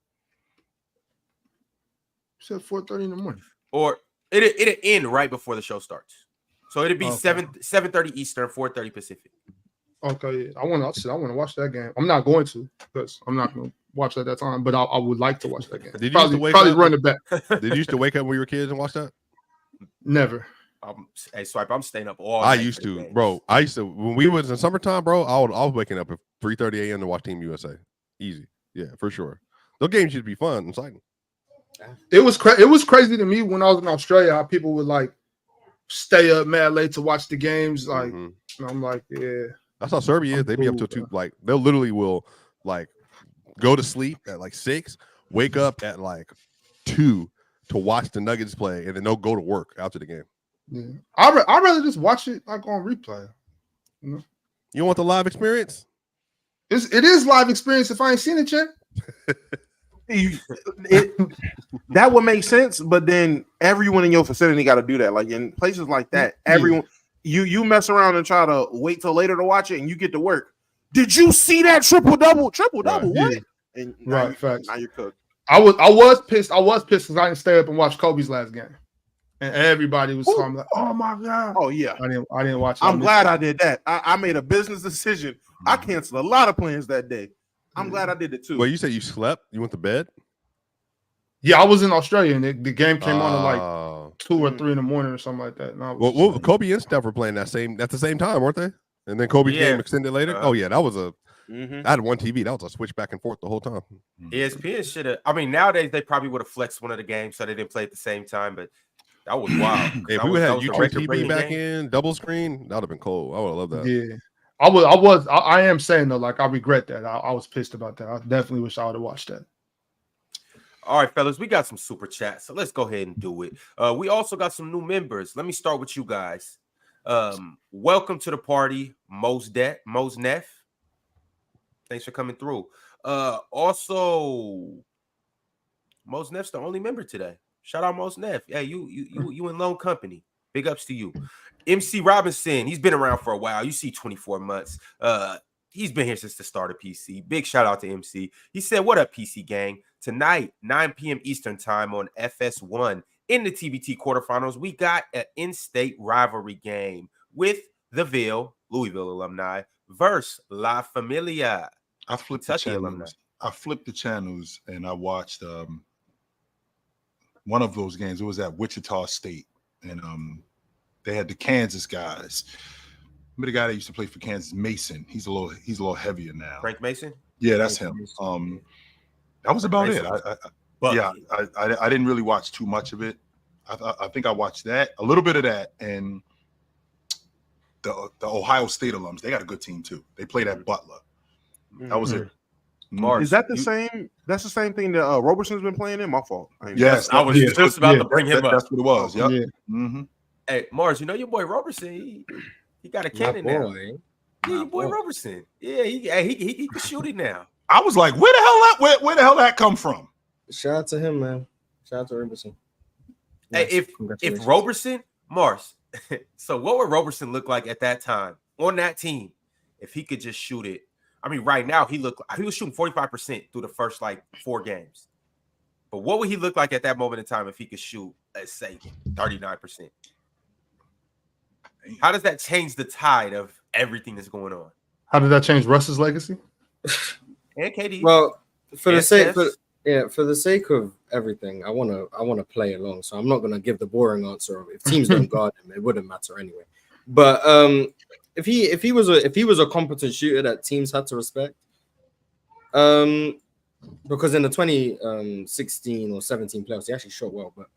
said 4:30 in the morning. Or it'll end right before the show starts. So it'll be 7:30 Eastern, 4:30 Pacific. Okay, I want to watch that game. I'm not going to because I'm not going to watch at that time, but I would like to watch that game. Did you probably run it back? Did you used to wake up when you were kids and watch that? Never. Hey, Swipe, I'm staying up all night. I used to, bro. I used to when we was in summertime, bro. I was waking up at 3:30 a.m. to watch Team USA. Easy, yeah, for sure. Those games should be fun and exciting. It was crazy to me when I was in Australia how people would like stay up mad late to watch the games. Like, and I'm like, yeah. That's how Serbia is. They be up till 2. Like, they'll literally will like go to sleep at like 6, wake up at like 2 to watch the Nuggets play, and then they'll go to work after the game. Yeah. I'd rather just watch it like on replay. You don't want the live experience? It is live experience if I ain't seen it yet. That would make sense, but then everyone in your vicinity got to do that. Like in places like that, everyone you mess around and try to wait till later to watch it, and you get to work. Did you see that triple double? What? Yeah. And Facts. Now you're cooked. I was pissed. I was pissed because I didn't stay up and watch Kobe's last game, and everybody was calling like, "Oh my god!" Oh yeah, I didn't watch. I'm glad I did that. I made a business decision. I canceled a lot of plans that day. I'm glad I did it too. Well, you said you slept. You went to bed. Yeah, I was in Australia, and the game came on at like 2 or 3 in the morning or something like that. And I was Kobe and Steph were playing at the same time, weren't they? And then Kobe's game extended later. That was a. I had one TV. That was a switch back and forth the whole time. ESPN should have. I mean, nowadays they probably would have flexed one of the games so they didn't play at the same time. But that was wild. If we had YouTube TV back in double screen, that would have been cool. I would have loved that. Yeah. I am saying though, like I regret that. I was pissed about that. I definitely wish I would have watched that. All right, fellas, we got some super chats, so let's go ahead and do it. We also got some new members. Let me start with you guys. Welcome to the party, Mos Neff. Thanks for coming through. Also, Mos Neff's the only member today. Shout out Mos Neff. Yeah, you in loan company. Big ups to you. MC Robinson, he's been around for a while. You see 24 months. He's been here since the start of PC. Big shout out to MC. He said, what up, PC gang? Tonight, 9 p.m. Eastern time on FS1 in the TBT quarterfinals, we got an in-state rivalry game with the Louisville alumni versus La Familia. I flipped the channels and I watched one of those games. It was at Wichita State, and they had the Kansas guys. Remember the guy that used to play for Kansas, Mason? He's a little heavier now. Frank Mason? Yeah, that's him. That was about it. I didn't really watch too much of it. I think I watched that, a little bit of that, and the Ohio State alums. They got a good team too. They played at Butler. That was it. Is that the same? That's the same thing that Roberson's been playing in. My fault. Yes, I was just about to bring him up. That's what it was. Yep. Yeah. Hey, Mars, you know your boy Roberson. He got a cannon now. Yeah, your boy Roberson. Yeah, he can shoot it now. I was like, where the hell that come from? Shout out to him, man. Shout out to Roberson. Hey, if Roberson, Mars, so what would Roberson look like at that time on that team if he could just shoot it? I mean, right now he was shooting 45% through the first 4 games. But what would he look like at that moment in time if he could shoot, let's say, 39%? How does that change the tide of everything that's going on? How did that change Russ's legacy? And KD. Well, for the sake of everything, I wanna play along. So I'm not gonna give the boring answer of if teams don't guard him, it wouldn't matter anyway. But if he was a competent shooter that teams had to respect, because in the 2016 or 17 playoffs he actually shot well, but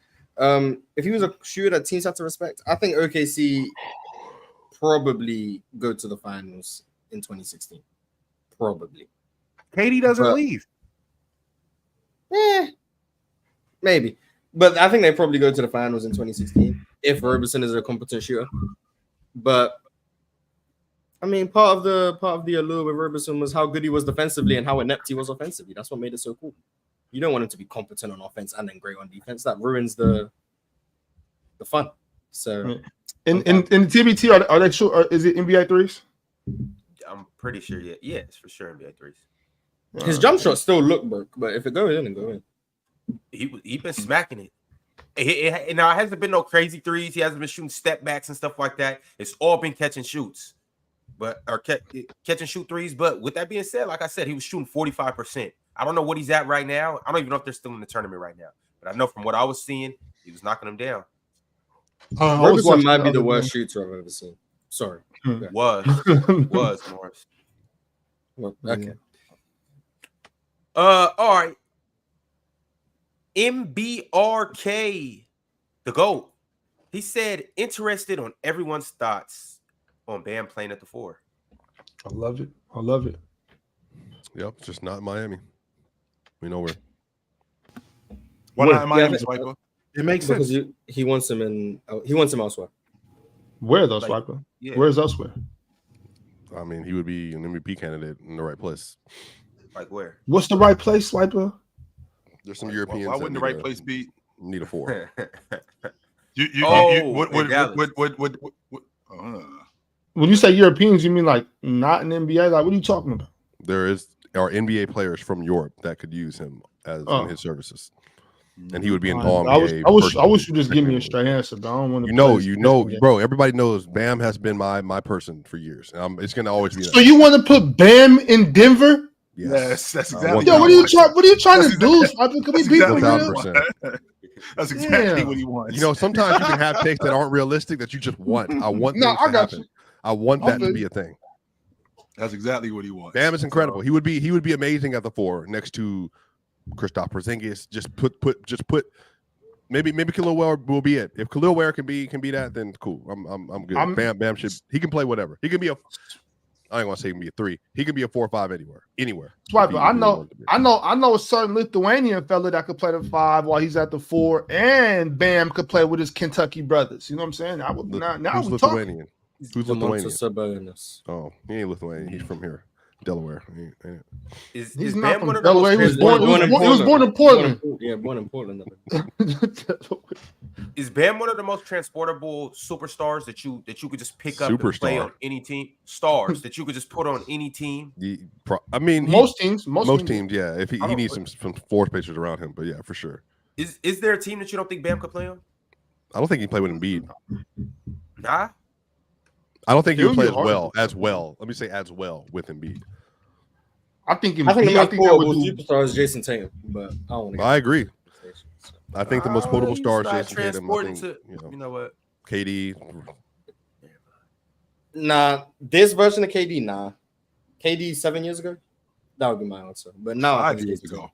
if he was a shooter that teams had to respect, I think OKC probably go to the finals in 2016. Probably. KD doesn't leave. Maybe. But I think they probably go to the finals in 2016 if Roberson is a competent shooter. But I mean, part of the allure with Roberson was how good he was defensively and how inept he was offensively. That's what made it so cool. You don't want him to be competent on offense and then great on defense. That ruins the fun. So in TBT, are they sure? Is it NBA threes? I'm pretty sure. Yeah, it's for sure NBA threes. His jump shot still look broke, but if it goes in, it go in. He been smacking it. Now it hasn't been no crazy threes. He hasn't been shooting step backs and stuff like that. It's all been catch and shoots, catch and shoot threes. But with that being said, like I said, he was shooting 45%. I don't know what he's at right now. I don't even know if they're still in the tournament right now. But I know from what I was seeing, he was knocking them down. Roberson might be the worst shooter I've ever seen. Sorry. Was Morris. Okay. All right. MBRK, the GOAT. He said, interested on everyone's thoughts on Bam playing at the 4. I love it. I love it. Yep, it's just not Miami. We know where. Why not in Miami, Swiper? It makes sense. Because he wants him in. He wants him elsewhere. Where though, Swiper? Yeah. Where's elsewhere? I mean, he would be an MVP candidate in the right place. Like where? What's the right place, Swiper? There's some Europeans. Why wouldn't the right place be? Need a 4. When you say Europeans, you mean like not an NBA? Like, what are you talking about? There are NBA players from Europe that could use him as in his services, and he would be an all NBA. I wish you just give me a straight answer, but I don't want to. You know, bro. Everybody knows Bam has been my person for years. It's gonna always be. So you want to put Bam in Denver? Yes, that's exactly. Yo, what are you trying to do? Can we beat him? That's exactly what he wants. You know, sometimes you can have takes that aren't realistic that you just want. I want things to happen. I want that to be a thing. That's exactly what he wants. Bam is incredible. He would be amazing at the 4 next to Kristaps Porzingis. Just put. Maybe Khalil Ware will be it. If Khalil Ware can be that, then cool. I'm good. Bam he can play whatever. He can be I ain't gonna say he can be a 3. He can be a 4 or 5 anywhere. Swiper, I know a certain Lithuanian fella that could play the 5 while he's at the 4, and Bam could play with his Kentucky brothers. You know what I'm saying? I would now who's we're Lithuanian? Who's Lithuanian? Oh, he ain't Lithuanian. He's from here, Delaware. Is He's Bam not one from of the Delaware. most He was born in Portland. Yeah, born in Portland. Is Bam one of the most transportable superstars that you could just pick up and play on any team? Stars that you could just put on any team? I mean, most teams, yeah. If he needs some floor spacers around him, but yeah, for sure. Is there a team that you don't think Bam could play on? I don't think he played with Embiid. Nah. I don't think he would play as well. Let me say as well with Embiid. I think the most portable superstar is Jayson Tatum, but I don't want to. I agree. I think the most potable star is Jayson Tatum. I think, you know what? KD. Nah, this version of KD, nah. KD 7 years ago, that would be my answer. But now 5 years ago.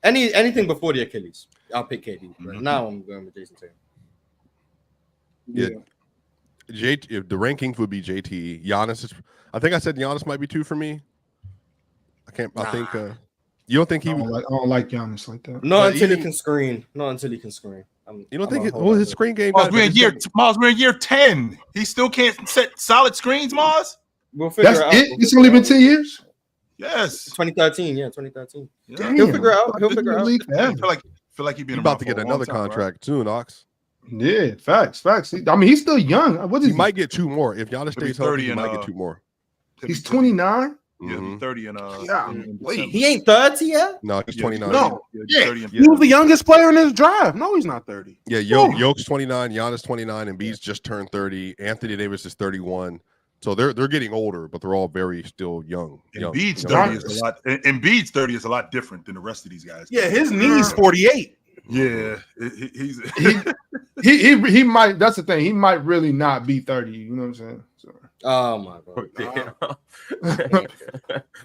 Anything before the Achilles, I'll pick KD. But now I'm going with Jayson Tatum. Yeah. If the rankings would be JT. Giannis is. I think I said Giannis might be 2 for me. I can't. I think. You don't think he? I don't like Giannis like that. Not until he can screen. Not until he can screen. You don't think his screen game? Mars, we're in year 10. He still can't set solid screens, Mars. We'll figure it out. It's only been 10 years. Yes, 2013. Yeah, 2013. Yeah. He'll figure it out. I feel like he's been about to get another contract soon, Ox. Yeah, facts. I mean, he's still young. He might get 2 more if Giannis stays healthy. He might get 2 more. He's 29. Yeah, he's 30 wait, he ain't 30 yet? No, he's 29. No, he was the youngest player in his draft. No, he's not 30. Yeah, Jokic 29, Giannis 29, and Embiid's just turned 30. Anthony Davis is 31. So they're getting older, but they're all very still young. Embiid's 30 is a lot. Embiid's 30 is a lot different than the rest of these guys. Yeah, his knee's 48. Yeah, he might. That's the thing. He might really not be 30. You know what I'm saying? So. Oh my god!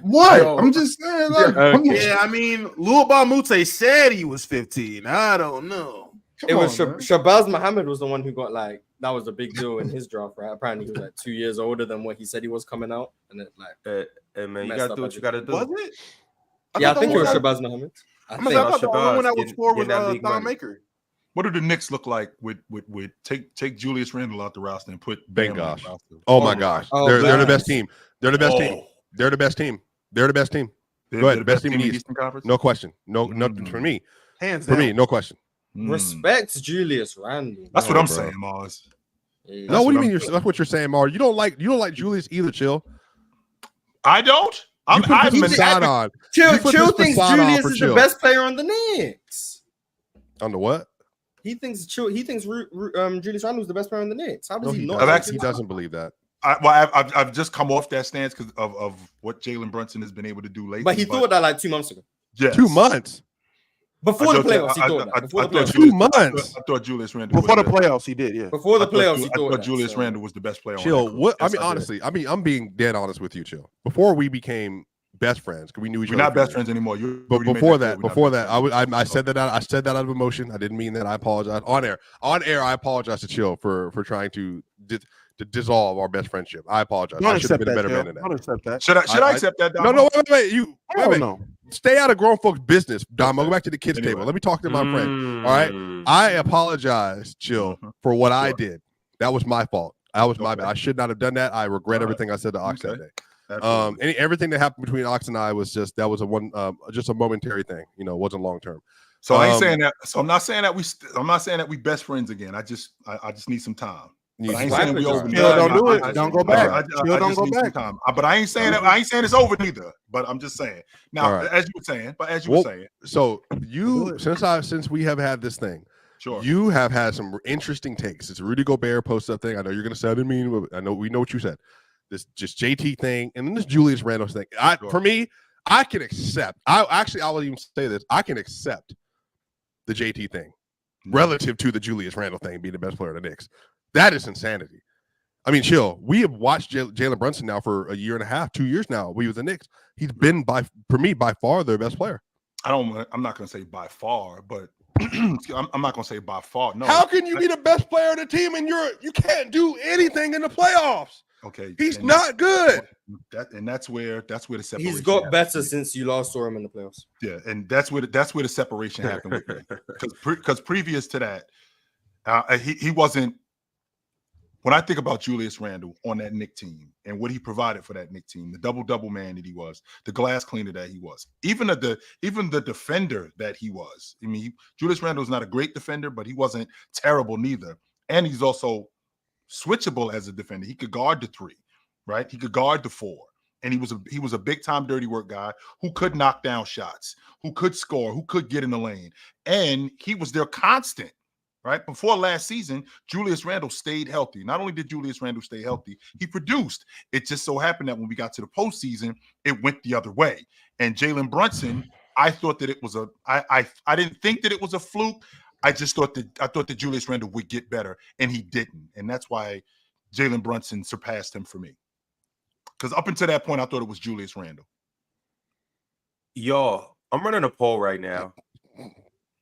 What? I'm just saying. I mean, Luabal Mute said he was 15. I don't know. Shabazz Muhammad was the one who got that was a big deal in his draft, right? Apparently, he was 2 years older than what he said he was coming out, and it hey man, you gotta do what you gotta do. Was it? I think it was Shabazz Muhammad. I thought the only one that was score was Thon Maker. What do the Knicks look like with take Julius Randle out the roster and put Bang Bam gosh. on the roster? Oh my gosh. They're the best team. They're the best team. They're the best team. They're the best team. Go ahead. Best team in the East. No question. No, nothing for me. Hands for down. Me, no question. Respect Julius Randle. That's what I'm saying, Mars. No, what do you mean? That's what you're saying, Mars. You don't like Julius either, Chill. I don't. I'm facade on. Chill thinks Julius is the best player on the Knicks. On the what? He thinks Julius Randle is the best player on the Knicks. How does he know? He doesn't believe that. I've just come off that stance because of what Jalen Brunson has been able to do lately. But he thought that 2 months ago. Yes. 2 months. Before the playoffs, he thought that. Before the playoffs, 2 months. I thought Julius Randle. Before the playoffs, he did. Yeah. Before the playoffs, he thought Julius Randle was the best player. Chill. What? I mean, honestly, I'm being dead honest with you, Chill. Before we became best friends because we knew each other. We're not best friends anymore. But before that, I said that out of emotion. I didn't mean that. I apologize on air. On air, I apologize to Chill for trying to dissolve our best friendship. I apologize. I should have been a better man than that. Don't accept that. Should I accept that, Dom? No, wait. Wait. No. Stay out of grown folks' business, Dom. I'll go back to the kids' table. Let me talk to my friend. All right. I apologize, Chill, for what I did. That was my fault. That was my bad. I should not have done that. I regret everything I said to Ox that day. Everything that happened between Ox and I was just a momentary thing. You know, it wasn't long term. So I ain't saying that. So I'm not saying that we best friends again. I just need some time. But I ain't saying we over. Don't do it. Don't go back. Don't go back. But I ain't saying that. I ain't saying it's over neither. But I'm just saying. Now, as you were saying. So since we have had this thing, sure, you have had some interesting takes. It's a Rudy Gobert post up thing. I know you're gonna say I didn't mean. I know we know what you said. This just JT thing, and then this Julius Randle thing. For me, I can accept. I will even say this. I can accept the JT thing relative to the Julius Randle thing being the best player of the Knicks. That is insanity. I mean, Chill. We have watched Jalen Brunson now for a year and a half, 2 years now. We was the Knicks. He's been by far their best player. I'm not going to say by far, but I'm not going to say by far. No. How can you be the best player of the team and you can't do anything in the playoffs? Okay, he's not good. That's where the separation. He's got better since you last saw him in the playoffs. Yeah, and that's where the separation happened with me. Because previous to that, he wasn't. When I think about Julius Randle on that Knicks team and what he provided for that Knicks team, the double man that he was, the glass cleaner that he was, even the defender that he was. I mean, Julius Randle is not a great defender, but he wasn't terrible neither. And he's also switchable as a defender. He could guard the 3, right? He could guard the 4. And he was a big time dirty work guy who could knock down shots, who could score, who could get in the lane. And he was their constant. Right before last season, Julius Randle stayed healthy. Not only did Julius Randle stay healthy, he produced. It just so happened that when we got to the postseason, it went the other way. And Jalen Brunson, I thought that it was I didn't think that it was a fluke. I thought that Julius Randle would get better, and he didn't. And that's why Jalen Brunson surpassed him for me. Because up until that point, I thought it was Julius Randle. Y'all, I'm running a poll right now.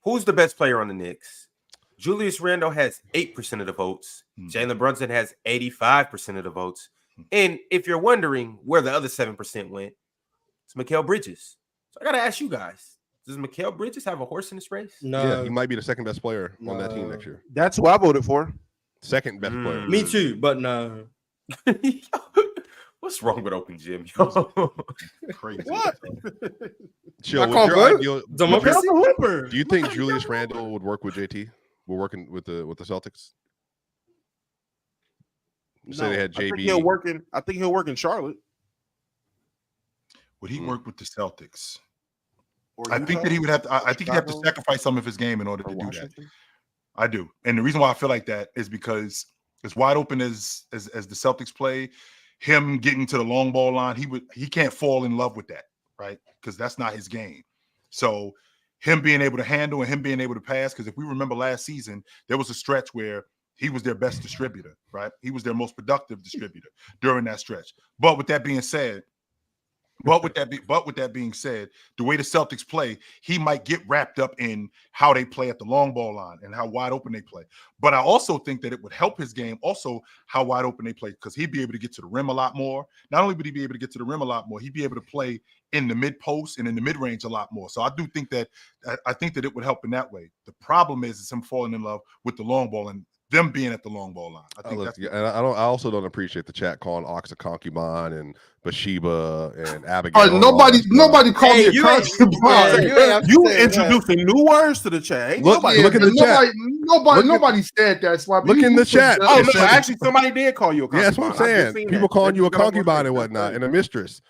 Who's the best player on the Knicks? Julius Randle has 8% of the votes. Jalen Brunson has 85% of the votes. And if you're wondering where the other 7% went, it's Mikal Bridges. So I got to ask you guys, does Mikal Bridges have a horse in this race? No. Yeah, he might be the second best player on that team next year. That's who I voted for. Second best player. Me too, but no. What's wrong with Open Gym? Crazy. What? Chill. Do you think Julius Randle would work with JT? We're working with the Celtics. Say they had JB. I think he'll work in Charlotte. Would he work with the Celtics? I think that he would have to. I think he'd have to sacrifice some of his game in order to do that. I do, and the reason why I feel like that is because as wide open as the Celtics play, him getting to the long ball line, he can't fall in love with that, right? Because that's not his game. So him being able to handle and him being able to pass, because if we remember last season, there was a stretch where he was their best distributor, right? He was their most productive distributor during that stretch. But with that being said, the way the Celtics play, he might get wrapped up in how they play at the long ball line and how wide open they play. But I also think that it would help his game also how wide open they play, because he'd be able to get to the rim a lot more. Not only would he be able to get to the rim a lot more, he'd be able to play in the mid post and in the mid range a lot more. So I do think that it would help in that way. The problem is him falling in love with the long ball and them being at the long ball line. I think that's. And I also don't appreciate the chat calling Ox a concubine and Bathsheba and Abigail. Nobody called me a concubine. You introducing new words to the chat. Look in the chat. Nobody said that. So look in the chat. Oh, no, actually, somebody did call you a concubine. Yeah, that's what I'm saying. People calling you a concubine and whatnot, and a mistress.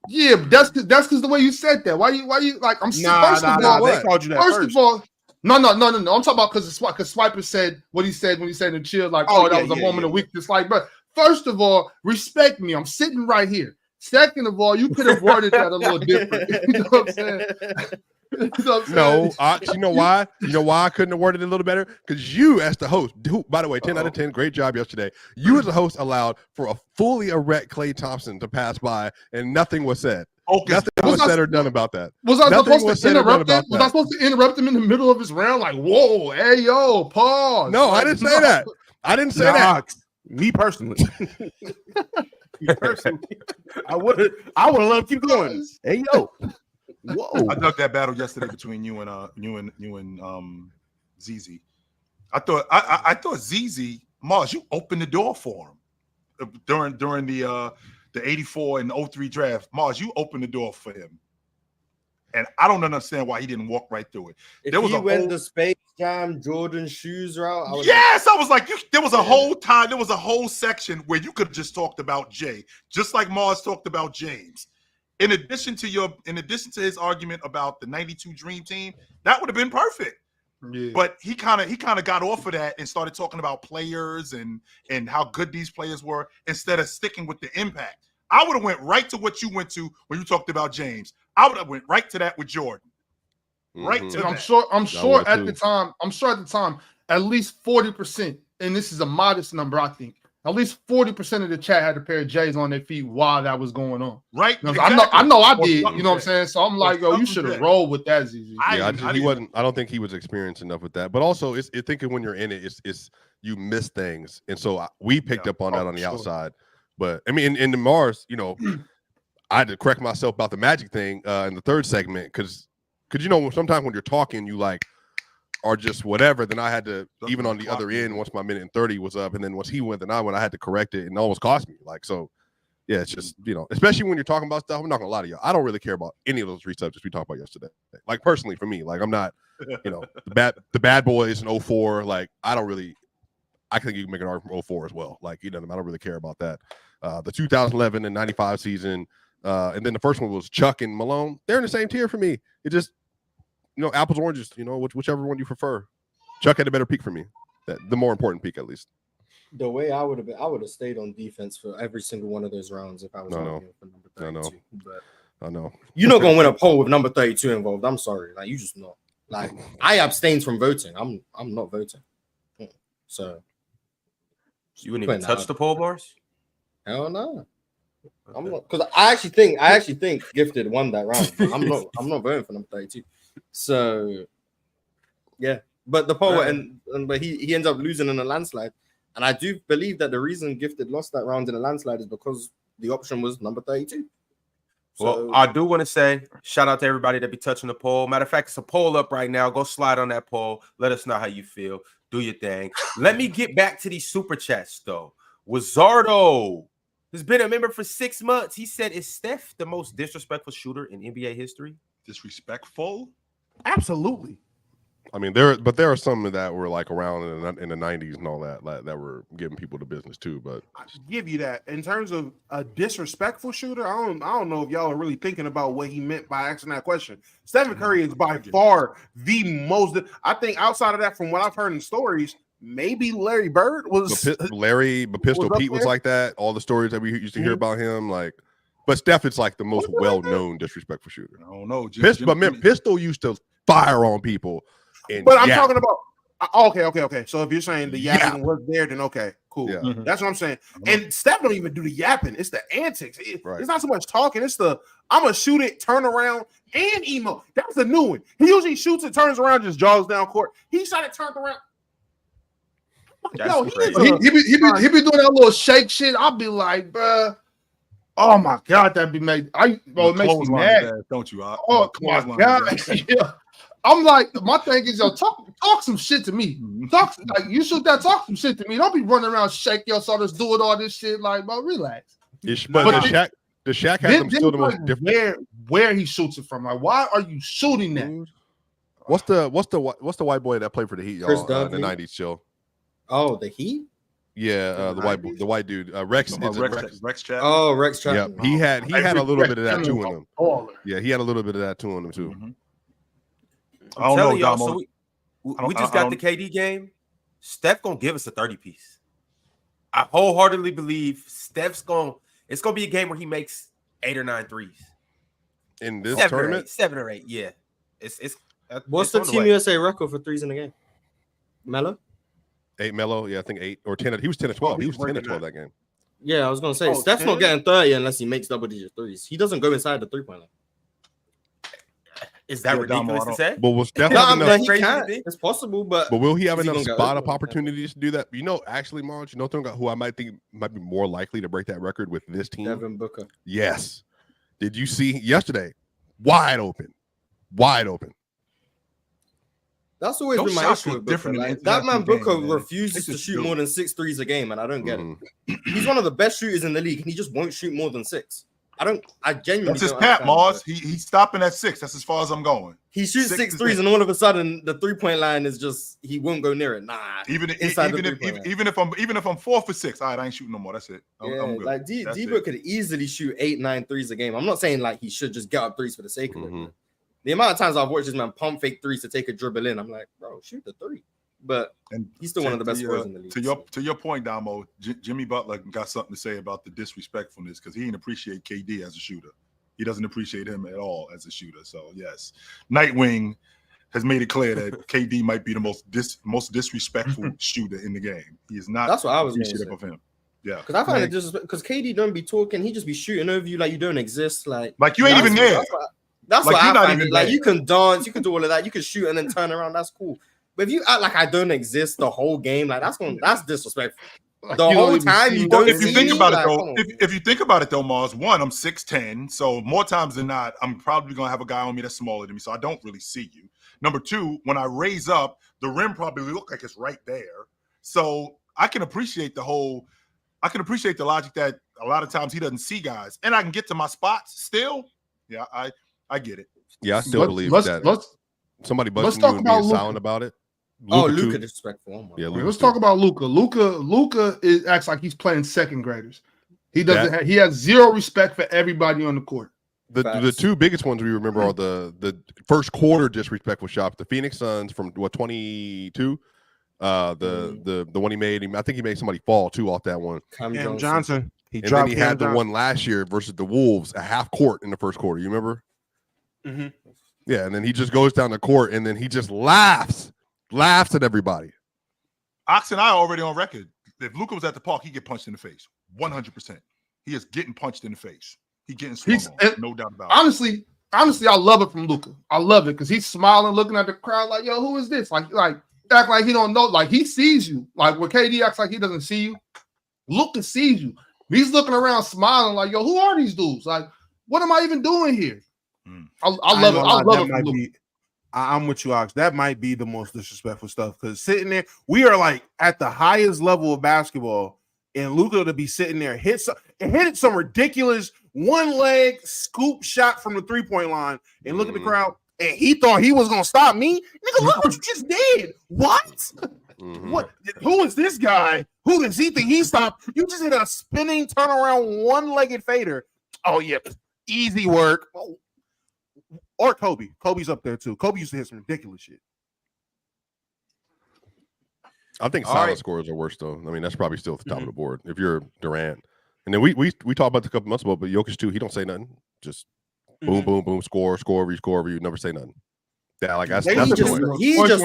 Yeah, but that's because the way you said that. Why you like? I'm they called you that first of all. No. I'm talking about because Swiper said what he said when he said in chill, like, that was a moment of weakness. Like, but first of all, respect me. I'm sitting right here. Second of all, you could have worded that a little different. You know what I'm saying? No, you know why? You know why I couldn't have worded it a little better? Because you, as the host, by the way, 10 out of 10, great job yesterday. You, as a host, allowed for a fully erect Klay Thompson to pass by, and nothing was said. Nothing was said or done about that. Was I supposed to interrupt him? Was I supposed to interrupt him in the middle of his round? Like, whoa, hey, yo, pause. No, I didn't say that. I didn't say that. Me personally. I would have let him keep going. Hey, yo. Whoa. I dug that battle yesterday between you and ZZ. I thought ZZ, Mars, you opened the door for him during the 84 and 03 draft. Mars, you opened the door for him. And I don't understand why he didn't walk right through it. If he went the Space Jam Jordan shoes route, I was like, there was a whole time, there was a whole section where you could have just talked about Jay, just like Mars talked about James. In addition to his argument about the 92 Dream Team, that would have been perfect. Yeah. But he kind of got off of that and started talking about players and how good these players were instead of sticking with the impact. I would have went right to what you went to when you talked about James. I would have went right to that with Jordan. Right to that. I'm sure at the time, at least 40%, and this is a modest number, I think. At least 40% of the chat had a pair of J's on their feet while that was going on. Right. You know, exactly. I know I did. You know what I'm saying? So I'm like, yo, you should have rolled with that, ZZ. I don't think he was experienced enough with that. But also, it's thinking when you're in it, it's you miss things, and so we picked up on that on the outside. But I mean, in the Mars, you know, I had to correct myself about the Magic thing in the third segment because you know sometimes when you're talking, you like. Or just whatever, then I had to, even on the other end, once my minute and 30 was up, and then once he went, then I had to correct it, and it almost cost me. Like, so, yeah, it's just, you know, especially when you're talking about stuff, I'm not gonna lie to you, I don't really care about any of those three subjects we talked about yesterday. Like, personally, for me, like, I'm not, you know, the bad boys in 04, like, I think you can make an argument from 04 as well. Like, you know, I don't really care about that. The 2011 and 95 season, and then the first one was Chuck and Malone. They're in the same tier for me. It just, you know, apples, oranges, you know, whichever one you prefer. Chuck had a better peak for me. The more important peak, at least. The way I would have stayed on defense for every single one of those rounds if I was arguing for number 32. I know. You're not gonna win a poll with number 32 involved. I'm sorry. Like, you just not. Like, I abstained from voting. I'm not voting. So you wouldn't even touch the poll, Mars? Hell no. I'm not, because I actually think Gifted won that round. I'm not voting for number 32. So yeah, but the poll but he ends up losing in a landslide, and I do believe that the reason Gifted lost that round in a landslide is because the option was number 32. So, well, I do want to say shout out to everybody that be touching the poll. Matter of fact, it's a poll up right now. Go slide on that poll. Let us know how you feel. Do your thing. Let me get back to these super chats though. Wizardo has been a member for 6 months. He said, "Is Steph the most disrespectful shooter in NBA history?" Disrespectful? Absolutely. I mean, there are some that were like around in the 90s and all that were giving people the business too. But I give you that. In terms of a disrespectful shooter, I don't know if y'all are really thinking about what he meant by asking that question. Stephen Curry is by far the most. I think outside of that, from what I've heard in stories, maybe Larry Bird was Pistol Pete was like that. All the stories that we used to hear about him, like. But Steph is like the most well-known disrespectful shooter. I don't know. Pistol used to fire on people. But I'm talking about okay. So if you're saying the yapping was there, then okay, cool. Yeah. Mm-hmm. That's what I'm saying. And Steph don't even do the yapping. It's the antics. It's not so much talking. It's the I'm gonna shoot it, turn around, and emo. That's the new one. He usually shoots it, turns around, just jogs down court. He shot it, turned around. Yo, he be doing that little shake shit. I'll be like, bruh. Oh my God, that'd be made. It makes me mad, don't you? Oh my God, yeah. I'm like, my thing is, yo, talk some shit to me. Talk like you shoot that. Talk some shit to me. Don't be running around shake your shoulders, doing all this shit. Like, bro, relax. But the Shaq has them still the most different. Where he shoots it from? Like, why are you shooting that? What's the white boy that played for the Heat, y'all, in the 90s? Chill. Oh, the Heat. Yeah, the white dude, Rex. Rex Chat. Oh, Rex Chat. Yeah, he had a little bit of that too in him. Yeah, he had a little bit of that too in him too. Mm-hmm. I'm telling y'all, so we just got the KD game. Steph gonna give us a 30-piece. I wholeheartedly believe Steph's it's gonna be a game where he makes 8 or 9 threes. In this 7 or 8, yeah. What's the Team USA record for threes in the game? Melo? 8 Melo, yeah, I think 8 or 10. He was 10 or 12. He was 10 or 12 that game. Yeah, I was gonna say Steph's not getting 30 unless he makes double-digit threes. He doesn't go inside the 3-point line. Is that ridiculous to say? But will Steph have enough? It's possible, but will he have enough spot-up opportunities to do that? You know, actually, Marge, who I might think might be more likely to break that record with this team? Devin Booker. Yes. Did you see yesterday? Wide open. That's always been my issue with Booker. Like, that man Booker refuses to shoot more than 6 threes a game, and I don't get it. He's one of the best shooters in the league, and he just won't shoot more than 6. I genuinely. That's his cap, Mars. He's stopping at 6. That's as far as I'm going. He shoots 6 threes, and all of a sudden the 3-point line is just he won't go near it. Nah. Even if I'm 4 for 6, all right, I ain't shooting no more. That's it. I'm good. Like D-Book could easily shoot 8, 9 threes a game. I'm not saying like he should just get up threes for the sake of it. The amount of times I've watched this man pump fake threes to take a dribble in, I'm like, bro, shoot the 3. But he's still one of the best scorers in the league. To your point, Damo, Jimmy Butler got something to say about the disrespectfulness because he didn't appreciate KD as a shooter. He doesn't appreciate him at all as a shooter. So yes, Nightwing has made it clear that KD might be the most disrespectful shooter in the game. He is not. That's what I was appreciative of him. Yeah, because I find it just because KD don't be talking, he just be shooting over you like you don't exist. Like you ain't even there. That's like what I find. Like you can dance, you can do all of that, you can shoot and then turn around. That's cool. But if you act like I don't exist the whole game, like that's disrespectful. The whole time you don't. If you think about it though, if you think about it though, Mars, one, I'm 6'10", so more times than not, I'm probably gonna have a guy on me that's smaller than me, so I don't really see you. Number 2, when I raise up, the rim probably look like it's right there, so I can appreciate the logic that a lot of times he doesn't see guys, and I can get to my spots still. Yeah, I get it. Yeah, I still believe that. Somebody busting you and being silent about it. Luka disrespectful. Yeah, let's talk about Luka. Luka acts like he's playing second graders. He doesn't. He has zero respect for everybody on the court. The 2 biggest ones we remember are the first quarter disrespectful shot. The Phoenix Suns from 22. The one he made. I think he made somebody fall too off that one. Cam Johnson. Then he had the one last year versus the Wolves, a half court in the first quarter. You remember? Mm-hmm. Yeah, and then he just goes down the court and then he just laughs at everybody. Ox and I are already on record. If Luka was at the park, he'd get punched in the face. 100%. He is getting punched in the face. He's getting swung on, no doubt about it. Honestly, I love it from Luka. I love it because he's smiling, looking at the crowd like, yo, who is this? Like act like he don't know. Like he sees you. Like when KD acts like he doesn't see you, Luka sees you. He's looking around smiling like, yo, who are these dudes? Like, what am I even doing here? I love it. I love it. I'm with you, Ox. That might be the most disrespectful stuff because sitting there, we are like at the highest level of basketball, and Luka to be sitting there hit some ridiculous one leg scoop shot from the 3-point line, and look at the crowd, and he thought he was gonna stop me. Nigga, look what you just did. What? What? Who is this guy? Who does he think he stopped? You just hit a spinning turnaround one-legged fader. Oh yeah, easy work. Oh. Or Kobe. Kobe's up there too. Kobe used to hit some ridiculous shit. I think silent scores are worse though. I mean, that's probably still at the top of the board if you're Durant. And then we talked about this a couple months ago, but Jokic too. He don't say nothing. Just boom, boom, boom, score over you. Never say nothing. Yeah, like that's he's just annoying. He just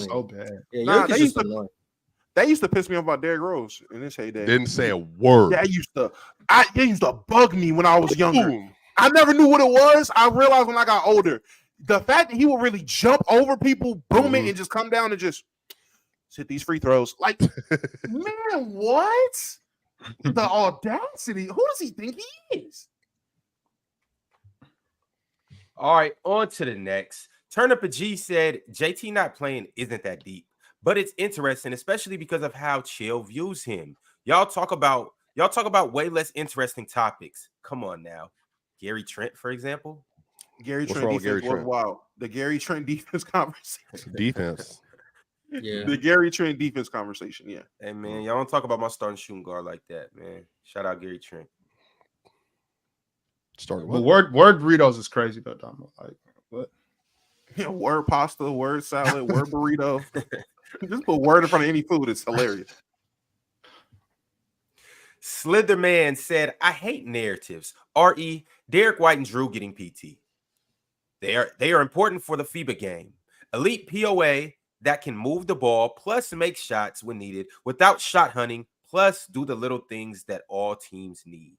so bad. Yeah, They used to piss me off about Derrick Rose in his heyday. Didn't say a word. They used to bug me when I was younger. I never knew what it was. I realized when I got older. The fact that he would really jump over people, boom it, and just come down and just hit these free throws. Like, man, what? The audacity. Who does he think he is? All right, on to the next. Turn Up a G said, JT not playing isn't that deep, but it's interesting, especially because of how Chill views him. Y'all talk about way less interesting topics. Come on now. Gary Trent, for example. Gary Trent defense was wild. The Gary Trent defense conversation. Defense. Yeah. The Gary Trent defense conversation. Yeah. Hey man, y'all don't talk about my starting shooting guard like that, man. Shout out Gary Trent. But word burritos is crazy though, Dom. Like what? Yeah, word pasta, word salad, word burrito. Just put word in front of any food. It's hilarious. Slitherman said, I hate narratives. R.E. Derek White and Jrue getting PT. They are important for the FIBA game. Elite POA that can move the ball plus make shots when needed without shot hunting plus do the little things that all teams need.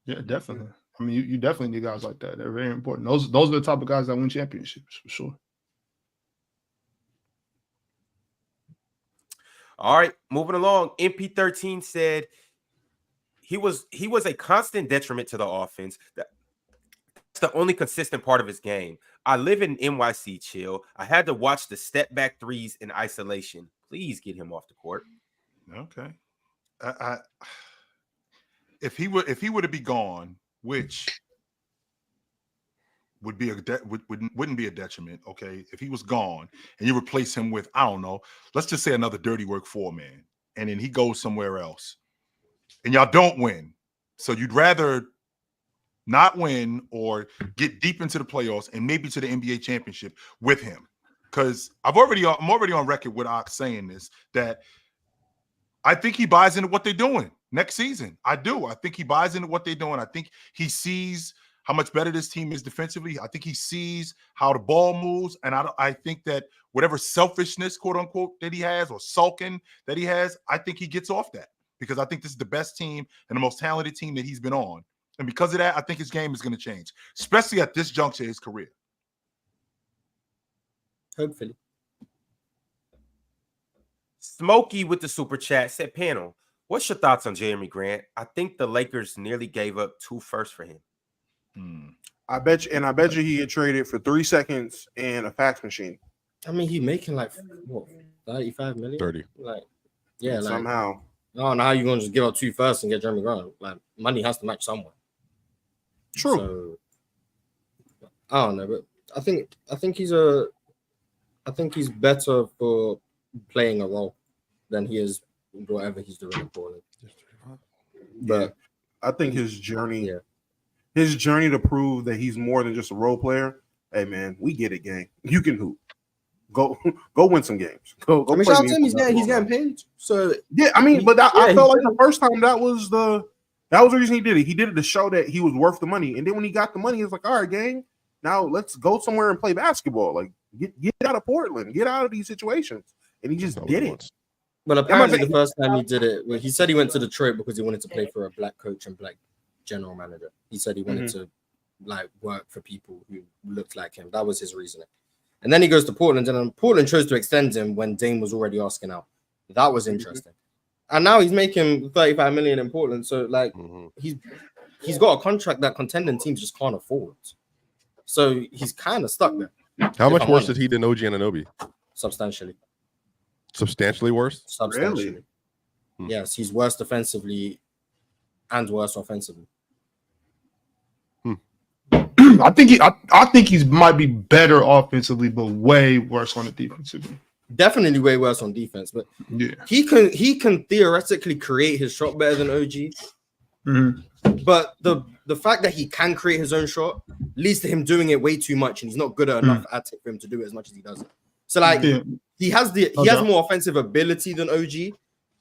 Yeah, definitely. I mean, you definitely need guys like that. They're very important. Those are the type of guys that win championships for sure. All right, moving along. MP13 said he was a constant detriment to the offense. That's the only consistent part of his game. I live in NYC, chill. I had to watch the step back threes in isolation. Please get him off the court. Okay. If he were to be gone, which would be wouldn't be a detriment, okay? If he was gone and you replace him with, I don't know, let's just say another dirty work 4-man, and then he goes somewhere else, and y'all don't win, so you'd rather not win or get deep into the playoffs and maybe to the NBA championship with him, because I'm already on record with Ox saying this, that I think he buys into what they're doing next season. I do. I think he buys into what they're doing. I think he sees how much better this team is defensively. I think he sees how the ball moves. And I think that whatever selfishness, quote unquote, that he has, or sulking that he has, I think he gets off that, because I think this is the best team and the most talented team that he's been on. And because of that, I think his game is going to change, especially at this juncture of his career. Hopefully. Smokey with the super chat said, panel, what's your thoughts on Jeremy Grant? I think the Lakers nearly gave up 2 firsts for him. I bet you he get traded for 3 seconds and a fax machine. I mean, he's making like what, 35 million? 30. Like, yeah, like, somehow. I don't know how you're gonna just give up 2 firsts and get Jeremy Grant. Like, money has to match somewhere. True. So, I don't know, but I think he's better for playing a role than he is whatever he's doing in Portland. But I think his journey to prove that he's more than just a role player. Hey man, we get it, gang. You can hoop. Go win some games. Go. I mean, shout out to him. He's getting paid. So yeah, I mean, but I felt like the first time that was the reason he did it. He did it to show that he was worth the money. And then when he got the money, he was like, all right, gang, now let's go somewhere and play basketball. Like get out of Portland, get out of these situations. And he just did it. Well, apparently the first time he did it, he said he went to Detroit because he wanted to play for a black coach and black general manager. He said he wanted to like work for people who looked like him. That was his reasoning. And then he goes to Portland, and then Portland chose to extend him when Dame was already asking out. That was interesting. And now he's making 35 million in Portland. So like he's got a contract that contending teams just can't afford. So he's kind of stuck there. How much worse is he than OG Anunoby? Substantially. Substantially worse? Substantially. Really? Yes, he's worse defensively and worse offensively. I think he might be better offensively, but way worse on the defensive. Definitely way worse on defense, but yeah, he can theoretically create his shot better than OG. But the fact that he can create his own shot leads to him doing it way too much, and he's not good enough at it for him to do it as much as he does it. So like he has more offensive ability than OG,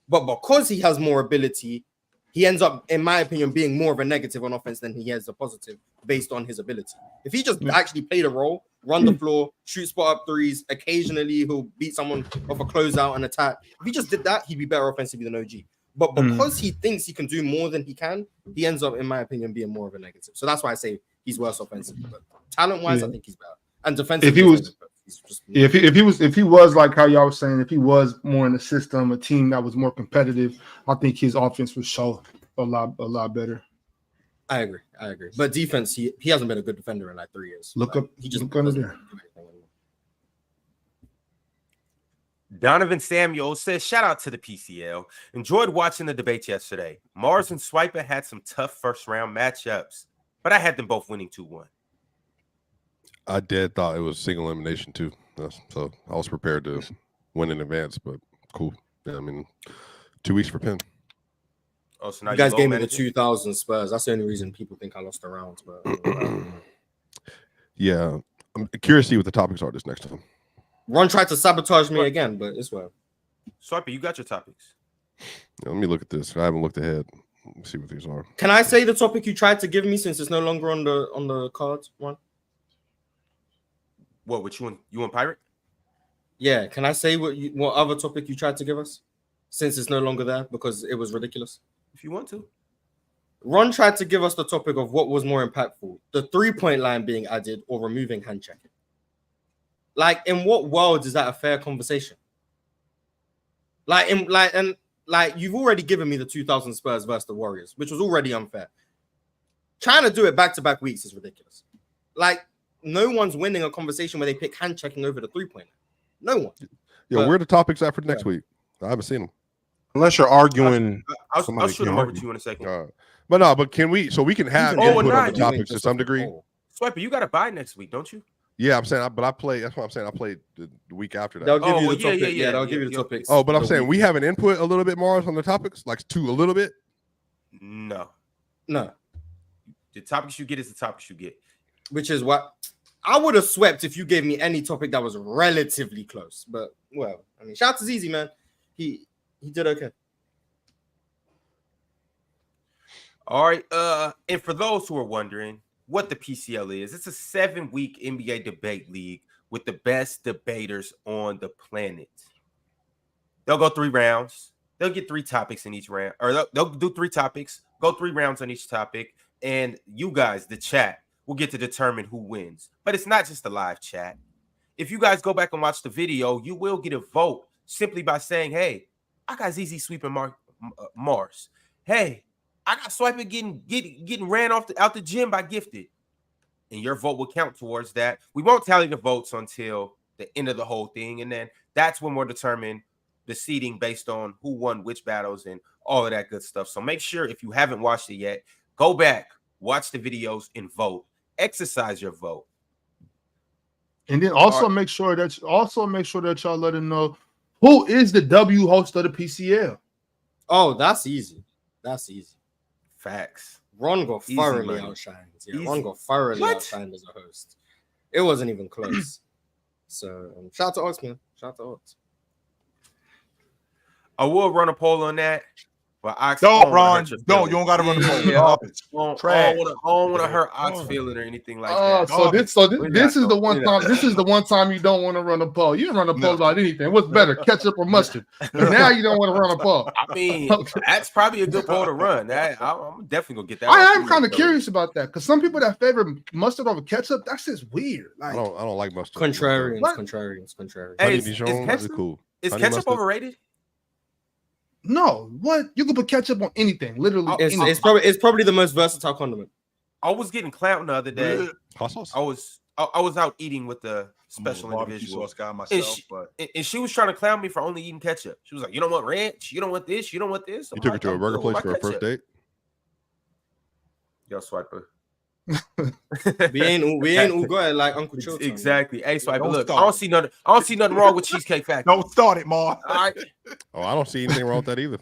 but because he has more ability, he ends up, in my opinion, being more of a negative on offense than he has a positive based on his ability. If he just actually played a role, run the floor, shoot spot up threes, occasionally he'll beat someone off a closeout and attack. If he just did that, he'd be better offensively than OG. But because he thinks he can do more than he can, he ends up, in my opinion, being more of a negative. So that's why I say he's worse offensively. But talent-wise, I think he's better. And defensively, if he was like how y'all were saying, if he was more in the system, a team that was more competitive, I think his offense would show a lot better. I agree. But defense, he hasn't been a good defender in like 3 years. Look under there. Donovan Samuel says, shout out to the PCL. Enjoyed watching the debates yesterday. Mars and Swiper had some tough first round matchups, but I had them both winning 2-1. I thought it was single elimination too. So I was prepared to win in advance, but cool. Yeah, I mean, 2 weeks for Penn. Oh, so now you guys gave me the 2000 Spurs. That's the only reason people think I lost the rounds. But yeah, I'm curious to see what the topics are this next time. Ron tried to sabotage me again, but it's well. Swiper, you got your topics. Yeah, let me look at this. I haven't looked ahead. Let me see what these are. Can I say the topic you tried to give me since it's no longer on the cards, Ron? What you want Pirate? Yeah, can I say what other topic you tried to give us? since it's no longer there because it was ridiculous? If you want to. Ron tried to give us the topic of what was more impactful, the 3-point line being added or removing hand checking. Like, in what world is that a fair conversation? Like, you've already given me the 2000 Spurs versus the Warriors, which was already unfair. Trying to do it back-to-back weeks is ridiculous. Like, no one's winning a conversation where they pick hand checking over the 3-point line. No one. Yeah, where are the topics at for next week? I haven't seen them. Unless you're arguing. I'll shoot them over to you in a second. But can we? So we can have input on the topics to some degree. Swiper, you got to buy next week, don't you? Yeah, I'm saying, but I play. That's what I'm saying. I played the week after that. They'll give you the topic. Yeah, they'll give you the topics. Oh, but I'm saying we have an input a little bit, Mars, on the topics, like a little bit. No. The topics you get is the topics you get. Which is what I would have swept if you gave me any topic that was relatively close. But well, I mean, shout to Easy, man. He did okay. All right. And for those who are wondering what the PCL is, it's a 7-week NBA debate league with the best debaters on the planet. They'll go 3 rounds. They'll get 3 topics in each round, or they'll do 3 topics, go 3 rounds on each topic, and you guys, the chat, will get to determine who wins. But it's not just a live chat. If you guys go back and watch the video, you will get a vote simply by saying, hey, I got ZZ sweeping Mars. Hey, I got Swiper getting ran out the gym by Gifted. And your vote will count towards that. We won't tally the votes until the end of the whole thing. And then that's when we'll determine the seeding based on who won which battles and all of that good stuff. So make sure, if you haven't watched it yet, go back, watch the videos, and vote. Exercise your vote. And then also make sure that y'all let them know who is the W host of the PCL. Oh, that's easy. That's easy. Facts. Ron got thoroughly outshined. Yeah, Ron got thoroughly outshined as a host. It wasn't even close. So shout out to Ox, man. Shout out to Ox. I will run a poll on that. But Ox, don't, Ron. Don't. You don't got to run the poll. I don't want to hurt Ox feeling or anything like that. This is the one time. This is the one time you don't want to run a poll. You don't run a poll about anything. What's better, ketchup or mustard? Now you don't want to run a poll. I mean, that's probably a good poll to run. I'm definitely gonna get that. I am kind of curious about that because some people that favor mustard over ketchup, that's just weird. Like, I don't like mustard. Contrarians. Hey, is ketchup overrated? No, what? You can put ketchup on anything, literally. It's probably the most versatile condiment. I was getting clowned the other day. I was out eating with the special individual guy myself, and she was trying to clown me for only eating ketchup. She was like, "You don't want ranch? You don't want this? You don't want this?" You took her to a burger place for a first date. Yo, Swiper. we ain't all got it like Uncle Chilton. Exactly. Hey, Swiper, look, I don't see nothing wrong with Cheesecake Factory. Don't start it, Ma. All right. Oh, I don't see anything wrong with that either.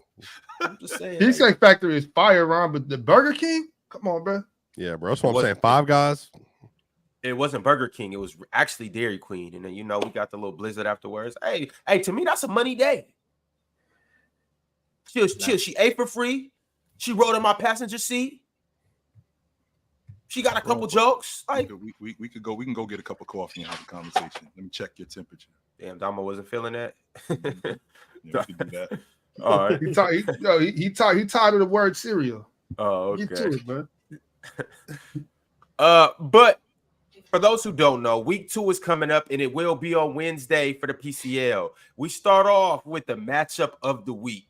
I'm just saying. Cheesecake Factory is fire, Ron, but the Burger King, come on, bro. Yeah, bro. That's what I'm saying. Five Guys. It wasn't Burger King. It was actually Dairy Queen, and then we got the little blizzard afterwards. Hey, to me, that's a money day. Chill. She ate for free. She rode in my passenger seat. She got a couple jokes. Like we can go get a cup of coffee and have a conversation. Let me check your temperature. Damn, Damo wasn't feeling that. Yeah, we can do that. All right. He tired of the word cereal. Oh, okay. Get to it, man. But for those who don't know, week 2 is coming up, and it will be on Wednesday for the PCL. We start off with the matchup of the week.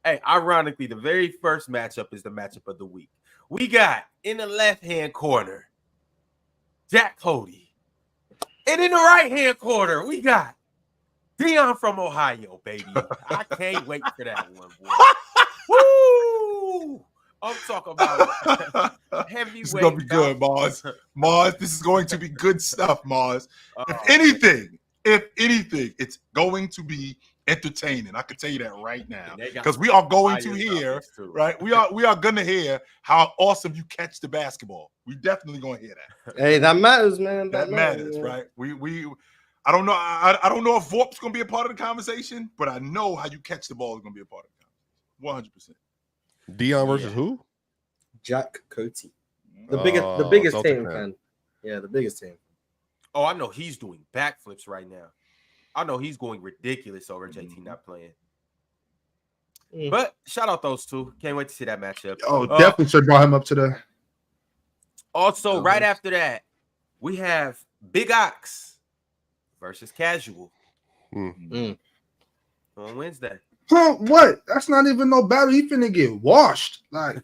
Hey, ironically, the very first matchup is the matchup of the week. We got in the left-hand corner, Jack Cody. And in the right-hand corner, we got Dion from Ohio, baby. I can't wait for that one, boy. Woo! I'm talking about heavyweight. This is going to be good, Mars. Mars, this is going to be good stuff, Mars. If anything, it's going to be entertaining. I can tell you that right now, because we are going to hear, right? We are going to hear how awesome you catch the basketball. We definitely going to hear that. Hey, that matters, man. That matters, right? I don't know. I don't know if Vorp's going to be a part of the conversation, but I know how you catch the ball is going to be a part of the conversation. 100%. Dion versus who? Jack Cody, the biggest Tatum fan. Yeah, the biggest Tatum. Oh, I know he's doing backflips right now. I know he's going ridiculous over JT not playing. But shout out those two. Can't wait to see that matchup. Oh, definitely should brought him up today. Also, right after that, we have Big Ox versus Casual on Wednesday. Huh, what? That's not even no battle. He finna get washed. Like,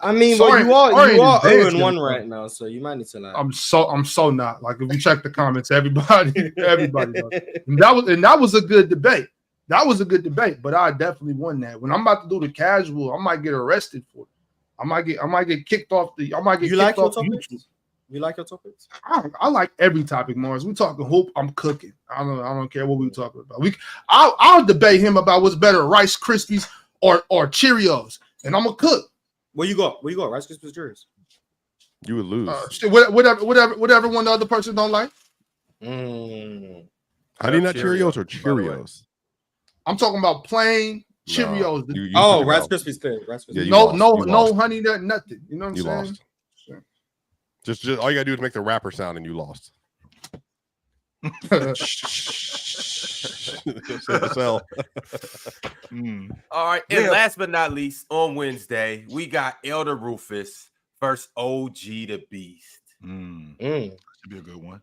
I mean, but you are 0-1 right now, so you might need to like. I'm so not. Like, if you check the comments, everybody knows. And that was a good debate. That was a good debate, but I definitely won that. When I'm about to do the Casual, I might get arrested for it. I might get kicked off the. I might get. You kicked like your off topics? YouTube. You like your topics? I like every topic, Mars. We talking hoop, I'm cooking. I don't care what we talking about. I'll debate him about what's better, Rice Krispies or Cheerios, and I'm gonna cook. What you got? Rice Krispies, Cheerios. You would lose. Whatever one the other person don't like. How do you not Cheerios or Cheerios? I'm talking about plain Cheerios. Rice Krispies clear. Rice Krispies. Yeah, no honey, nothing. You know what I'm saying? Lost. Just all you gotta do is make the rapper sound, and you lost. All right, and last but not least, on Wednesday, we got Elder Rufus versus OG the Beast. Should be a good one.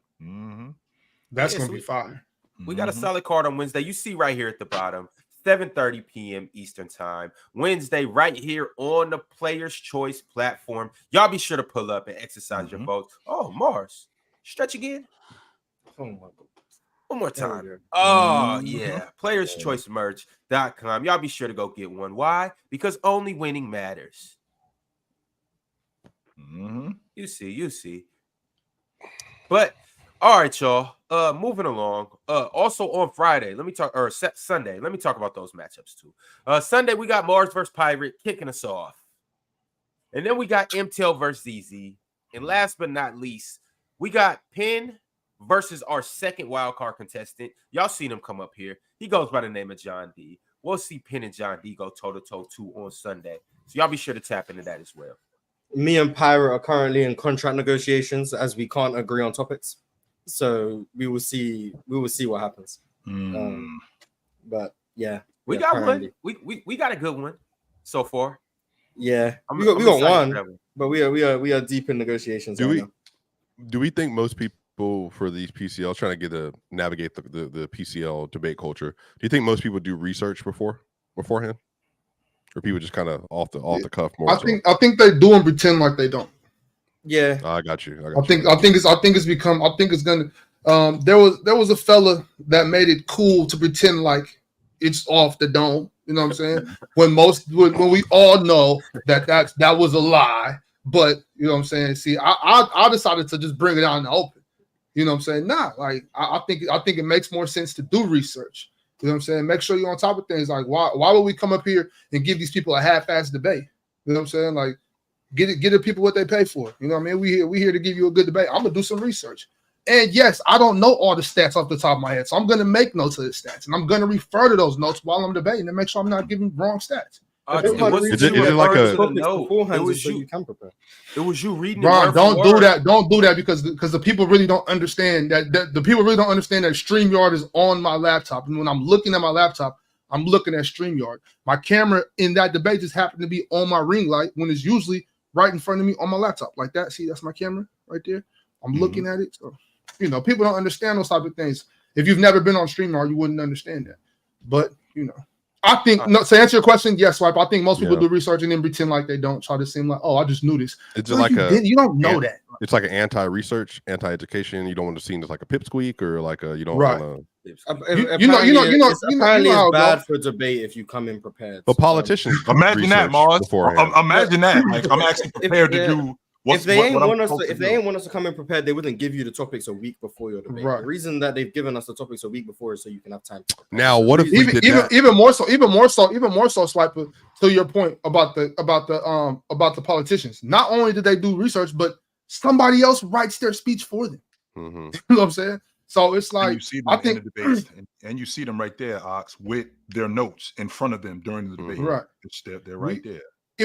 That's gonna be fire. We got a solid card on Wednesday. You see right here at the bottom, 7:30 p.m. Eastern time. Wednesday, right here on the Players' Choice platform. Y'all be sure to pull up and exercise your votes. Oh, Mars. Stretch again. Oh my God. One more time. Oh, yeah. PlayersChoiceMerch.com. Y'all be sure to go get one. Why? Because only winning matters. You see. But all right, y'all. Moving along. Also on Friday, Sunday. Let me talk about those matchups too. Sunday we got Mars versus Pirate kicking us off, and then we got MTL versus ZZ, and last but not least, we got Penn versus our second wildcard contestant. Y'all seen him come up here. He goes by the name of John D. We'll see Penn and John D go toe-to-toe too on Sunday. So y'all be sure to tap into that as well. Me and Pirate are currently in contract negotiations as we can't agree on topics. So we will see what happens. But yeah, we got one. We got a good one so far. Yeah, we got one, but we are deep in negotiations. Do we think most people for these PCLs trying to navigate the PCL debate culture? Do you think most people do research beforehand, or people just kind of off the cuff more? I think they do and pretend like they don't. Yeah, I got you. I think it's gonna. There was a fella that made it cool to pretend like it's off the dome. You know what I'm saying? when we all know that was a lie. But you know what I'm saying? See, I decided to just bring it out in the open. You know what I'm saying? Nah, like I think it makes more sense to do research. You know what I'm saying? Make sure you're on top of things. Like why would we come up here and give these people a half-assed debate? You know what I'm saying? Like get the people what they pay for. You know what I mean? We here to give you a good debate. I'm gonna do some research. And yes, I don't know all the stats off the top of my head, so I'm gonna make notes of the stats, and I'm gonna refer to those notes while I'm debating and make sure I'm not giving wrong stats. Is it like a? It was you reading. Ron, don't do that. Don't do that because the people really don't understand that the people really don't understand that StreamYard is on my laptop, and when I'm looking at my laptop, I'm looking at StreamYard. My camera in that debate just happened to be on my ring light when it's usually right in front of me on my laptop, like that. See, that's my camera right there. I'm looking at it. So, you know, people don't understand those type of things. If you've never been on StreamYard, you wouldn't understand that. But you know. I think to answer your question, yes, Swipe. I think most people do research and then pretend like they don't, try to seem like, oh, I just knew this. It's like you don't know that. It's like an anti-research, anti-education. You don't want to seem as like a pipsqueak or like you don't want to. Apparently, it's bad for debate if you come in prepared. But politicians, imagine that, Mars. Imagine that. Like I'm actually prepared to do. If they ain't want us to come in prepared, they wouldn't give you the topics a week before your debate. Right. The reason that they've given us the topics a week before is so you can have time. Now, what if even more so, Swiper, to your point about the politicians? Not only did they do research, but somebody else writes their speech for them. You know what I'm saying? So it's like you see them in the debates, and you see them right there, Ox, with their notes in front of them during the debate. Right, they're right there.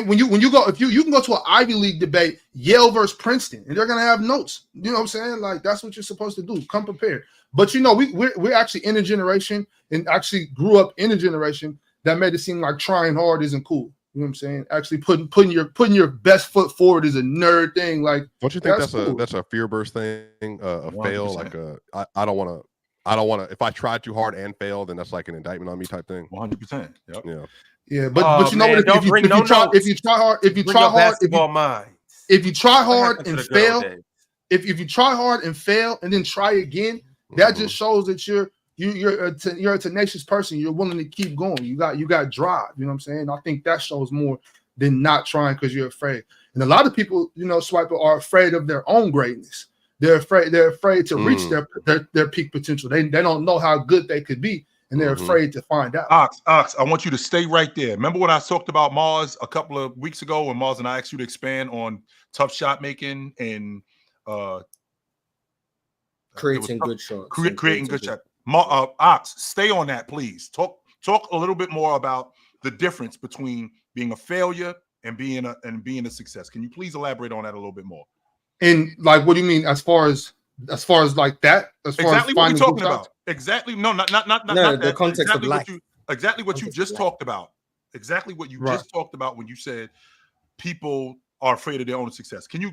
When you go, if you can go to an Ivy League debate, Yale versus Princeton, and they're gonna have notes. You know what I'm saying? Like that's what you're supposed to do. Come prepared. But you know, we're actually in a generation and actually grew up in a generation that made it seem like trying hard isn't cool. You know what I'm saying? Actually putting your best foot forward is a nerd thing. Like, don't you think that's a fear burst thing? A 100%. Fail, like I don't want to. If I try too hard and fail, then that's like an indictment on me type thing. 100%. Yep. Yeah. Yeah, but you know what? If you try hard and fail, if you try hard and fail and then try again, that just shows that you're a tenacious person. You're willing to keep going. You got drive. You know what I'm saying? I think that shows more than not trying because you're afraid. And a lot of people, Swiper, are afraid of their own greatness. They're afraid to reach their peak potential. They don't know how good they could be, and they're afraid to find out. Ox, I want you to stay right there. Remember when I talked about Mars a couple of weeks ago when Mars and I asked you to expand on tough shot making and creating good shots. Creating good shots. Ox, stay on that, please. Talk a little bit more about the difference between being a failure and being a success. Can you please elaborate on that a little bit more? And like, what do you mean as far as like that? As far exactly as what we're talking about. Exactly. No, not the that. Context exactly of life. Exactly what you just talked about. Exactly what you just talked about when you said people are afraid of their own success. Can you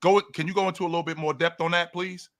go into a little bit more depth on that, please?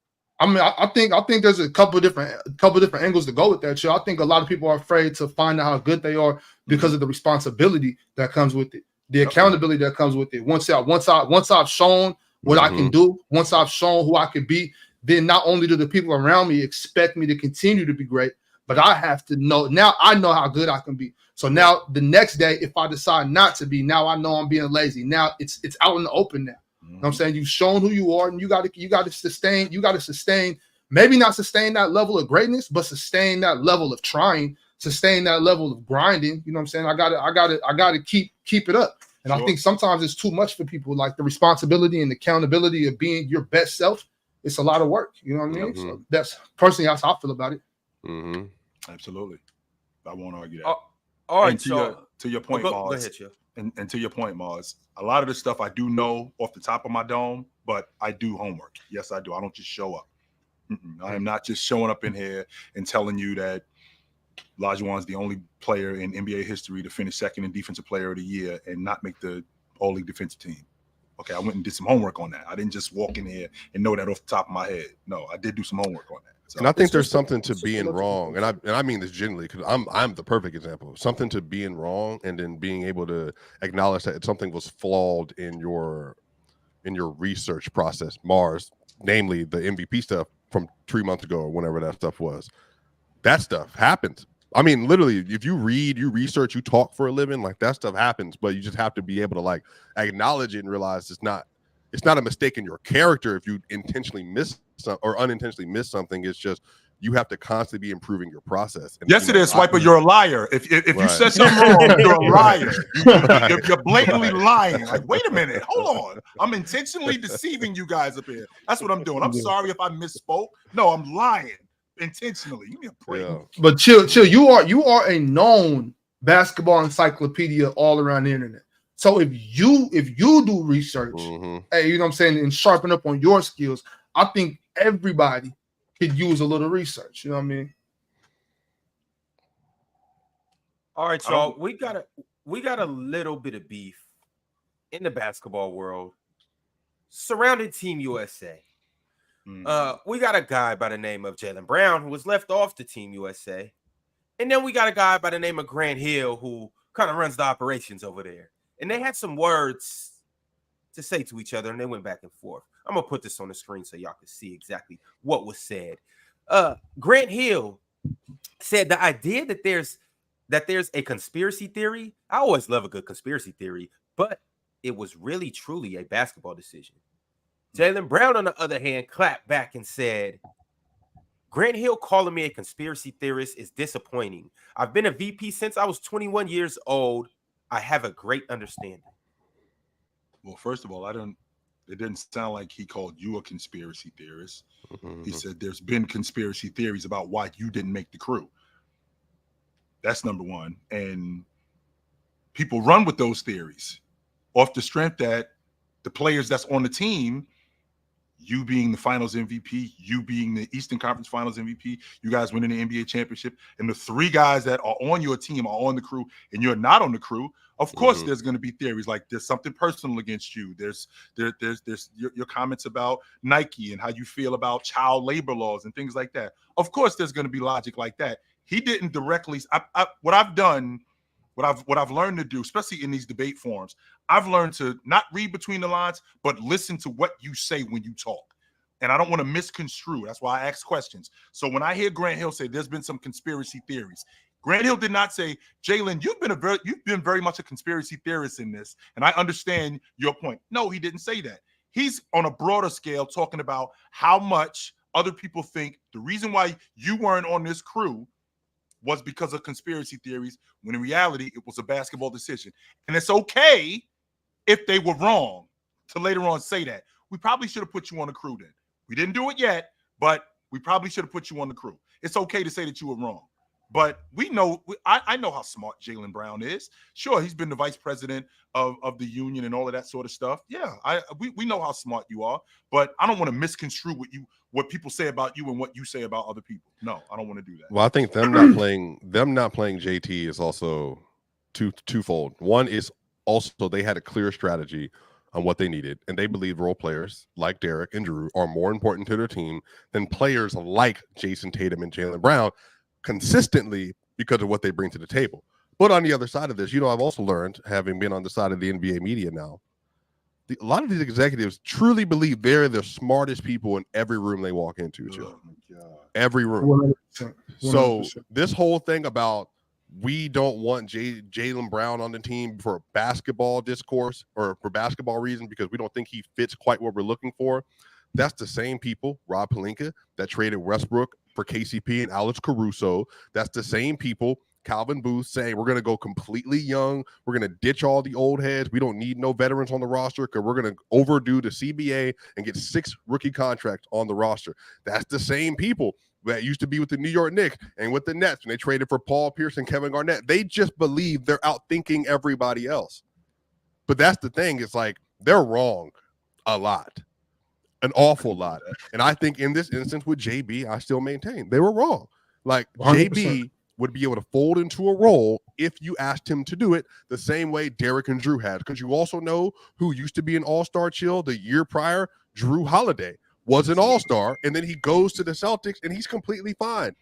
I mean, I think there's a couple different angles to go with that. I think a lot of people are afraid to find out how good they are because of the responsibility that comes with it, the accountability that comes with it. Once I've shown what I can do, once I've shown who I can be, then not only do the people around me expect me to continue to be great, but I have to know. Now I know how good I can be. So now the next day, if I decide not to be, now I know I'm being lazy. Now it's out in the open now. You know what I'm saying? You've shown who you are, and you got to sustain, maybe not sustain that level of greatness, but sustain that level of trying, sustain that level of grinding. You know what I'm saying? I gotta keep it up. And I think sometimes it's too much for people, like the responsibility and accountability of being your best self. It's a lot of work. You know what I mean? So that's personally how I feel about it. Absolutely. I won't argue that. All right, to your point, Mars. Go ahead, Chill. And to your point, Mars, a lot of the stuff I do know off the top of my dome, but I do homework. Yes, I do. I don't just show up. I am not just showing up in here and telling you that Olajuwon's the only player in NBA history to finish second in Defensive Player of the Year and not make the All-League defensive team. Okay, I went and did some homework on that. I didn't just walk in here and know that off the top of my head. No, I did do some homework on that. So, and I think there's something to being wrong, and I mean this genuinely because I'm the perfect example. Something to being wrong, and then being able to acknowledge that something was flawed in your research process. Mars, namely the MVP stuff from 3 months ago or whenever that stuff was. That stuff happens. I mean, literally, if you read, you research, you talk for a living, like that stuff happens. But you just have to be able to like acknowledge it and realize it's not a mistake in your character if you intentionally miss or unintentionally miss something. It's just you have to constantly be improving your process. And, yes, it is, Swiper. You're a liar. If you said something wrong, you're a liar. You're blatantly lying. Like, wait a minute, hold on. I'm intentionally deceiving you guys up here. That's what I'm doing. I'm sorry if I misspoke. No, I'm lying intentionally. Give me a break. Yeah. But chill. You are a known basketball encyclopedia all around the internet. So if you do research, hey, you know what I'm saying, and sharpen up on your skills, I think everybody could use a little research. You know what I mean? All right, y'all. We got a little bit of beef in the basketball world surrounding Team USA. We got a guy by the name of Jaylen Brown who was left off the Team USA. And then we got a guy by the name of Grant Hill who kind of runs the operations over there. And they had some words to say to each other, and they went back and forth. I'm going to put this on the screen so y'all can see exactly what was said. Grant Hill said the idea that there's a conspiracy theory. I always love a good conspiracy theory, but it was really, truly a basketball decision. Jaylen Brown, on the other hand, clapped back and said, Grant Hill calling me a conspiracy theorist is disappointing. I've been a VP since I was 21 years old. I have a great understanding. Well, first of all, it didn't sound like he called you a conspiracy theorist. He said there's been conspiracy theories about why you didn't make the crew. That's number one. And people run with those theories off the strength that the players that's on the team you being the Finals MVP, you being the Eastern Conference Finals MVP, you guys winning the NBA championship, and the 3 guys that are on your team are on the crew, and you're not on the crew. Of course, there's going to be theories like there's something personal against you. There's your comments about Nike and how you feel about child labor laws and things like that. Of course, there's going to be logic like that. He didn't directly. What I've learned to do, especially in these debate forums, I've learned to not read between the lines, but listen to what you say when you talk. And I don't want to misconstrue. That's why I ask questions. So when I hear Grant Hill say there's been some conspiracy theories, Grant Hill did not say, Jaylen, you've been very much a conspiracy theorist in this, and I understand your point. No, he didn't say that. He's on a broader scale talking about how much other people think the reason why you weren't on this crew was because of conspiracy theories, when in reality, it was a basketball decision. And it's okay if they were wrong to later on say that. We probably should have put you on the crew then. We didn't do it yet, but we probably should have put you on the crew. It's okay to say that you were wrong. But we know, I know how smart Jaylen Brown is. Sure, he's been the vice president of the union and all of that sort of stuff. Yeah, we know how smart you are, but I don't want to misconstrue what people say about you and what you say about other people. No, I don't want to do that. Well, I think them not playing JT is also twofold. One is also they had a clear strategy on what they needed, and they believe role players like Derek and Jrue are more important to their team than players like Jayson Tatum and Jaylen Brown consistently because of what they bring to the table. But on the other side of this, I've also learned, having been on the side of the NBA media now, a lot of these executives truly believe they're the smartest people in every room they walk into. Every room. 100%. So this whole thing about we don't want Jaylen Brown on the team for basketball discourse or for basketball reasons because we don't think he fits quite what we're looking for. That's the same people, Rob Pelinka, that traded Westbrook for KCP and Alex Caruso. That's the same people, Calvin Booth, saying we're going to go completely young. We're going to ditch all the old heads. We don't need no veterans on the roster because we're going to overdo the CBA and get 6 rookie contracts on the roster. That's the same people that used to be with the New York Knicks and with the Nets when they traded for Paul Pierce and Kevin Garnett. They just believe they're outthinking everybody else. But that's the thing. It's like they're wrong a lot. An awful lot. And I think in this instance with JB, I still maintain they were wrong. Like 100%. JB would be able to fold into a role if you asked him to do it the same way Derek and Jrue had. Because you also know who used to be an all-star chill the year prior, Jrue Holiday was an all-star, and then he goes to the Celtics and he's completely fine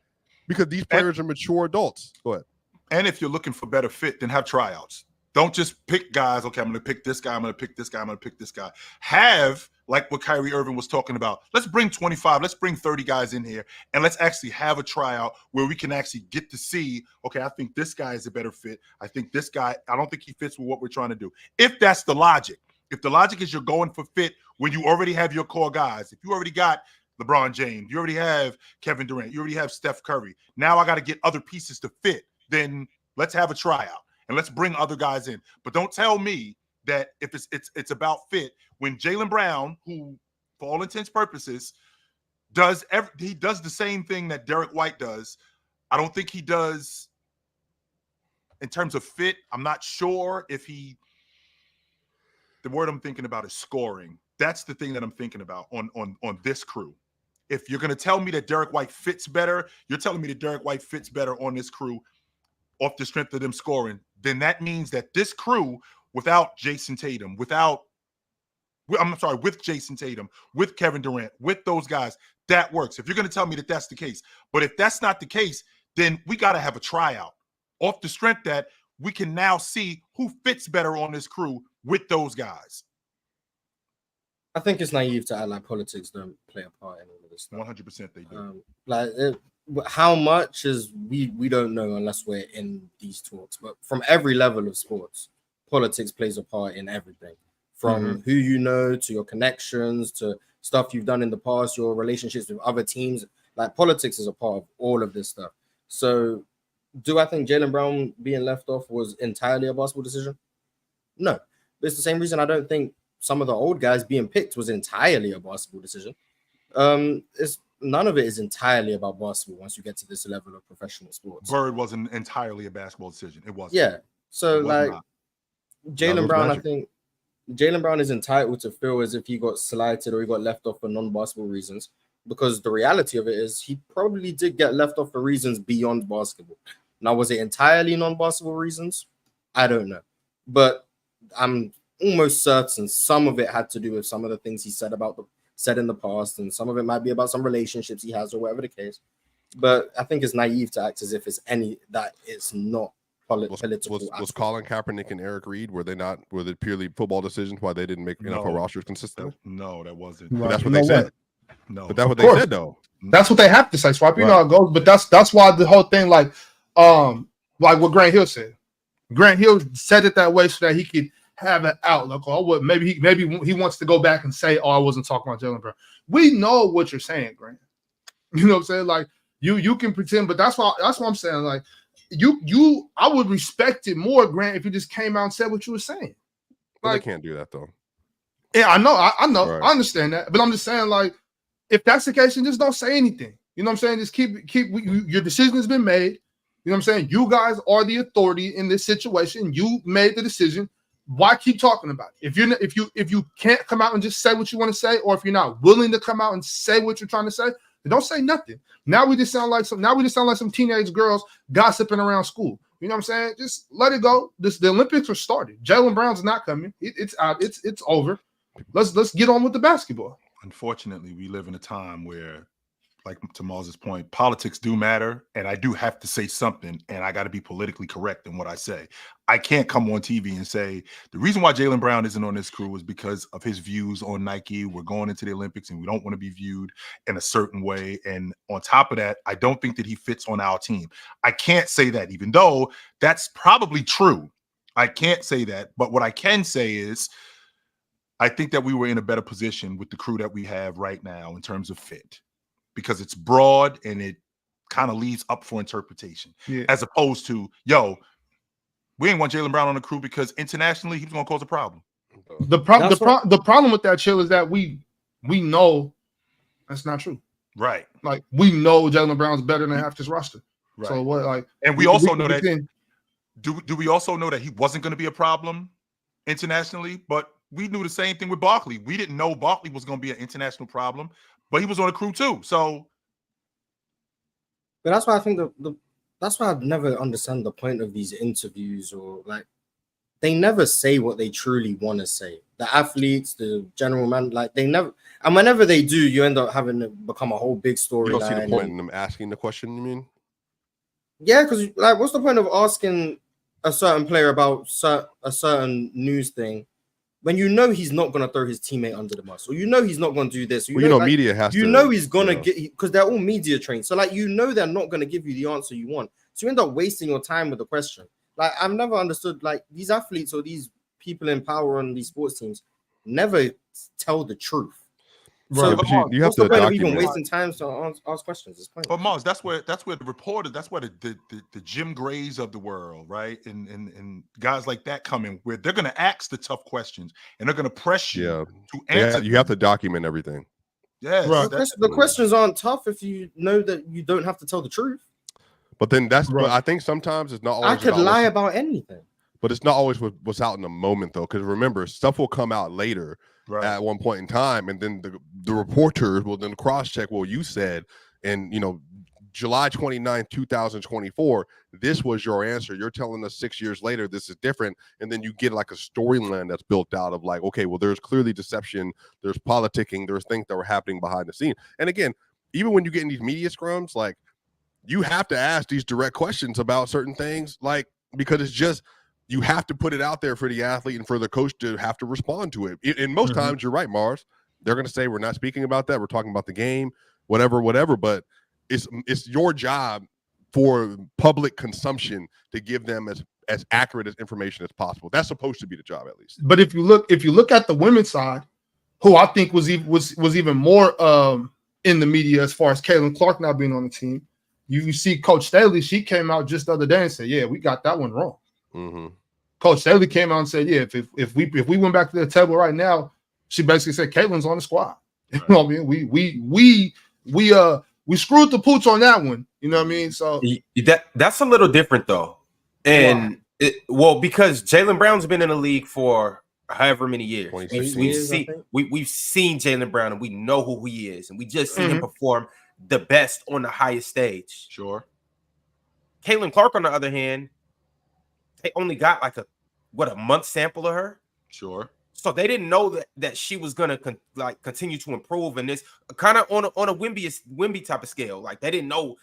because these players are mature adults. Go ahead. And if you're looking for better fit, then have tryouts. Don't just pick guys. Okay, I'm going to pick this guy. I'm going to pick this guy. I'm going to pick this guy. Have, like what Kyrie Irving was talking about, let's bring 25, let's bring 30 guys in here, and let's actually have a tryout where we can actually get to see, okay, I think this guy is a better fit. I think this guy, I don't think he fits with what we're trying to do. If that's the logic. If the logic is you're going for fit when you already have your core guys, if you already got LeBron James, you already have Kevin Durant, you already have Steph Curry, now I got to get other pieces to fit, then let's have a tryout. And let's bring other guys in. But don't tell me that if it's about fit when Jaylen Brown, who for all intents and purposes does the same thing that Derek White does. I don't think he does in terms of fit. I'm not sure if the word I'm thinking about is scoring. That's the thing that I'm thinking about on this crew. If you're going to tell me that Derek White fits better, you're telling me that Derek White fits better on this crew off the strength of them scoring, then that means that this crew without Jayson Tatum, with Jayson Tatum, with Kevin Durant, with those guys, that works. If you're going to tell me that that's the case. But if that's not the case, then we got to have a tryout off the strength that we can now see who fits better on this crew with those guys. I think it's naive to act like politics don't play a part in all of this stuff. 100% they do. How much is we don't know unless we're in these talks. But from every level of sports, politics plays a part in everything. From who you know to your connections to stuff you've done in the past, your relationships with other teams. Like politics is a part of all of this stuff. So do I think Jaylen Brown being left off was entirely a basketball decision? No. But it's the same reason I don't think some of the old guys being picked was entirely a basketball decision. None of it is entirely about basketball once you get to this level of professional sports. Bird wasn't entirely a basketball decision. It wasn't. Yeah. So like Jaylen Brown, I think Jaylen Brown is entitled to feel as if he got slighted or he got left off for non-basketball reasons, because the reality of it is he probably did get left off for reasons beyond basketball. Now, was it entirely non-basketball reasons? I don't know, but I'm almost certain some of it had to do with some of the things he said in the past, and some of it might be about some relationships he has or whatever the case. But I think it's naive to act as if it's not political. Was Colin Kaepernick and Eric Reed, were they purely football decisions why they didn't make NFL rosters consistently? No, that wasn't. Right. That's what they said. No, but that's what they said though. That's what they have to say. Swipe, you know how it goes. But that's why the whole thing, like what Grant Hill said. Grant Hill said it that way so that he could have an outlook. Or maybe he wants to go back and say, "Oh, I wasn't talking about Jaylen Brown." We know what you're saying, Grant. You know what I'm saying? Like you can pretend, but that's what I'm saying. Like I would respect it more, Grant, if you just came out and said what you were saying. Like, they can't do that though. Yeah, I know, right. I understand that, but I'm just saying, like, if that's the case, then just don't say anything. You know what I'm saying? Just keep your decision has been made. You know what I'm saying? You guys are the authority in this situation. You made the decision. Why keep talking about it? If you can't come out and just say what you want to say, or if you're not willing to come out and say what you're trying to say, then don't say nothing. Now we just sound like some teenage girls gossiping around school. You know what I'm saying? Just let it go. The Olympics are started. Jaylen Brown's not coming. It's out. It's over. Let's get on with the basketball. Unfortunately, we live in a time where, like to Moses' point, politics do matter, and I do have to say something, and I got to be politically correct in what I say. I can't come on TV and say the reason why Jaylen Brown isn't on this crew is because of his views on Nike. We're going into the Olympics, and we don't want to be viewed in a certain way. And on top of that, I don't think that he fits on our team. I can't say that, even though that's probably true. I can't say that, but what I can say is I think that we were in a better position with the crew that we have right now in terms of fit, because it's broad and it kind of leaves up for interpretation, as opposed to, we ain't want Jaylen Brown on the crew because internationally he was going to cause a problem. The problem with that, Chill, is that we know that's not true. Right. Like, we know Jaylen Brown's better than half this roster. Right. So what? Like, and we also know that. Do we also know that he wasn't going to be a problem internationally? But we knew the same thing with Barkley. We didn't know Barkley was going to be an international problem, but he was on the crew too. So, but that's why I think that's why I've never understand the point of these interviews, or like they never say what they truly want to say. The athletes, the general man, like they never. And whenever they do, you end up having to become a whole big story. You don't see the point in them asking the question. You mean? Yeah, because like, what's the point of asking a certain player about a certain news thing when you know he's not going to throw his teammate under the bus, or you know he's not going to do this? Media has to. You know he's going to get, because they're all media trained. So like, you know they're not going to give you the answer you want. So you end up wasting your time with the question. Like, I've never understood, like, these athletes or these people in power on these sports teams never tell the truth. Right, so you have to document. Even wasting time to ask questions. But Mars, that's where the reporters, that's where the Jim Grays of the world, right, and guys like that come in, where they're going to ask the tough questions and they're going to press you to answer. You have to document everything. Yes, right. The questions aren't tough if you know that you don't have to tell the truth. But then but I think sometimes it's not always. I could lie about anything. But it's not always what's out in the moment, though, because remember, stuff will come out later. Right. At one point in time, and then the reporters will then cross-check what you said, and July 29th, 2024, this was your answer. You're telling us 6 years later this is different, and then you get like a storyline that's built out of like, okay, well, there's clearly deception, there's politicking, there's things that were happening behind the scene. And again, even when you get in these media scrums, like, you have to ask these direct questions about certain things, like, because it's just, you have to put it out there for the athlete and for the coach to have to respond to it. And most times, you're right, Mars. They're going to say, we're not speaking about that. We're talking about the game, whatever. But it's your job for public consumption to give them as accurate as information as possible. That's supposed to be the job, at least. But if you look at the women's side, who I think was even more in the media as far as Caitlin Clark not being on the team, you see Coach Staley. She came out just the other day and said, "Yeah, we got that one wrong." Mm-hmm. Coach Staley came out and said, "Yeah, if we went back to the table right now," she basically said Caitlin's on the squad. You know what I mean? We screwed the pooch on that one. You know what I mean? So that's a little different though, and because Jaylen Brown's been in the league for however many years. We've seen Jaylen Brown, and we know who he is, and we just seen him perform the best on the highest stage. Sure. Caitlin Clark, on the other hand, they only got like a month sample of her. Sure. So they didn't know that she was gonna continue to improve, and this kind of on a Wemby type of scale. Like they didn't know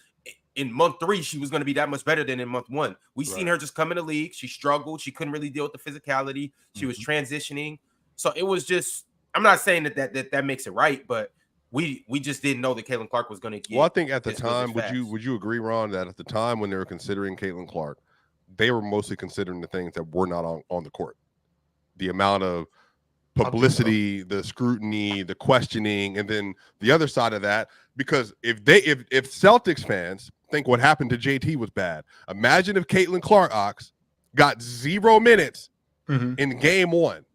in month 3 she was gonna be that much better than in month 1. We seen her just come in the league. She struggled. She couldn't really deal with the physicality. She was transitioning. So it was just. I'm not saying that makes it right, but we just didn't know that Caitlin Clark was gonna get. Well, I think at the time, would you agree, Ron, that at the time when they were considering Caitlin Clark, they were mostly considering the things that were not on the court, the amount of publicity, the scrutiny, the questioning, and then the other side of that, because if Celtics fans think what happened to JT was bad, imagine if Caitlin Clark got 0 minutes in game 1.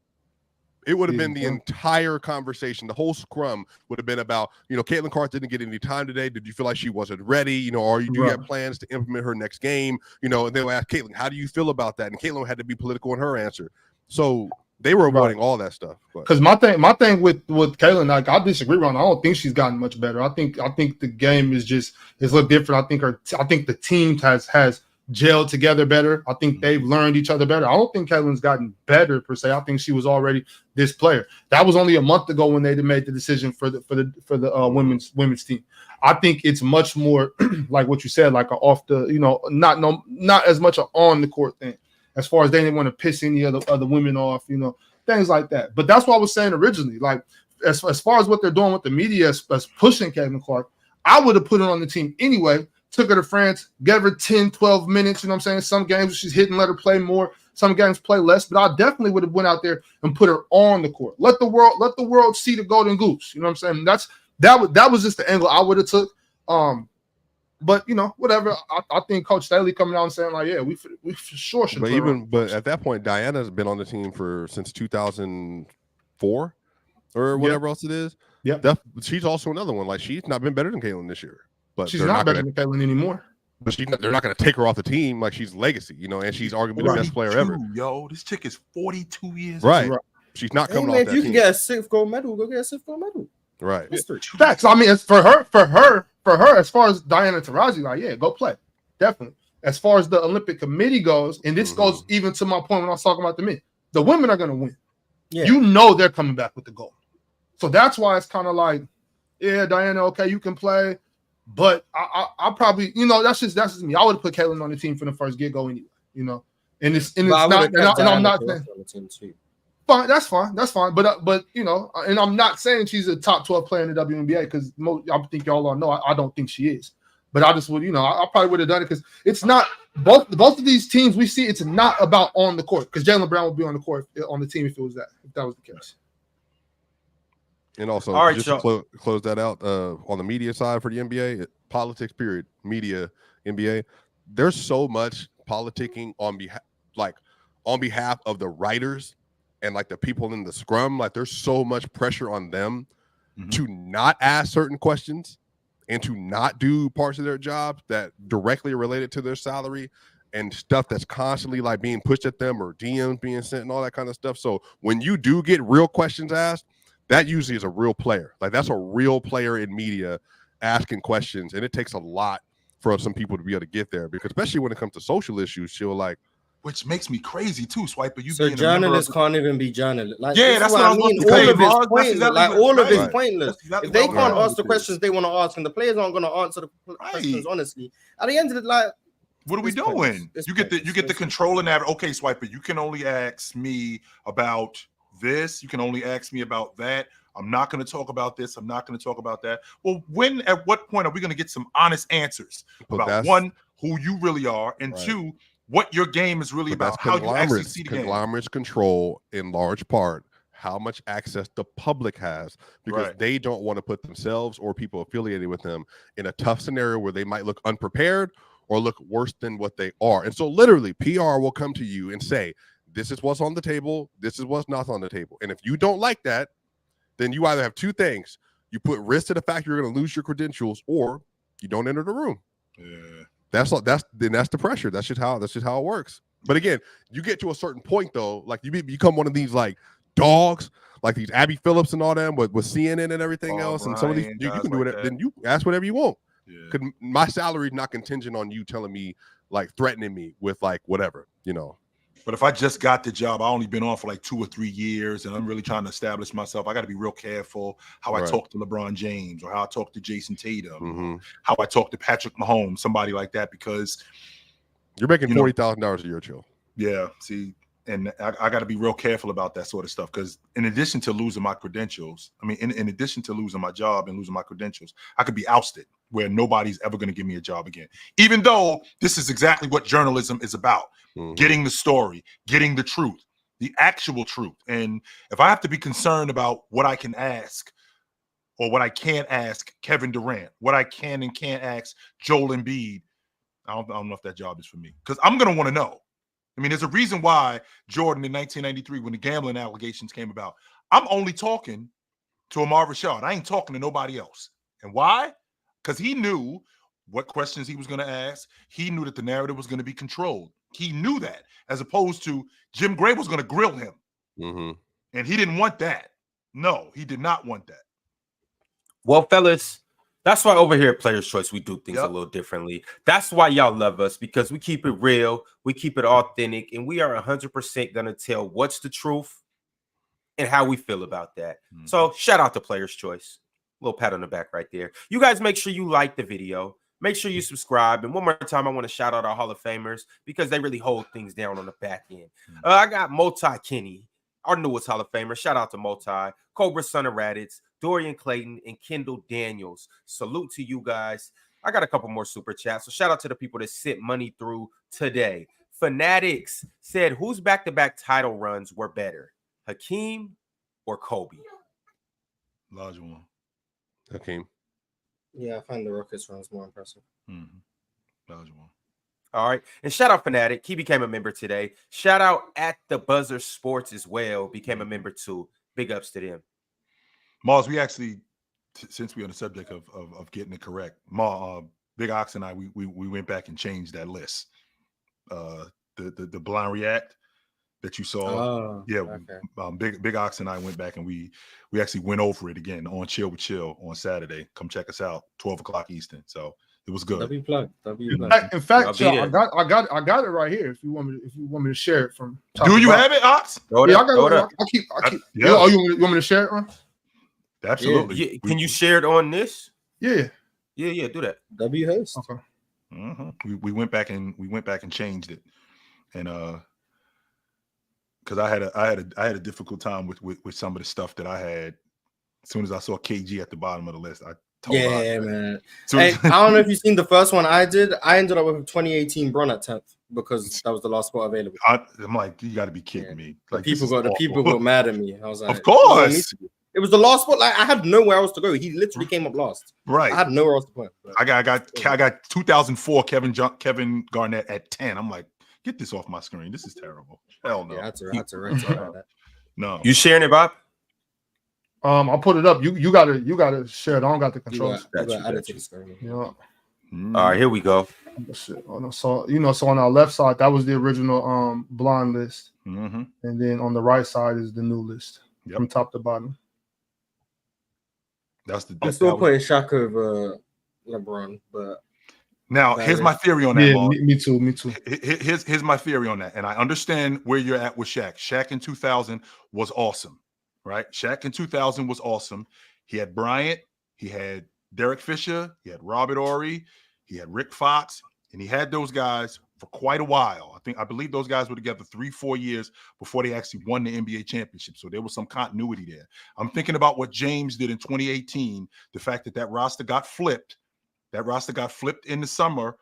It would have been the entire conversation. The whole scrum would have been about, Caitlin Clark didn't get any time today. Did you feel like she wasn't ready? Do you have plans to implement her next game? And they would ask Caitlin, how do you feel about that? And Caitlin had to be political in her answer. So they were avoiding all that stuff. Because my thing with Caitlin, like I disagree on. I don't think she's gotten much better. I think the game is a little different. I think the team has gelled together better. I think they've learned each other better. I don't think Caitlin's gotten better per se. I think she was already this player. That was only a month ago when they made the decision for the women's team. I think it's much more like what you said, like off the not as much an on the court thing. As far as they didn't want to piss any other women off, things like that. But that's what I was saying originally. Like as far as what they're doing with the media as pushing Caitlin Clark, I would have put her on the team anyway. Took her to France, gave her 10, 12 minutes. You know what I'm saying? Some games she's hitting, let her play more. Some games play less. But I definitely would have went out there and put her on the court. Let the world see the golden goose. You know what I'm saying? That was just the angle I would have took. But whatever. I think Coach Staley coming out and saying like, yeah, we for sure should. But at that point, Diana's been on the team since 2004 or whatever else it is. Yeah, she's also another one. Like she's not been better than Caitlin this year. But she's not better than Caitlin anymore. But they're not going to take her off the team. Like she's legacy, and she's arguably the best player ever. Yo, this chick is 42 years old. Right. She's not coming off that team. If you can get a 6th gold medal, go get a 6th gold medal. Right. Facts. I mean, it's for her. As far as Diana Taurasi, like, yeah, go play. Definitely. As far as the Olympic Committee goes, and this goes even to my point when I was talking about the men, the women are going to win. Yeah. They're coming back with the gold. So that's why it's kind of like, yeah, Diana, okay, you can play. But I probably, that's just me. I would have put Caitlin on the team from the first get-go anyway, and it's not, and I'm not saying, fine, that's fine. But and I'm not saying she's a top 12 player in the WNBA because I think y'all all know I don't think she is. But I just would, I probably would have done it because it's not both of these teams we see. It's not about on the court because Jaylen Brown would be on the court on the team if that was the case. And also, just to close that out, on the media side for the NBA, politics, period, media, NBA, there's so much politicking on behalf of the writers and like the people in the scrum. Like there's so much pressure on them to not ask certain questions and to not do parts of their job that directly are related to their salary and stuff that's constantly like being pushed at them or DMs being sent and all that kind of stuff. So when you do get real questions asked, that usually is a real player. Like that's a real player in media asking questions. And it takes a lot for some people to be able to get there because especially when it comes to social issues, which makes me crazy too, Swiper. So journalists can't even be journalists. Like, yeah, that's what I mean. All of it's pointless. If they can't ask the questions they want to ask, and the players aren't going to answer the questions honestly, at the end of the what are we doing? You get the control in that. Okay, Swiper, you can only ask me about this. You can only ask me about that. I'm not going to talk about this. I'm not going to talk about that. Well, at what point are we going to get some honest answers about one, who you really are, and two, what your game is really about, how you actually see the game. Conglomerates control in large part how much access the public has because they don't want to put themselves or people affiliated with them in a tough scenario where they might look unprepared or look worse than what they are. And so literally PR will come to you and say, this is what's on the table. This is what's not on the table. And if you don't like that, then you either have two things. You put risk to the fact you're going to lose your credentials or you don't enter the room. Yeah. That's the pressure. That's just how it works. But again, you get to a certain point though, like you become one of these like dogs, like these Abby Phillips and all them with CNN and everything else, and some of these you can do it. Then you ask whatever you want. Because my salary is not contingent on you telling me, like, threatening me with like whatever, you know. But if I just got the job, I only been on for like 2 or 3 years, and I'm really trying to establish myself. I got to be real careful how I talk to LeBron James, or how I talk to Jayson Tatum, or how I talk to Patrick Mahomes, somebody like that, because you're making $40,000 a year, Chill. Yeah, see, and I got to be real careful about that sort of stuff, because in addition to losing my credentials, I mean, in addition to losing my job and losing my credentials, I could be ousted where nobody's ever going to give me a job again. Even though this is exactly what journalism is about. Getting the story, getting the truth, the actual truth. And if I have to be concerned about what I can ask or what I can't ask Kevin Durant, what I can and can't ask Joel Embiid, I don't know if that job is for me, because I'm going to want to know. I mean, there's a reason why Jordan in 1993, when the gambling allegations came about, I'm only talking to Amar Rashad. I ain't talking to nobody else. And why? Because he knew what questions he was going to ask. He knew that the narrative was going to be controlled. He knew that, as opposed to Jim Gray was going to grill him. And he didn't want that. No, he did not want that. Well, fellas, that's why over here at Players Choice, we do things a little differently. That's why y'all love us, because we keep it real, we keep it authentic, and we are 100% going to tell what's the truth and how we feel about that. So shout out to Players Choice. A little pat on the back right there. You guys make sure you like the video. Make sure you subscribe. And one more time, I want to shout out our Hall of Famers, because they really hold things down on the back end. I got Multi Kenny, our newest Hall of Famer. Shout out to Multi, Cobra Son of Raditz, Dorian Clayton, and Kendall Daniels. Salute to you guys. I got a couple more super chats. So shout out to the people that sent money through today. Fanatics said, whose back-to-back title runs were better, Hakeem or Kobe? Large one. Hakeem. Yeah, I find the Rockets runs more impressive. Large one. All right. And shout out Fanatic. He became a member today. Shout out at the Buzzer Sports as well. Became a member too. Big ups to them. Mars, we actually, since we're on the subject of getting it correct, Big Ox and I, we went back and changed that list. The blind react that you saw. Big Ox and I went back and we actually went over it again on Chill with Chill on Saturday. Come check us out, 12 o'clock Eastern. So it was good. In fact, y'all, I got it right here. If you want me to share it from top Do you bottom. have it, Ox? I got it. I keep. Oh, you want me to share it, Ron? Absolutely. Yeah. Can you share it on this? Yeah. Do that. W host. Okay. We went back and changed it, and because I had a difficult time with some of the stuff that I had. As soon as I saw KG at the bottom of the list, I told man. Hey, I don't know if you've seen the first one I did. I ended up with 2018 Bron at 10th because that was the last spot available. I'm like, you got to be kidding me! Like, the people got mad at me. I was like, of course. It was the last spot. Like, I had nowhere else to go. He literally came up last. Right. I had nowhere else to play. I got 2004 Kevin Garnett at 10. I'm like, get this off my screen. This is terrible. Hell no. Yeah, I had to rectify that. No. You sharing it, Bob? I'll put it up. You gotta share it. I don't got the controls. All right, here we go. So on our left side, that was the original blonde list, and then on the right side is the new list from top to bottom. I'm still putting Shaq over LeBron, but now here's my theory on that. Yeah, me too. Here's my theory on that, and I understand where you're at with Shaq. Shaq in 2000 was awesome, right? Shaq in 2000 was awesome. He had Bryant, he had Derek Fisher, he had Robert Horry, he had Rick Fox, and he had those guys for quite a while. I believe those guys were together 3-4 years before they actually won the NBA championship. So there was some continuity there. I'm thinking about what James did in 2018. The fact that roster got flipped. That roster got flipped in the summer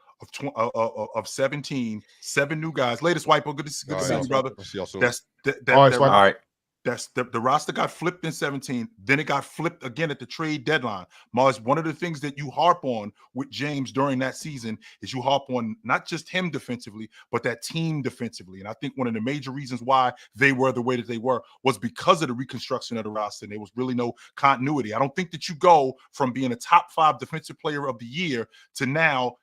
of 17. 7 new guys. Latest White Boy. Good to see you, brother. All right. The roster got flipped in 17, then it got flipped again at the trade deadline. Mars, one of the things that you harp on with James during that season is you harp on not just him defensively, but that team defensively. And I think one of the major reasons why they were the way that they were was because of the reconstruction of the roster. And there was really no continuity. I don't think that you go from being a top 5 defensive player of the year to now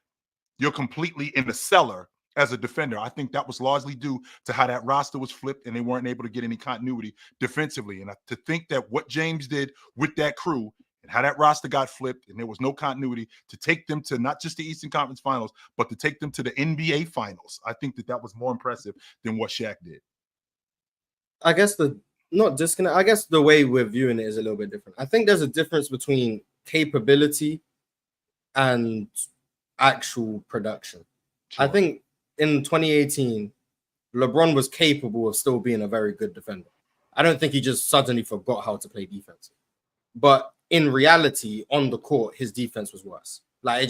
you're completely in the cellar as a defender. I think that was largely due to how that roster was flipped and they weren't able to get any continuity defensively. And to think that what James did with that crew and how that roster got flipped and there was no continuity to take them to not just the Eastern Conference Finals, but to take them to the NBA Finals, I think that was more impressive than what Shaq did. I guess the way we're viewing it is a little bit different. I think there's a difference between capability and actual production. Sure. I think in 2018, LeBron was capable of still being a very good defender. I don't think he just suddenly forgot how to play defense. But in reality, on the court, his defense was worse. Like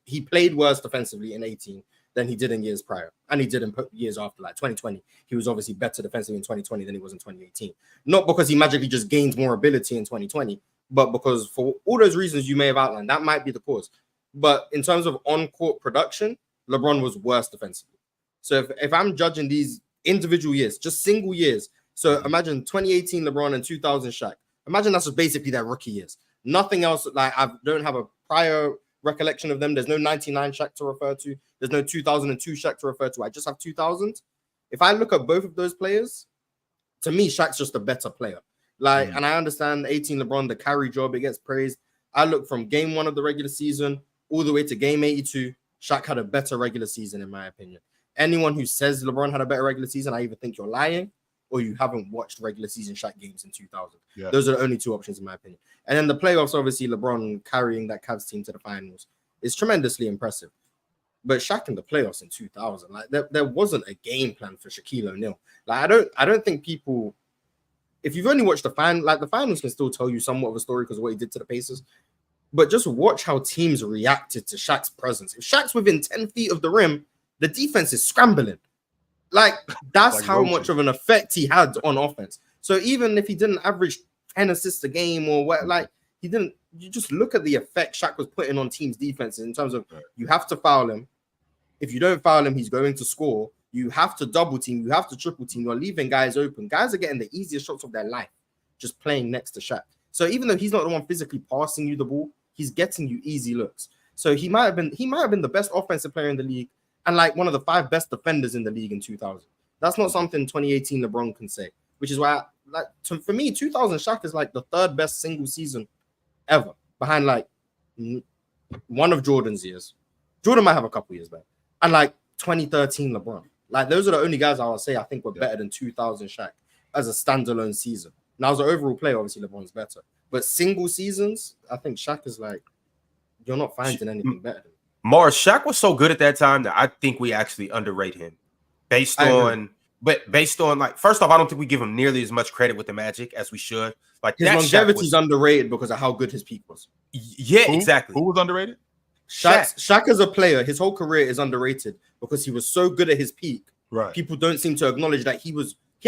he played worse defensively in 18 than he did in years prior. And he did in years after, like 2020. He was obviously better defensively in 2020 than he was in 2018. Not because he magically just gained more ability in 2020, but because for all those reasons you may have outlined, that might be the cause. But in terms of on-court production, LeBron was worse defensively. So if I'm judging these individual years, just single years, so imagine 2018 LeBron and 2000 Shaq. Imagine that's just basically their rookie years. Nothing else. Like I don't have a prior recollection of them. There's no 99 Shaq to refer to. There's no 2002 Shaq to refer to. I just have 2000. If I look at both of those players, to me, Shaq's just a better player. Like, and I understand 18 LeBron, the carry job, it gets praised. I look from game 1 of the regular season all the way to game 82. Shaq had a better regular season, in my opinion. Anyone who says LeBron had a better regular season, I either think you're lying or you haven't watched regular season Shaq games in 2000. Yeah. Those are the only two options, in my opinion. And then the playoffs, obviously, LeBron carrying that Cavs team to the finals is tremendously impressive. But Shaq in the playoffs in 2000, like there wasn't a game plan for Shaquille O'Neal. Like I don't think people, if you've only watched the finals can still tell you somewhat of a story because of what he did to the Pacers. But just watch how teams reacted to Shaq's presence. If Shaq's within 10 feet of the rim, the defense is scrambling. Like, that's like how much of an effect he had on offense. So even if he didn't average 10 assists a game or what, like, he didn't, you just look at the effect Shaq was putting on teams' defenses in terms of you have to foul him. If you don't foul him, he's going to score. You have to double team. You have to triple team. You're leaving guys open. Guys are getting the easiest shots of their life just playing next to Shaq. So even though he's not the one physically passing you the ball, he's getting you easy looks. So he might have been the best offensive player in the league and like one of the 5 best defenders in the league in 2000. That's not something 2018 LeBron can say, which is why, for me, 2000 Shaq is like the 3rd best single season ever, behind like one of Jordan's years. Jordan might have a couple years back, and like 2013 LeBron. Like those are the only guys I would say I think were better than 2000 Shaq as a standalone season. Now as an overall player, obviously LeBron's better, but single seasons, I think Shaq is like, you're not finding anything better. Mars, Shaq was so good at that time that I think we actually underrate him based on like, first off, I don't think we give him nearly as much credit with the Magic as we should. Like his longevity is underrated because of how good his peak was. Yeah, exactly. Who was underrated? Shaq as a player, his whole career is underrated because he was so good at his peak. Right. People don't seem to acknowledge that he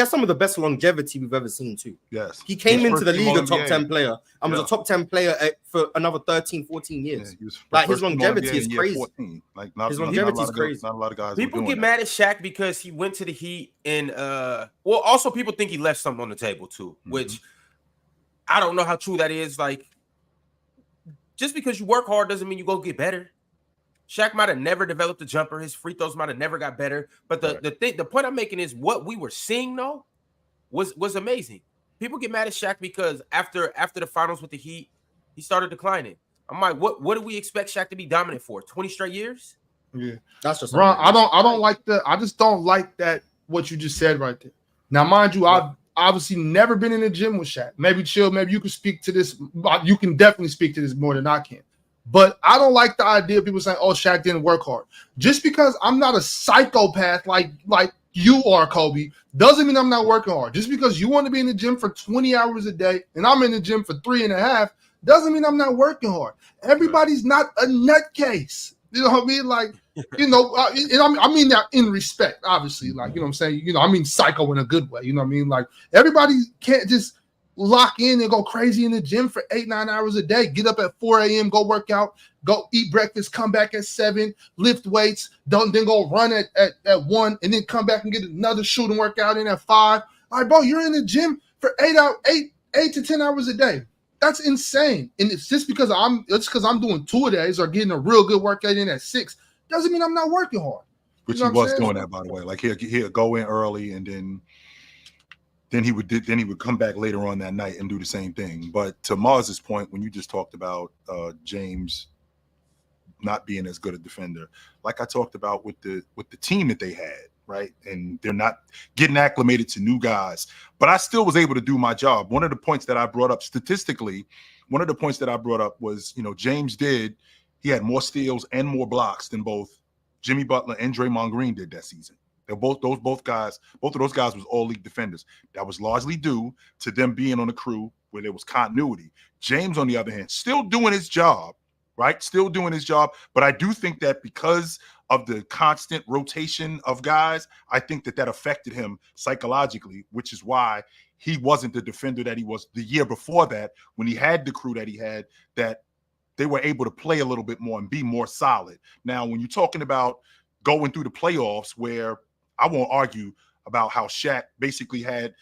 has some of the best longevity we've ever seen too. Yes. He came into the league a top 10 player and was a top 10 player for another 13, 14 years. Yeah, like his longevity is crazy. 14. Like his longevity is crazy. Not a lot of guys. People get mad at Shaq because he went to the Heat and also people think he left something on the table too, which I don't know how true that is. Like, just because you work hard doesn't mean you go get better. Shaq might have never developed a jumper. His free throws might have never got better. But the point I'm making is what we were seeing though was amazing. People get mad at Shaq because after the finals with the Heat, he started declining. I'm like, what do we expect Shaq to be dominant for? 20 straight years? Yeah, that's just Ron. I just don't like that what you just said right there. Now, mind you, I've obviously never been in the gym with Shaq. Maybe Chill, maybe you can speak to this. You can definitely speak to this more than I can. But I don't like the idea of people saying, oh, Shaq didn't work hard. Just because I'm not a psychopath like you are, Kobe, doesn't mean I'm not working hard. Just because you want to be in the gym for 20 hours a day and I'm in the gym for 3.5 doesn't mean I'm not working hard. Everybody's not a nutcase. You know what I mean? Like, I mean that in respect, obviously. Like, you know what I'm saying? I mean psycho in a good way. You know what I mean? Like, everybody can't just lock in and go crazy in the gym for 8-9 hours a day, get up at 4 a.m., go work out, go eat breakfast, come back at 7, lift weights, then go run at 1, and then come back and get another shooting workout in at 5. Like, bro, you're in the gym for 8 to 10 hours a day. That's insane. And it's just because I'm doing 2 days or getting a real good workout in at 6 doesn't mean I'm not working hard. Which he was doing that, by the way. Like he'll go in early and then he would come back later on that night and do the same thing. But to Mars's point, when you just talked about James not being as good a defender, like I talked about with the team that they had, right? And they're not getting acclimated to new guys, but I still was able to do my job. One of the points that I brought up statistically, was, James he had more steals and more blocks than both Jimmy Butler and Draymond Green did that season. Both of those guys was all-league defenders. That was largely due to them being on a crew where there was continuity. James, on the other hand, still doing his job, right? Still doing his job. But I do think that because of the constant rotation of guys, I think that affected him psychologically, which is why he wasn't the defender that he was the year before that, when he had the crew that he had, that they were able to play a little bit more and be more solid. Now, when you're talking about going through the playoffs, where I won't argue about how Shaq basically had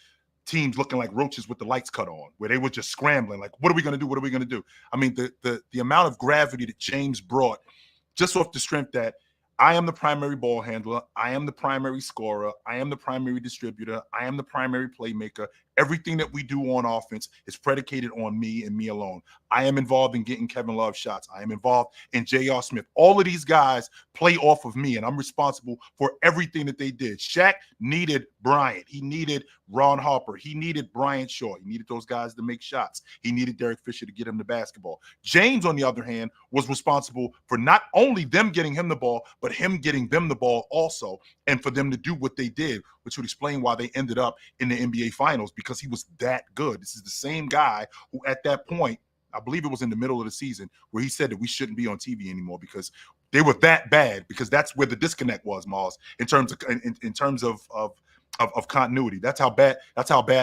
teams looking like roaches with the lights cut on, where they were just scrambling, like, what are we going to do? What are we going to do? I mean, the amount of gravity that James brought, just off the strength that I am the primary ball handler, I am the primary scorer, I am the primary distributor, I am the primary playmaker. Everything that we do on offense is predicated on me and me alone. I am involved in getting Kevin Love shots. I am involved in J.R. Smith. All of these guys play off of me, and I'm responsible for everything that they did. Shaq needed Bryant. He needed Ron Harper. He needed Bryant Shaw. He needed those guys to make shots. He needed Derek Fisher to get him the basketball. James, on the other hand, was responsible for not only them getting him the ball, but him getting them the ball also, and for them to do what they did, which would explain why they ended up in the NBA Finals, because he was that good. This is the same guy who, at that point, I believe it was in the middle of the season, where he said that we shouldn't be on TV anymore because they were that bad, because that's where the disconnect was, Mars, in terms of continuity. That's how bad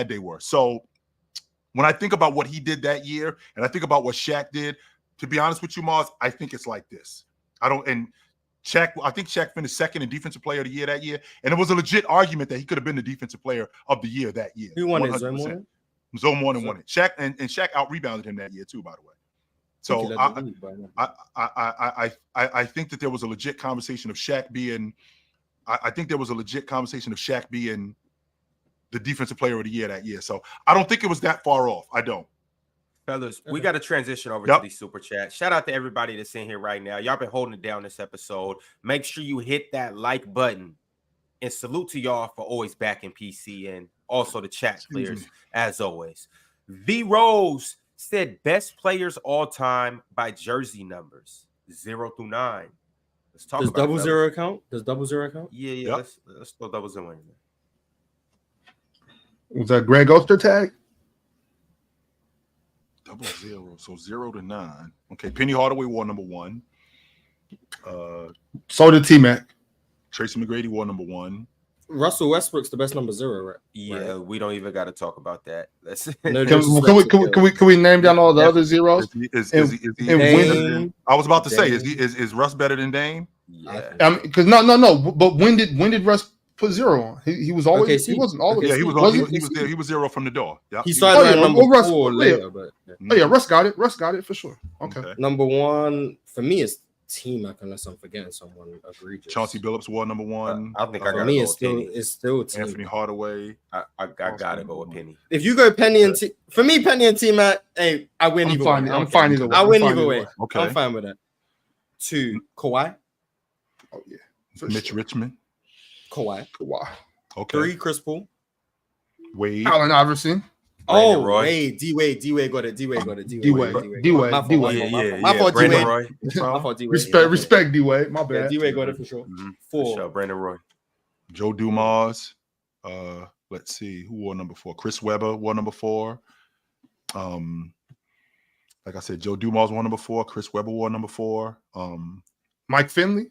they were. So when I think about what he did that year, and I think about what Shaq did, to be honest with you, Mars, I think it's like this. I think Shaq finished second in defensive player of the year that year, and it was a legit argument that he could have been the defensive player of the year that year. Who won it? Zoe Morton won it. Shaq and Shaq out-rebounded him that year too, by the way. So I think that there was a legit conversation of Shaq being the defensive player of the year that year. So I don't think it was that far off. I don't. Fellas, we got to transition over to these super chats. Shout out to everybody that's in here right now. Y'all been holding it down this episode. Make sure you hit that like button, and salute to y'all for always backing PC and also the chat players as always. V Rose said best players all time by jersey numbers 0 through 9. Let's talk about double zero count. Does double zero count? Yeah. Yep. Let's throw double zero in there. Was that Greg Ostertag? 00, so 0 to 9. Okay, Penny Hardaway wore number 1. So did T-Mac. Tracy McGrady wore number 1. Russell Westbrook's the best number 0, right? Yeah, we don't even got to talk about that. Can we name down all the other zeros? I was about to say, is Russ better than Dame? Yeah, because no. But when did Russ put 0 on? He was always. He wasn't always. Yeah, he was 0 from the door. Yeah, he started at number 4 later. But Russ got it. Russ got it for sure. Okay. Number 1 for me is T-Mac, unless I'm forgetting someone egregious. Chauncey Billups wore number 1. I think I got me. It's still T-Mac. Anthony Hardaway. I gotta go with Penny. If you go Penny and for me, Penny and T-Mac, hey, I win either way. I'm fine either way. I win either way. Okay, I'm fine with that. 2, Kawhi. Oh yeah. Mitch Richmond. Kawhi. Okay. 3, Chris Paul. Wade. Allen Iverson. Oh, Wade. D-Wade got it. D-Wade. D-Wade. My fault, Brandon Roy. Respect D-Wade. My bad. Yeah, D-Wade got it for sure. 4. For sure, Brandon Roy. Joe Dumars. Let's see. Who wore number 4? Chris Webber wore number 4. Like I said, Joe Dumars wore number 4. Chris Webber wore number 4. Mike Finley.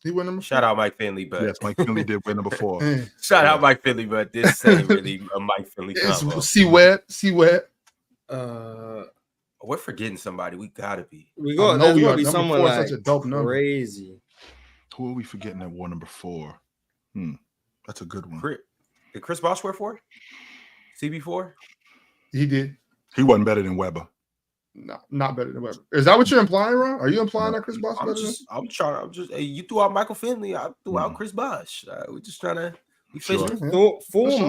He went number 4. Shout out Mike Finley, but yes, Mike Finley did win number 4. Shout out Mike Finley, but this ain't really a Mike Finley combo. C-Web. We're forgetting somebody. We gotta be. There's gotta be someone like such a dope number. Crazy. Who are we forgetting that wore number 4? That's a good one. Did Chris Bosh wear 4? CB4? He did. He wasn't better than Webber. Not better than Webber. Is that what you're implying, Ron? Are you implying that Chris Bosh? I'm just. Hey, you threw out Michael Finley. I threw out Chris Bosh. We're just trying to be fishing. Four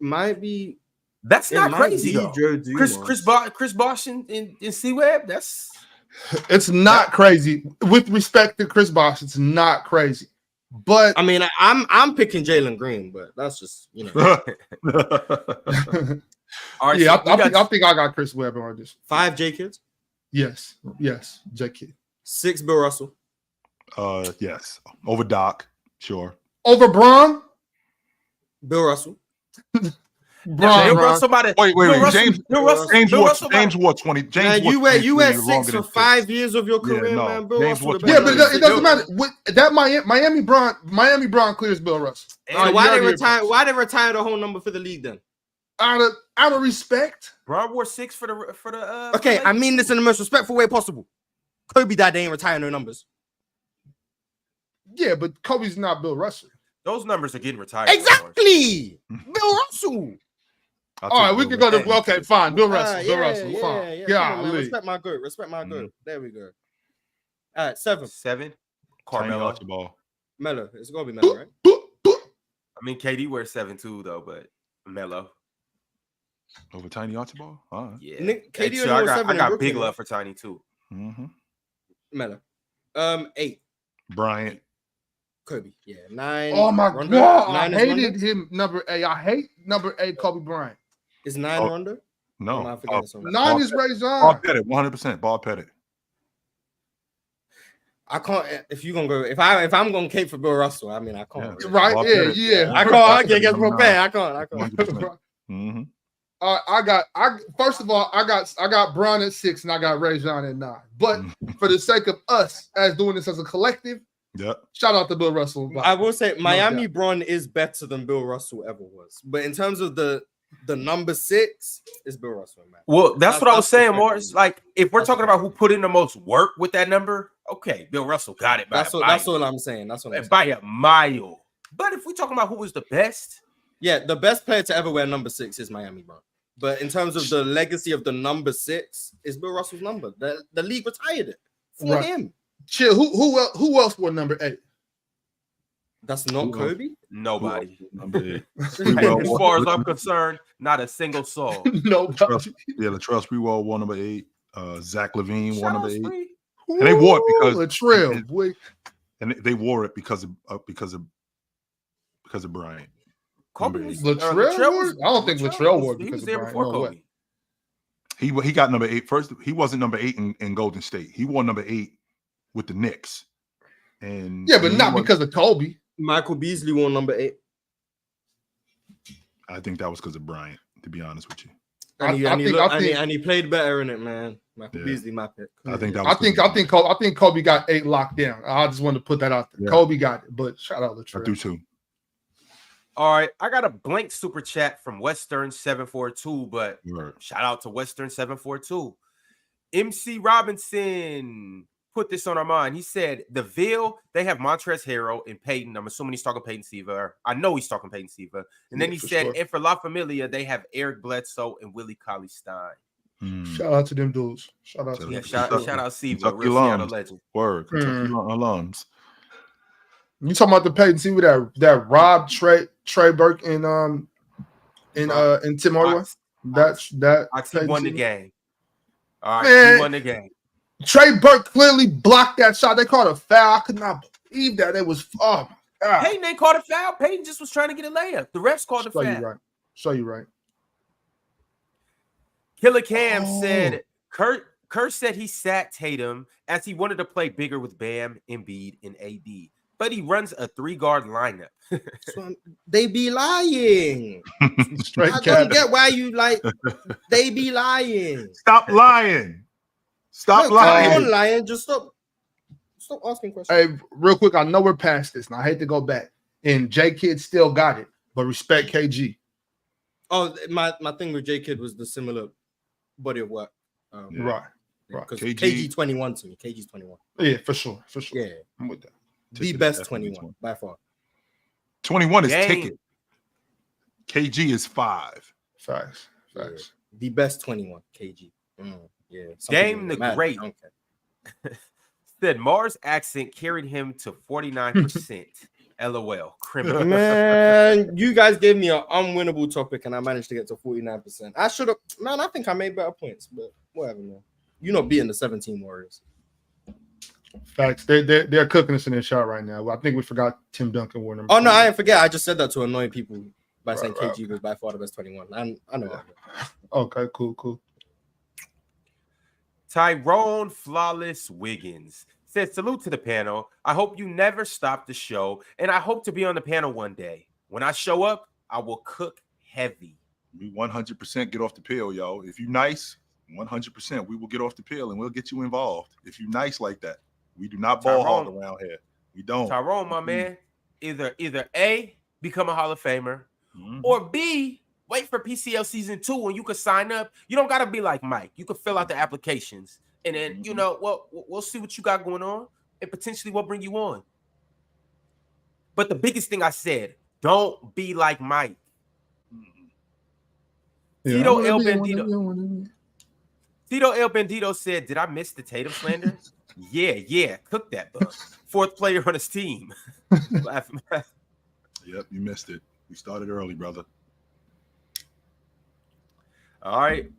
might be. That's not crazy though. Chris Bosh and C Webb. It's not crazy. With respect to Chris Bosh, it's not crazy. But I mean, I'm picking Jalen Green, but that's just All right, yeah, I think I got Chris Webber on this. 5 J Kids. Yes, J Kid. 6 Bill Russell. Yes, over Doc, sure. Over Braun. Bill Russell. Wait. James wore 20. James, man, you had 6 for 5 years of your career, man. Bill Russell. Yeah, but it doesn't matter. That Miami Braun clears Bill Russell. Why they retire the whole number for the league then? Out of respect. Braun wore 6 for the. Okay, I mean this in the most respectful way possible. Kobe died, they ain't retiring no numbers. Yeah, but Kobe's not Bill Russell. Those numbers are getting retired. Exactly. Bill Russell. All right, we can go to okay, fine. Bill Russell. Bill Russell. Fine. Yeah, respect my good. There we go. All right, 7. Carmelo. Melo. It's gonna be Melo, right? I mean, KD wears 7 too, though, but Melo. Over Tiny Archibald? All right. Yeah. KD I got big love for Tiny too. Melo. 8. Bryant. Kobe. Yeah. 9. Oh my God. I hated him. Number 8. I hate number 8, Kobe Bryant. Is 9 Rondo? No. 9 is Ray John. Ball Pettit, 100%. Ball Pettit. I can't. If you gonna go, if I'm gonna cape for Bill Russell, I mean I can't. Yeah. Right? Yeah. I can't. I can't get prepared. I can't. First of all, I got Bron at 6 and I got Ray John at 9. But for the sake of us as doing this as a collective, shout out to Bill Russell. I will say Miami Bron is better than Bill Russell ever was. But in terms of the number 6, is Bill Russell, man. Well, that's what I was saying, Morris. Like, if we're talking about who put in the most work with that number, okay, Bill Russell got it. That's what I'm saying. By a mile. But if we're talking about who was the best, yeah, the best player to ever wear number 6 is Miami Bron. But in terms of the legacy of the number 6, is Bill Russell's number. The league retired it for him. Chill. Who else wore number 8? That's not Kobe? Nobody. Number 8. As far as I'm concerned, not a single soul. Nobody. Latrell Sprewell wore number 8. Zach LaVine wore number 8. And they wore it because Latrell, boy. And they wore it because of Bryant. Latrell I don't think Latrell wore it because of Bryant. No way. He got number 8 first. He wasn't number 8 in Golden State. He wore number 8 with the Knicks. And yeah, but not because of Kobe. Michael Beasley wore number 8. I think that was because of Bryant, to be honest with you. And he played better in it, man. Michael Beasley, my pick. I think Kobe got 8 locked down. I just wanted to put that out there. Yeah. Kobe got it, but shout out to Latrell. I do too. All right, I got a blank super chat from Western 742, but shout out to Western 742. MC Robinson put this on our mind. He said the Ville, they have Montrezl Harrell and Peyton. I'm assuming he's talking Peyton Siva. I know he's talking Peyton Siva. And then he said, and for La Familia, they have Eric Bledsoe and Willie Cauley-Stein. Shout out to them dudes. Shout out to them. Shout out Siva, real Seattle legend. Word, Kentucky alums. You talking about the Peyton Siva that robbed Trey Burke and Tim Hardaway? He won the game. All right, he won the game. Trey Burke clearly blocked that shot. They called a foul. I could not believe that. It was oh my God. Peyton ain't called a foul. Peyton just was trying to get a layup. The refs called a foul. Show you right. Killer Cam said Kerr said he sat Tatum as he wanted to play bigger with Bam, Embiid, and AD. But he runs a 3-guard lineup. So they be lying. I don't get why you like they be lying. Stop lying. Stop lying. I'm not lying. Just stop asking questions. Hey, real quick, I know we're past this, and I hate to go back. And J Kid still got it, but respect KG. Oh, my thing with J Kid was the similar body of work. Right. Because KG 21 to me. KG's 21. Yeah, for sure. Yeah, I'm with that. The best 21 by far. 21 is ticket. KG is 5. Facts. Yeah. The best 21, KG. Yeah. Dame the Great said Mars' accent carried him to 49%. LOL. Criminal. Man, you guys gave me an unwinnable topic and I managed to get to 49%. I should have, man, I think I made better points, but whatever, man. You're not beating the 17 Warriors. Facts. They're cooking us in their shot right now. I think we forgot Tim Duncan wore number. Oh, no, I didn't forget. I just said that to annoy people by saying KG was by far the best 21. I know. Yeah. Okay, cool. Tyrone Flawless Wiggins said, salute to the panel. I hope you never stop the show, and I hope to be on the panel one day. When I show up, I will cook heavy. We 100% get off the pill, yo. If you nice, 100%, we will get off the pill and we'll get you involved. If you nice like that. We do not ball hog around here. We don't. Tyrone, my man, either A, become a Hall of Famer, or B, wait for PCL season 2 when you could sign up. You don't gotta be like Mike. You could fill out the applications, and then we'll see what you got going on, and potentially we'll bring you on. But the biggest thing I said, don't be like Mike. Tito El Bandito said, did I miss the Tatum slander? Yeah, cook that bug. 4th player on his team. Yep, you missed it. We started early, brother. All right.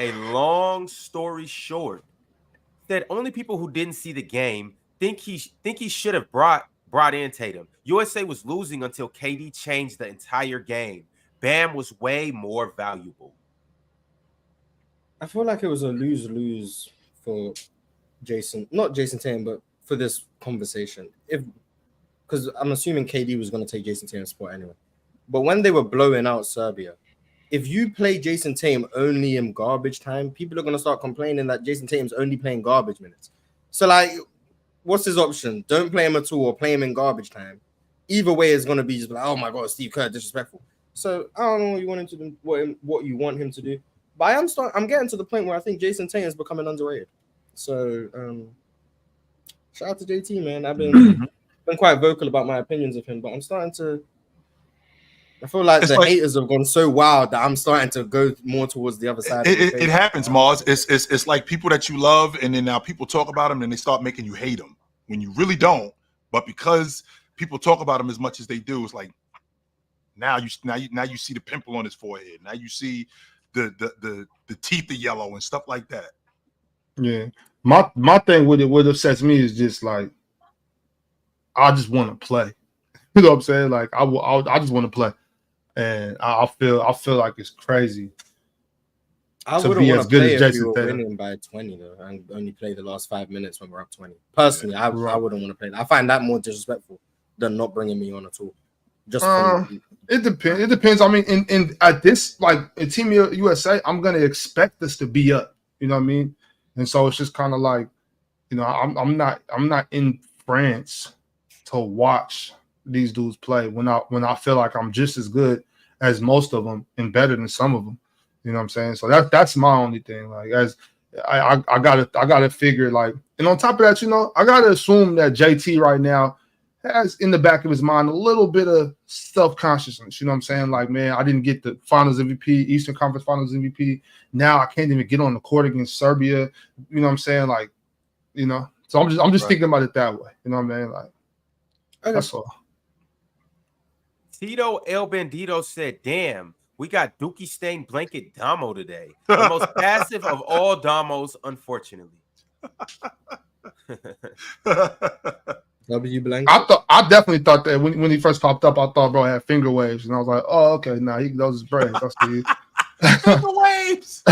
A long story short, said only people who didn't see the game think he should have brought in Tatum. USA was losing until KD changed the entire game. Bam was way more valuable. I feel like it was a lose-lose for not Jayson Tatum, but for this conversation. Because I'm assuming KD was going to take Jayson Tatum's spot anyway. But when they were blowing out Serbia, if you play Jayson Tatum only in garbage time, people are going to start complaining that Jayson Tatum's only playing garbage minutes. So, like, what's his option? Don't play him at all or play him in garbage time. Either way, it's going to be just like, oh my God, Steve Kerr, disrespectful. So, I don't know what you want him to do, what you want him to do. But I'm getting to the point where I think Jayson Tatum is becoming underrated. So, shout out to JT, man. I've been quite vocal about my opinions of him, but I'm starting to. I feel like haters have gone so wild that I'm starting to go more towards the other side. It happens, Mars. It's like people that you love, and then now people talk about them, and they start making you hate them when you really don't. But because people talk about him as much as they do, it's like now you see the pimple on his forehead. Now you see the teeth are yellow and stuff like that. Yeah, my thing with it, what upsets me is just like I just want to play. You know what I'm saying? Like I just want to play, and I feel like it's crazy. I wouldn't want to play if we were winning by 20 though, and only play the last 5 minutes when we're up 20. Personally, I wouldn't want to play that. I find that more disrespectful than not bringing me on at all. It depends. It depends. I mean, in at this in Team USA, I'm gonna expect us to be up. You know what I mean? And so it's just kind of like, you know, I'm not in France to watch these dudes play when I feel like I'm just as good as most of them and better than some of them. You know what I'm saying? So that's my only thing. Like, as I gotta figure, like, and on top of that, you know, I gotta assume that JT right now has in the back of his mind a little bit of self-consciousness. You know what I'm saying? Like, man, I didn't get the Finals MVP, Eastern Conference Finals MVP. Now I can't even get on the court against Serbia. You know what I'm saying? Like, you know. So I'm just thinking about it that way. You know what I mean? Like, that's all. Tito El Bandito said, damn, we got Dookie Stain Blanket Damo today. The most passive of all Damos, unfortunately. W Blanket. I definitely thought that when he first popped up, I thought bro had finger waves, and I was like, oh, okay, nah, those is braids. That's the finger waves.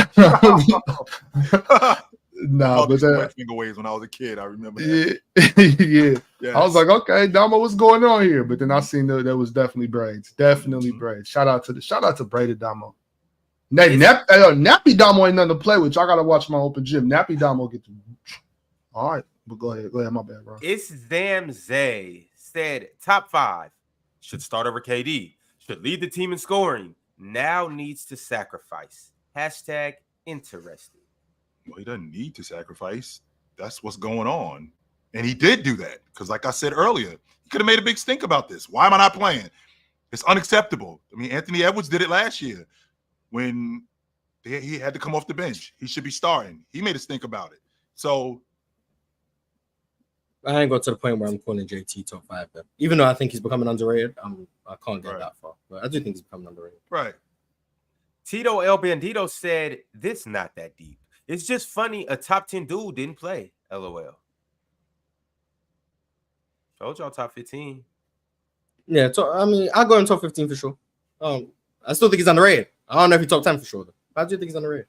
Nah, but finger waves when I was a kid. I remember that. Yeah. Yes. I was like, okay, Damo, what's going on here? But then I seen that was definitely braids. Definitely braids. Shout out to braided Damo. Nappy Damo ain't nothing to play with. Y'all gotta watch my open gym. Nappy Damo get to. All right, but go ahead, my bad, bro. It's Zamzay said top 5 should start over KD, should lead the team in scoring. Now needs to sacrifice. #interesting. Well, he doesn't need to sacrifice. That's what's going on. And he did do that because, like I said earlier, he could have made a big stink about this. Why am I not playing? It's unacceptable. I mean, Anthony Edwards did it last year when He had to come off the bench. He should be starting. He made us think about it. So I ain't got to the point where I'm calling JT top 5 though. Even though I think he's becoming underrated, I can't get that far. But I do think he's becoming underrated. Right. Tito El Bandito said, "This not that deep. It's just funny a top 10 dude didn't play. LOL." Told y'all top 15. Yeah, I'll go in top 15 for sure. I still think he's underrated. I don't know if he's top 10 for sure though. I do think he's underrated.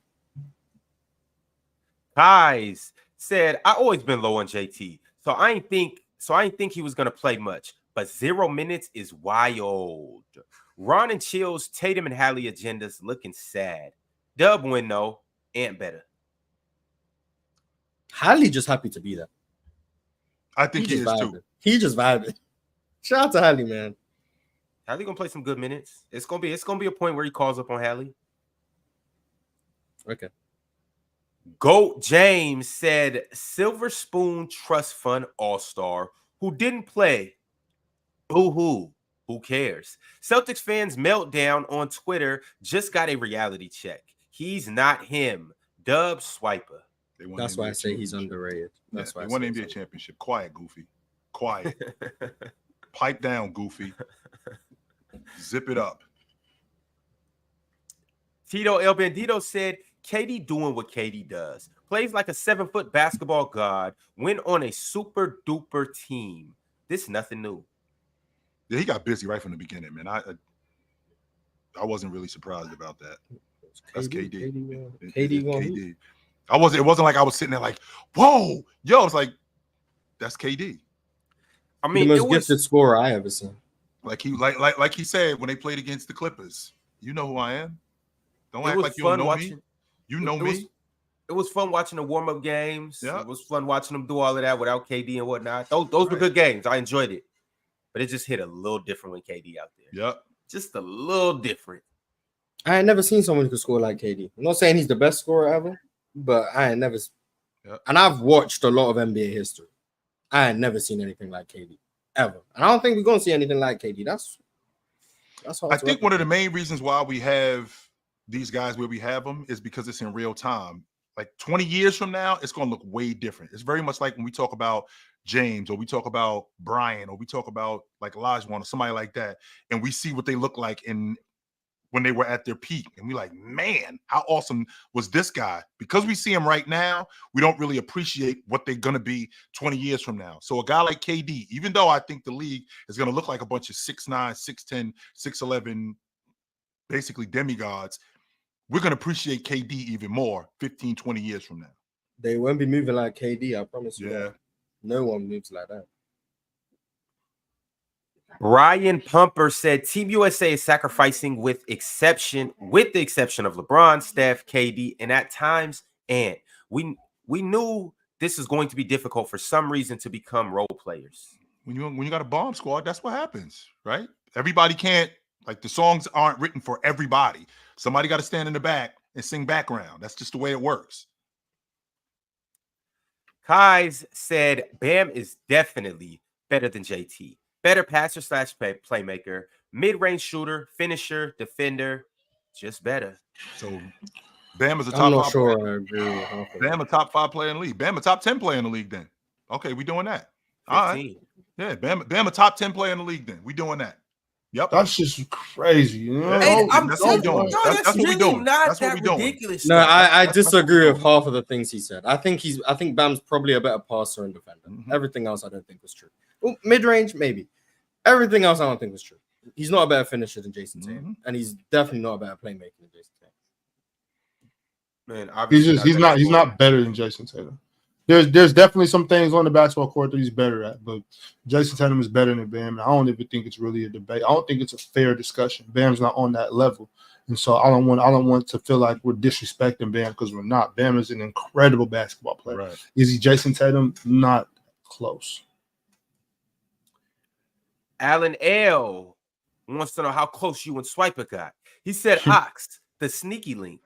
Kais said, "I always been low on JT. So I ain't think he was gonna play much, but 0 minutes is wild. Ron and Chill's Tatum and Hallie agendas looking sad. Dub win though, and better." Hallie just happy to be there. I think he is too. He just vibing. Shout out to Hallie, man. Hallie gonna play some good minutes. It's gonna be a point where he calls up on Hallie. Okay. Goat James said, "Silver Spoon Trust Fund All-Star who didn't play. Boo-hoo. Who cares? Celtics fans meltdown on Twitter just got a reality check. He's not him. Dub Swiper." That's why I say he's underrated. That's why they won the NBA championship. Quiet, Goofy. Quiet. Pipe down, Goofy. Zip it up. Tito El Bandito said, "KD doing what KD does. Plays like a 7-foot basketball god. Went on a super duper team. This nothing new." Yeah, he got busy right from the beginning, man. I wasn't really surprised about that. That's KD. KD. It wasn't like I was sitting there like, whoa, yo. It's like, that's KD. I mean, the most gifted scorer I ever seen. Like he said when they played against the Clippers. You know who I am. Don't act like you don't know me. You know me. It was fun watching the warm-up games. Yeah. It was fun watching them do all of that without KD and whatnot. Those were good games. I enjoyed it. But it just hit a little different with KD out there. Yep. Just a little different. I ain't never seen someone who could score like KD. I'm not saying he's the best scorer ever, but I ain't never. Yep. And I've watched a lot of NBA history. I ain't never seen anything like KD ever. And I don't think we're gonna see anything like KD. That's hard. I think one of the main reasons why we have these guys where we have them is because it's in real time. Like 20 years from now, it's going to look way different. It's very much like when we talk about James or we talk about Brian or we talk about like Olajuwon or somebody like that, and we see what they look like when they were at their peak. And we're like, man, how awesome was this guy? Because we see him right now, we don't really appreciate what they're going to be 20 years from now. So a guy like KD, even though I think the league is going to look like a bunch of 6'9", 6'10", 6'11", basically demigods, we're going to appreciate KD even more 15, 20 years from now. They won't be moving like KD, I promise you. Yeah. That. No one moves like that. Brian Pumper said, "Team USA is sacrificing with the exception of LeBron, Steph, KD, and at times Ant. We knew this is going to be difficult for some reason to become role players." When you got a bomb squad, that's what happens, right? Everybody can't, like, the songs aren't written for everybody. Somebody got to stand in the back and sing background. That's just the way it works. Kais said, "Bam is definitely better than JT. Better passer / playmaker, mid-range shooter, finisher, defender, just better." So Bam is a top I'm not 5 sure player. I agree with half of Bam a top 5 player in the league. Bam a top 10 player in the league then. Okay, we doing that. 15. All right. Yeah, Bam a top 10 player in the league then. We doing that. Yep. That's just crazy. You know? Hey, that's what we doing. That's what we doing. That's what we doing. Ridiculous. No, I disagree with half of the things he said. I think Bam's probably a better passer and defender. Mm-hmm. Everything else I don't think was true. Well, mid-range, maybe. Everything else I don't think was true. He's not a better finisher than Jayson Tatum, and he's definitely not a better playmaker than Jayson Tatum. Man, he's not better than Jayson Tatum. There's definitely some things on the basketball court that he's better at, but Jayson Tatum is better than Bam. And I don't even think it's really a debate. I don't think it's a fair discussion. Bam's not on that level, and so I don't want to feel like we're disrespecting Bam because we're not. Bam is an incredible basketball player. Right. Is he Jayson Tatum? Not close. Alan L wants to know how close you and Swiper got. He said, "Ox, the sneaky link?"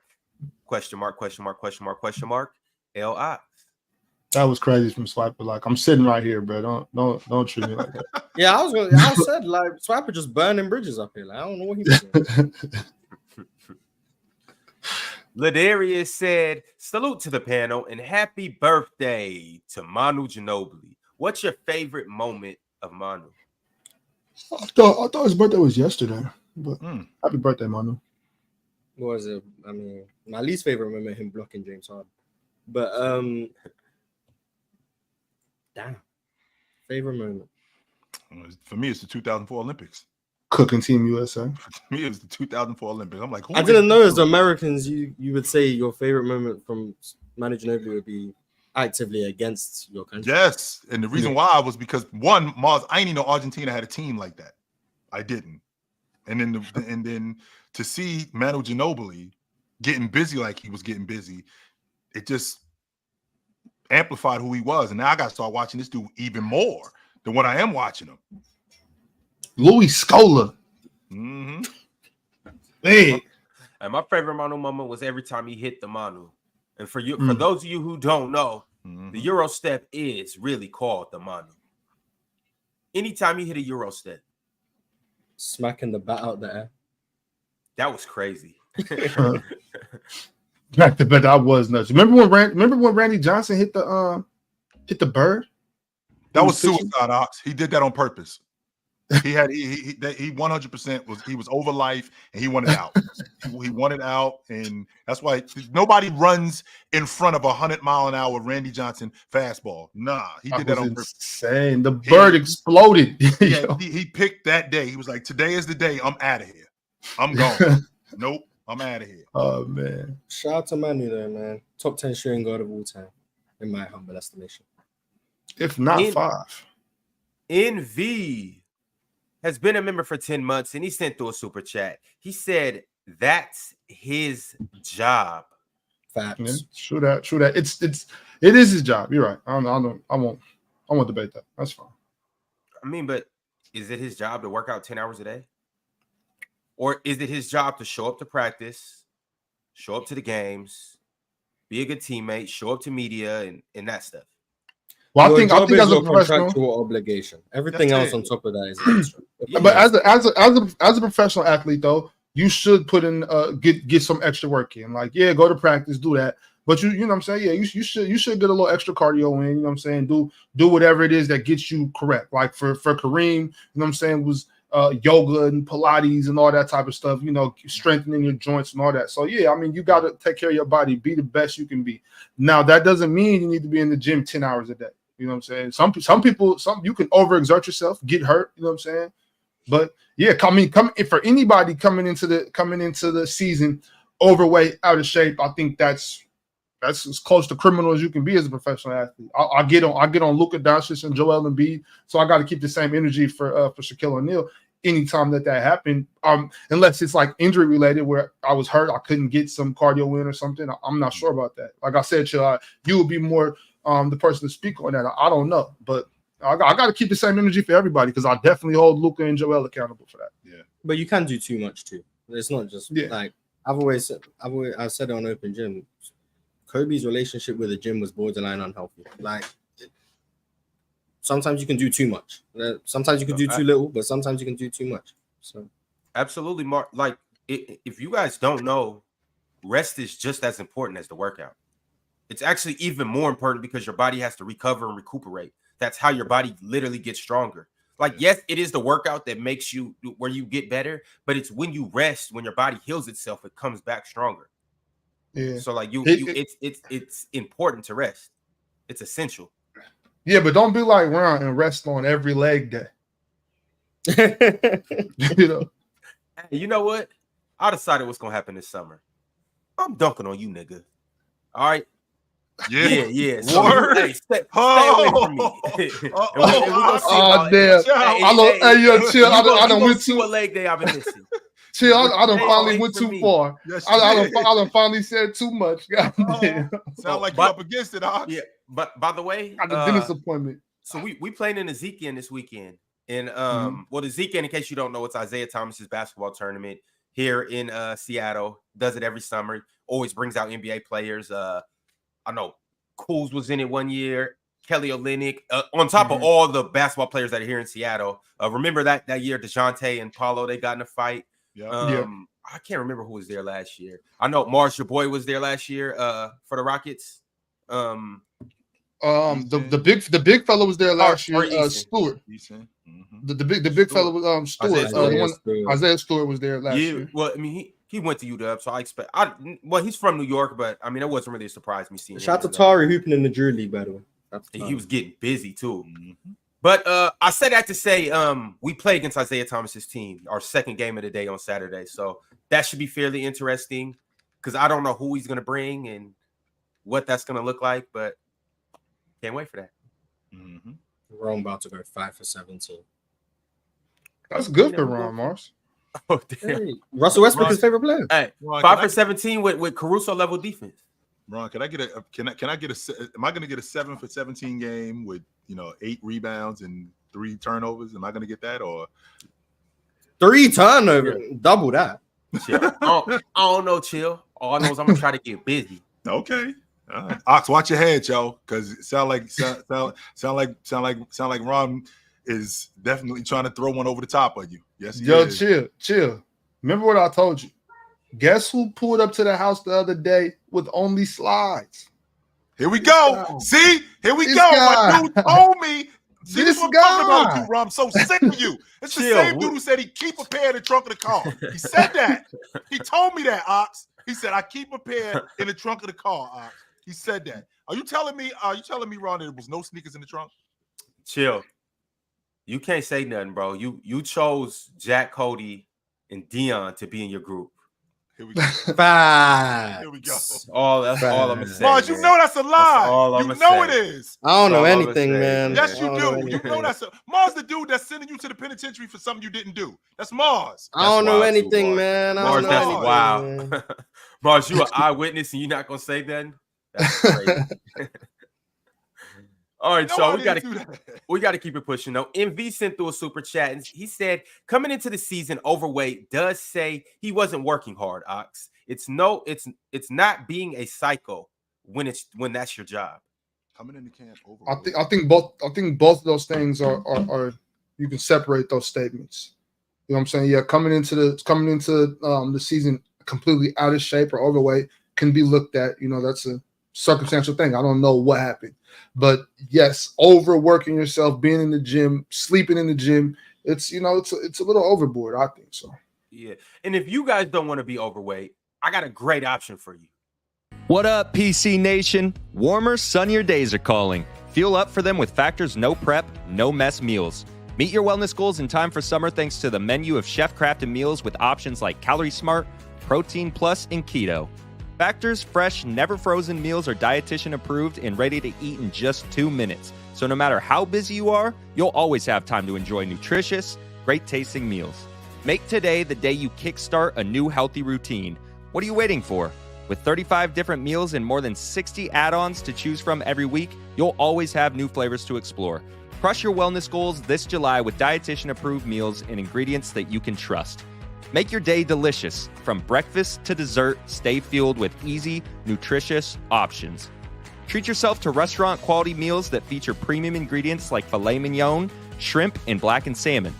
Question mark? L Ox. That was crazy from Swiper. Like, I'm sitting right here, bro. Don't treat me like that. Yeah, I said like Swiper just burning bridges up here. Like, I don't know what he was doing. Ladarius said, salute to the panel and happy birthday to Manu Ginobili. What's your favorite moment of Manu? I thought his birthday was yesterday, but happy birthday, Manu. What was it? I mean, my least favorite moment, him blocking James Harden. But damn, favorite moment. For me, it's the 2004 Olympics. Cooking Team USA. For me, it was the 2004 Olympics. I'm like, I didn't know as Americans, you would say your favorite moment from Manu Ginobili would be actively against your country. Yes, and the reason why was because one, Mars, I didn't even know Argentina had a team like that. I didn't, and then to see Manu Ginobili getting busy like he was getting busy, it just amplified who he was, and now I got to start watching this dude even more than what I am watching him. Louis Scola. Mm-hmm. Hey, and my favorite Manu moment was every time he hit the Manu. And for those of you who don't know, the Euro step is really called the Manu. Anytime you hit a Euro step, smacking the bat out there. That was crazy. Back to back, that was nuts. Remember when Randy Johnson hit the bird? That was suicide, Ox. He did that on purpose. He 100% was over life and he wanted out. He wanted out, and that's why nobody runs in front of 100-mile-an-hour Randy Johnson fastball. Nah, he did that on purpose. Insane. The bird exploded. Yeah, he picked that day. He was like, "Today is the day. I'm out of here. I'm gone. Nope, I'm out of here." Oh man! Shout out to Manu there, man. Top 10 shooting guard of all time, in my humble estimation. If not 5. NV has been a member for 10 months, and he sent through a super chat. He said that's his job. Facts. Yeah, true that. It is his job. You're right. I won't debate that. That's fine. I mean, but is it his job to work out 10 hours a day? Or is it his job to show up to practice, show up to the games, be a good teammate, show up to media and that stuff? Well, I think as a professional contractual obligation. Everything else on top of that is extra. But as a professional athlete, though, you should put in get some extra work in. Like, yeah, go to practice, do that. But you know what I'm saying? Yeah, you should get a little extra cardio in. You know what I'm saying? Do whatever it is that gets you correct. Like for Kareem, you know what I'm saying, was yoga and Pilates and all that type of stuff. You know, strengthening your joints and all that. So yeah, I mean, you got to take care of your body, be the best you can be. Now that doesn't mean you need to be in the gym 10 hours a day. You know what I'm saying? Some people you can overexert yourself, get hurt. You know what I'm saying? But yeah, come for anybody coming into the season overweight, out of shape, I think that's as close to criminal as you can be as a professional athlete. I get on Luka Doncic and Joel Embiid, so I got to keep the same energy for Shaquille O'Neal anytime that happened. Unless it's like injury related, where I was hurt, I couldn't get some cardio in or something. I'm not sure about that. Like I said, you would be more the person to speak on that. I don't know, but I got to keep the same energy for everybody because I definitely hold Luka and Joel accountable for that. Yeah, but you can do too much too. It's not just like I've said it on Open Gym. Kobe's relationship with the gym was borderline unhealthy. Like sometimes you can do too much. Sometimes you can do too little, but sometimes you can do too much. So absolutely, Mark. Like if you guys don't know, rest is just as important as the workout. It's actually even more important because your body has to recover and recuperate. That's how your body literally gets stronger. Like, yes, it is the workout that makes you where you get better, but it's when you rest, when your body heals itself, it comes back stronger. Yeah. So like it's important to rest. It's essential. Yeah, but don't be like Ron and rest on every leg day. You know what? I decided what's gonna happen this summer. I'm dunking on you, nigga. All right. Yeah. So, hey, stay away from me. Damn. Chill. I don't went to a leg day. I've been missing. Chill. I don't finally went too far. Yes, I don't finally said too much. God damn. Sound like you're up against it, Ox. Yeah. But by the way, got the dentist appointment. So we playing in the Zeke this weekend, and well, the Zeke, in case you don't know, it's Isaiah Thomas's basketball tournament here in Seattle. Does it every summer. Always brings out NBA players. I know Kuz was in it one year, Kelly Olynyk, on top of all the basketball players that are here in Seattle. Remember that year, DeJounte and Paulo, they got in a fight. I can't remember who was there last year. I know Mars, your boy, was there last year for the Rockets. The big fella was there last year. Stewart. Mm-hmm. The big fella was Stewart. Isaiah Stewart was there last year. Well, I mean, he went to UW, so I expect. He's from New York, but I mean, it wasn't really a surprise me seeing. Shout out to Tari hooping in the Jrue League, by the way. He was getting busy too. Mm-hmm. But I said that to say we play against Isaiah Thomas's team, our second game of the day on Saturday, so that should be fairly interesting because I don't know who he's going to bring and what that's going to look like, but can't wait for that. Mm-hmm. Rome about to go 5 for 17. That's good for Ron Mars. Oh, damn. Hey, Russell Westbrook is his favorite player. Hey, Ron, 5 for 17 with Caruso level defense. Ron, can I get a? Am I going to get a 7 for 17 game with 8 rebounds and 3 turnovers? Am I going to get that or 3 turnovers? Double that. Chill. I don't know. Chill. All I know is I'm gonna try to get busy. Okay. Ox, watch your head, yo, because it sound like Ron is definitely trying to throw one over the top of you. Yes, yo, chill. Remember what I told you? Guess who pulled up to the house the other day with only slides? Here we go. See, here we go. My dude told me. See, this is what I'm talking about you, Ron. I'm so sick of you. It's the same dude who said he keep a pair in the trunk of the car. He said that. He told me that, Ox. He said I keep a pair in the trunk of the car, Ox. He said that. Are you telling me, Ron, there was no sneakers in the trunk? Chill. You can't say nothing, bro. You chose Jack, Cody, and Dion to be in your group. Here we go. Here we go. That's all I'm gonna say. Mars, you know that's a lie. You know it is. I don't know anything, man. Yes, you do. You know that's Mars, the dude that's sending you to the penitentiary for something you didn't do. That's Mars. I don't know anything, man. Mars, that's wow. Mars, you an eyewitness and you're not gonna say nothing? That's crazy. All right, so we gotta keep it pushing though. MV sent through a super chat and he said, coming into the season overweight does say he wasn't working hard, Ox. It's not being a psycho when that's your job. Coming into camp overweight. I think both of those things are you can separate those statements. You know what I'm saying? Yeah, coming into the season completely out of shape or overweight can be looked at. That's a circumstantial thing. I don't know what happened, but yes, overworking yourself, being in the gym, sleeping in the gym, it's a little overboard. I think so. Yeah, and if you guys don't want to be overweight, I got a great option for you. What up, PC Nation? Warmer, sunnier days are calling. Fuel up for them with Factor's no prep, no mess meals. Meet your wellness goals in time for summer thanks to the menu of chef-crafted meals with options like Calorie Smart, Protein Plus, and Keto. Factor's fresh, never frozen meals are dietitian approved and ready to eat in just 2 minutes. So no matter how busy you are, you'll always have time to enjoy nutritious, great tasting meals. Make today the day you kickstart a new healthy routine. What are you waiting for? With 35 different meals and more than 60 add-ons to choose from every week, you'll always have new flavors to explore. Crush your wellness goals this July with dietitian approved meals and ingredients that you can trust. Make your day delicious. From breakfast to dessert, stay fueled with easy, nutritious options. Treat yourself to restaurant-quality meals that feature premium ingredients like filet mignon, shrimp, and blackened salmon.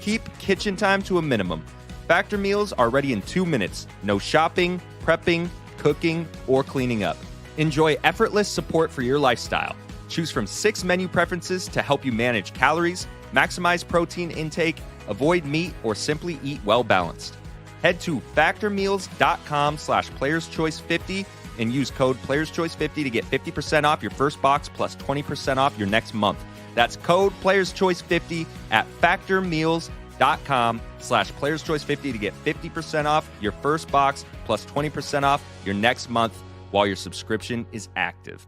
Keep kitchen time to a minimum. Factor meals are ready in 2 minutes. No shopping, prepping, cooking, or cleaning up. Enjoy effortless support for your lifestyle. Choose from 6 menu preferences to help you manage calories, maximize protein intake, avoid meat, or simply eat well-balanced. Head to factormeals.com/playerschoice50 and use code playerschoice50 to get 50% off your first box plus 20% off your next month. That's code playerschoice50 at factormeals.com/playerschoice50 to get 50% off your first box plus 20% off your next month while your subscription is active.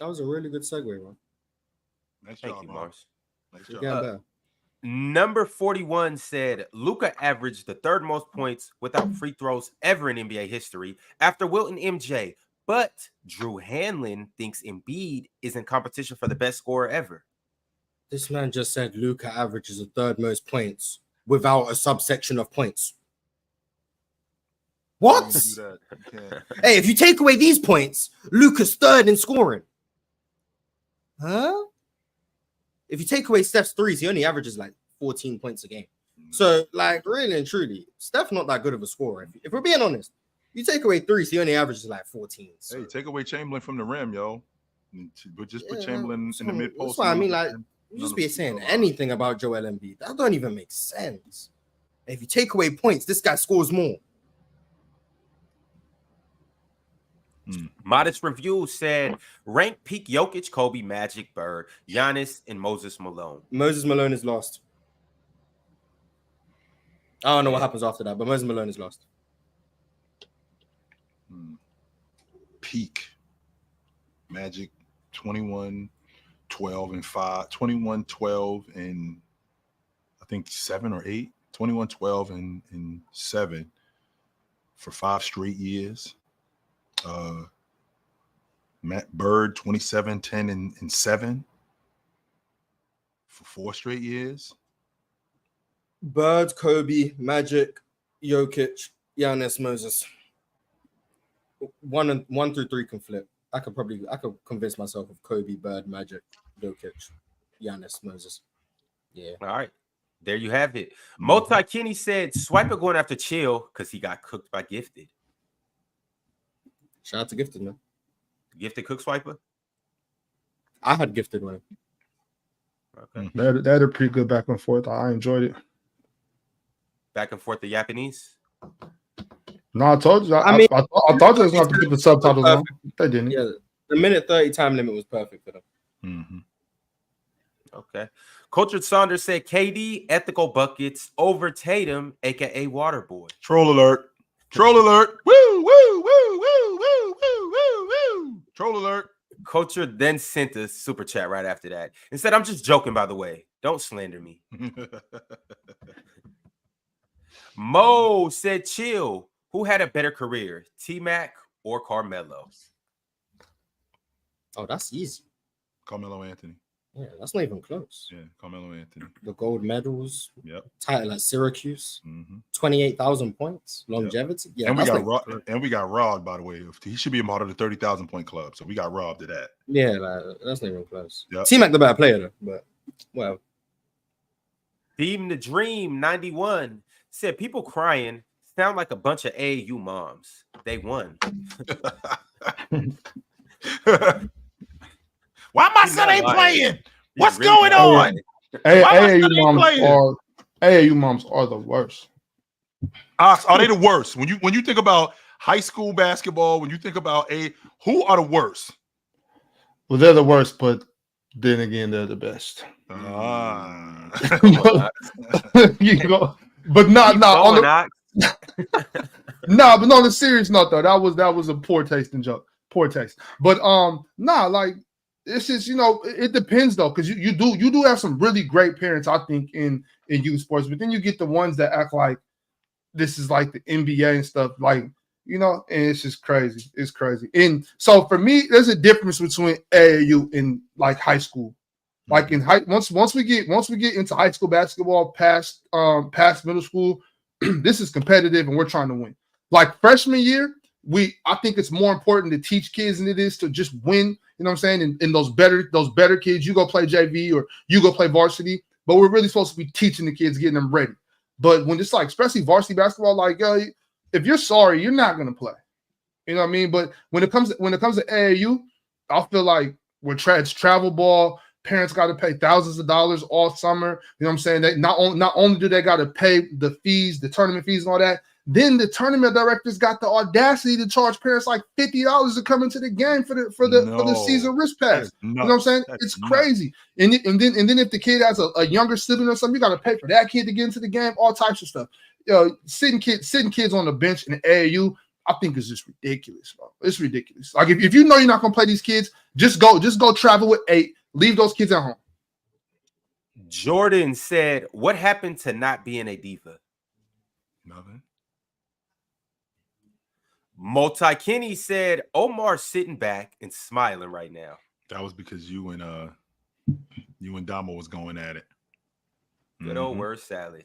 That was a really good segue, man. Nice Thank job, you, Mars. Nice job. Number 41 said Luka averaged the 3rd most points without free throws ever in NBA history after Wilt and MJ, but Drew Hanlon thinks Embiid is in competition for the best scorer ever. This man just said Luka averages the 3rd most points without a subsection of points. What? Hey, if you take away these points, Luka's 3rd in scoring. Huh? If you take away Steph's threes, he only averages like 14 points a game. So, like, really and truly, Steph not that good of a scorer. If we're being honest, you take away threes, he only averages like 14. So. Hey, take away Chamberlain from the rim, yo. But just put Chamberlain in the mid post. That's why I mean, like, you just be saying anything about Joel Embiid. That don't even make sense. If you take away points, this guy scores more. Modest Review said, rank peak Jokic, Kobe, Magic, Bird, Giannis, and Moses Malone. Moses Malone is lost. I don't know what happens after that, but Moses Malone is lost. Peak Magic 21, 12, and 5, 21, 12, and I think 7 or 8, 21, 12, and 7 for 5 straight years. Matt Bird 27, 10, and 7 for 4 straight years. Bird, Kobe, Magic, Jokic, Giannis, Moses. 1 through 3 can flip. I could convince myself of Kobe, Bird, Magic, Jokic, Giannis, Moses. Yeah. All right. There you have it. Multi Kenny said Swiper going after Chill because he got cooked by Gifted. Shout out to Gifted, man. Gifted cook Swiper? I had Gifted one. Okay. That had a pretty good back and forth. I enjoyed it. Back and forth the Japanese? No, I told you. I thought they was going to put the subtitles on. They didn't. Yeah, the minute 30 time limit was perfect for them. Mm-hmm. Okay. Cultured Saunders said KD ethical buckets over Tatum, aka Waterboy. Troll alert. Troll alert. Woo, woo, woo, woo, woo, woo, woo, woo. Troll alert. Culture then sent a super chat right after that and said, I'm just joking, by the way. Don't slander me. Mo said, chill. Who had a better career, T-Mac or Carmelo? Oh, that's easy. Carmelo Anthony. Yeah, that's not even close. Yeah, Carmelo Anthony. The gold medals. Yep. Title at Syracuse. Mm-hmm. 28,000 points. Longevity. Yep. Yeah, and we got robbed, by the way. He should be a part of the 30,000 point club. So we got robbed of that. Yeah, that's not even close. Yep. T-Mac the better player though, but well. Theme the Dream 91 said people crying sound like a bunch of AAU moms. They won. Why my son ain't playing? What's going on? AAU moms are the worst. Are they the worst? When you think about high school basketball, when you think about who are the worst? Well, they're the worst, but then again, they're the best. You know, but not on the serious note though. That was a poor tasting joke. Poor taste. But like it's just, you know, it depends though, because you do have some really great parents, I think, in youth sports, but then you get the ones that act like this is like the NBA and stuff, like, you know, and it's just crazy. It's crazy. And so for me, there's a difference between AAU and like high school. Like in once we get into high school basketball past middle school, this is competitive and we're trying to win. Like freshman year, I think it's more important to teach kids than it is to just win. You know what I'm saying? And those better kids, you go play JV or you go play varsity, but we're really supposed to be teaching the kids, getting them ready. But when it's like, especially varsity basketball, like, yo, if you're sorry, you're not gonna play. You know what I mean? But when it comes to AAU, I feel like it's travel ball. Parents got to pay thousands of dollars all summer. You know what I'm saying? They not only do they got to pay the fees, the tournament fees and all that, then the tournament directors got the audacity to charge parents like $50 to come into the game for the season wrist pass. You know what I'm saying? It's crazy. And then if the kid has a younger sibling or something, you got to pay for that kid to get into the game, all types of stuff. You know, sitting kids on the bench in the AAU, I think is just ridiculous, bro. It's ridiculous. Like if you know you're not gonna play these kids, just go travel with 8. Leave those kids at home. Jordan said, what happened to not being a diva? Nothing. Multi Kenny said, Omar's sitting back and smiling right now. That was because you and Damo was going at it. Good old word salad.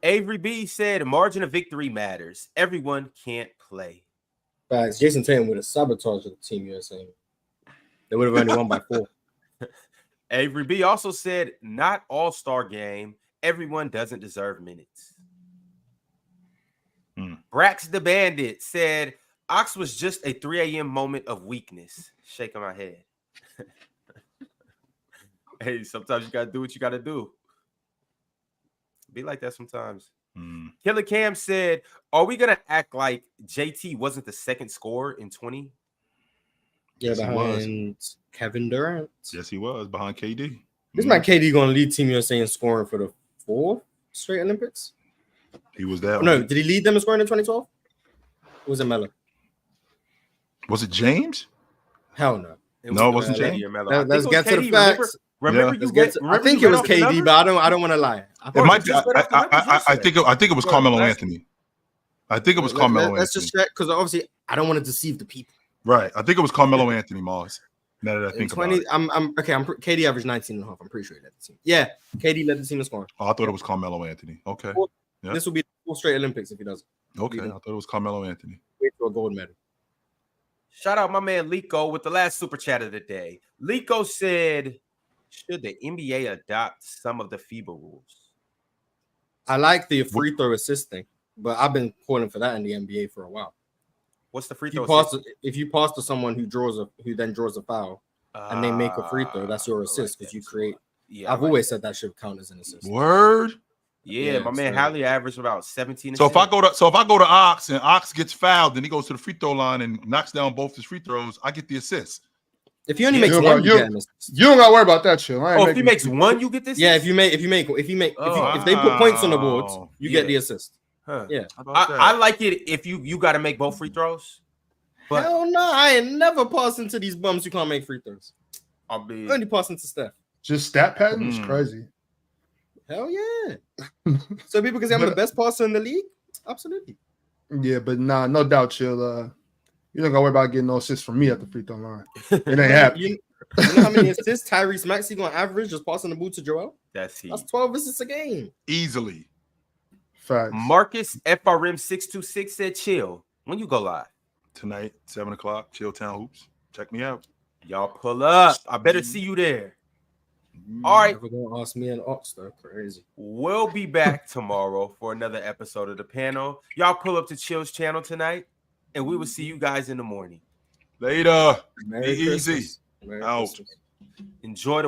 Avery B said, margin of victory matters. Everyone can't play. Facts. Jayson Tatum would have sabotaged the Team USA. They would have only won by 4. Avery B also said, not all-star game. everyone doesn't deserve minutes. Brax the Bandit said, Ox was just a 3 a.m. moment of weakness. Shaking my head. Hey, sometimes you got to do what you got to do. Be like that sometimes. Killer Cam said, are we going to act like JT wasn't the second scorer in 20? Yeah, Yes, behind Kevin Durant. Yes, he was behind KD. This man KD going to lead Team USA in scoring for the 4th straight Olympics. He was that. No, did he lead them in scoring in 2012? Or was it Melo? Was it James? Hell no. It wasn't James. Let's get to the facts. Remember, I think it was KD, but I don't want to lie. It might be. I think it was Carmelo Anthony. I think it was Carmelo Anthony. Let's just check because obviously I don't want to deceive the people. Right. I think it was Carmelo Anthony, Mars. Now that I think about it. I'm KD averaged 19.5. I'm pretty sure he led the team. Yeah, KD led the team in scoring. Oh, I thought it was Carmelo Anthony. Okay. Yeah. This will be the 4 straight Olympics if he doesn't. Okay. I thought it was Carmelo Anthony. Wait for a gold medal. Shout out my man Lico with the last super chat of the day. Lico said, should the NBA adopt some of the FIBA rules? I like the free throw assist thing, but I've been calling for that in the NBA for a while. What's the free throw? If you pass to someone who then draws a foul and they make a free throw, that's your assist because you create. Yeah, I've always said that should count as an assist. Word. Yeah, my man Hallie averaged about 17. So if I go to Ox and Ox gets fouled, then he goes to the free throw line and knocks down both his free throws, I get the assist. If he only makes one, you get an assist. You don't gotta worry about that shit. If he makes one, you get this. Yeah, if they put points on the board, you get the assist. Huh. Yeah, I like it if you got to make both free throws. But hell no, I ain't never passing to these bums who can't make free throws. I'll be only passing to Steph. Just stat pattern is crazy. Hell yeah. So people can say I'm the best passer in the league? Absolutely. Yeah, but no doubt, Chill. You don't gotta worry about getting no assists from me at the free throw line. It ain't happening. You know how many assists Tyrese Maxey gonna average just passing the ball to Joel? That's 12 assists a game. Easily. Facts. Marcus FRM 626 said, chill. When you go live? Tonight, 7:00, Chill Town Hoops. Check me out. Y'all pull up. I better see you there. All right. Never gonna ask me an ox though. Crazy. We'll be back tomorrow for another episode of the panel. Y'all pull up to Chill's channel tonight, and we will see you guys in the morning. Later. Merry Be easy. Christmas. Merry Out. Christmas. Enjoy the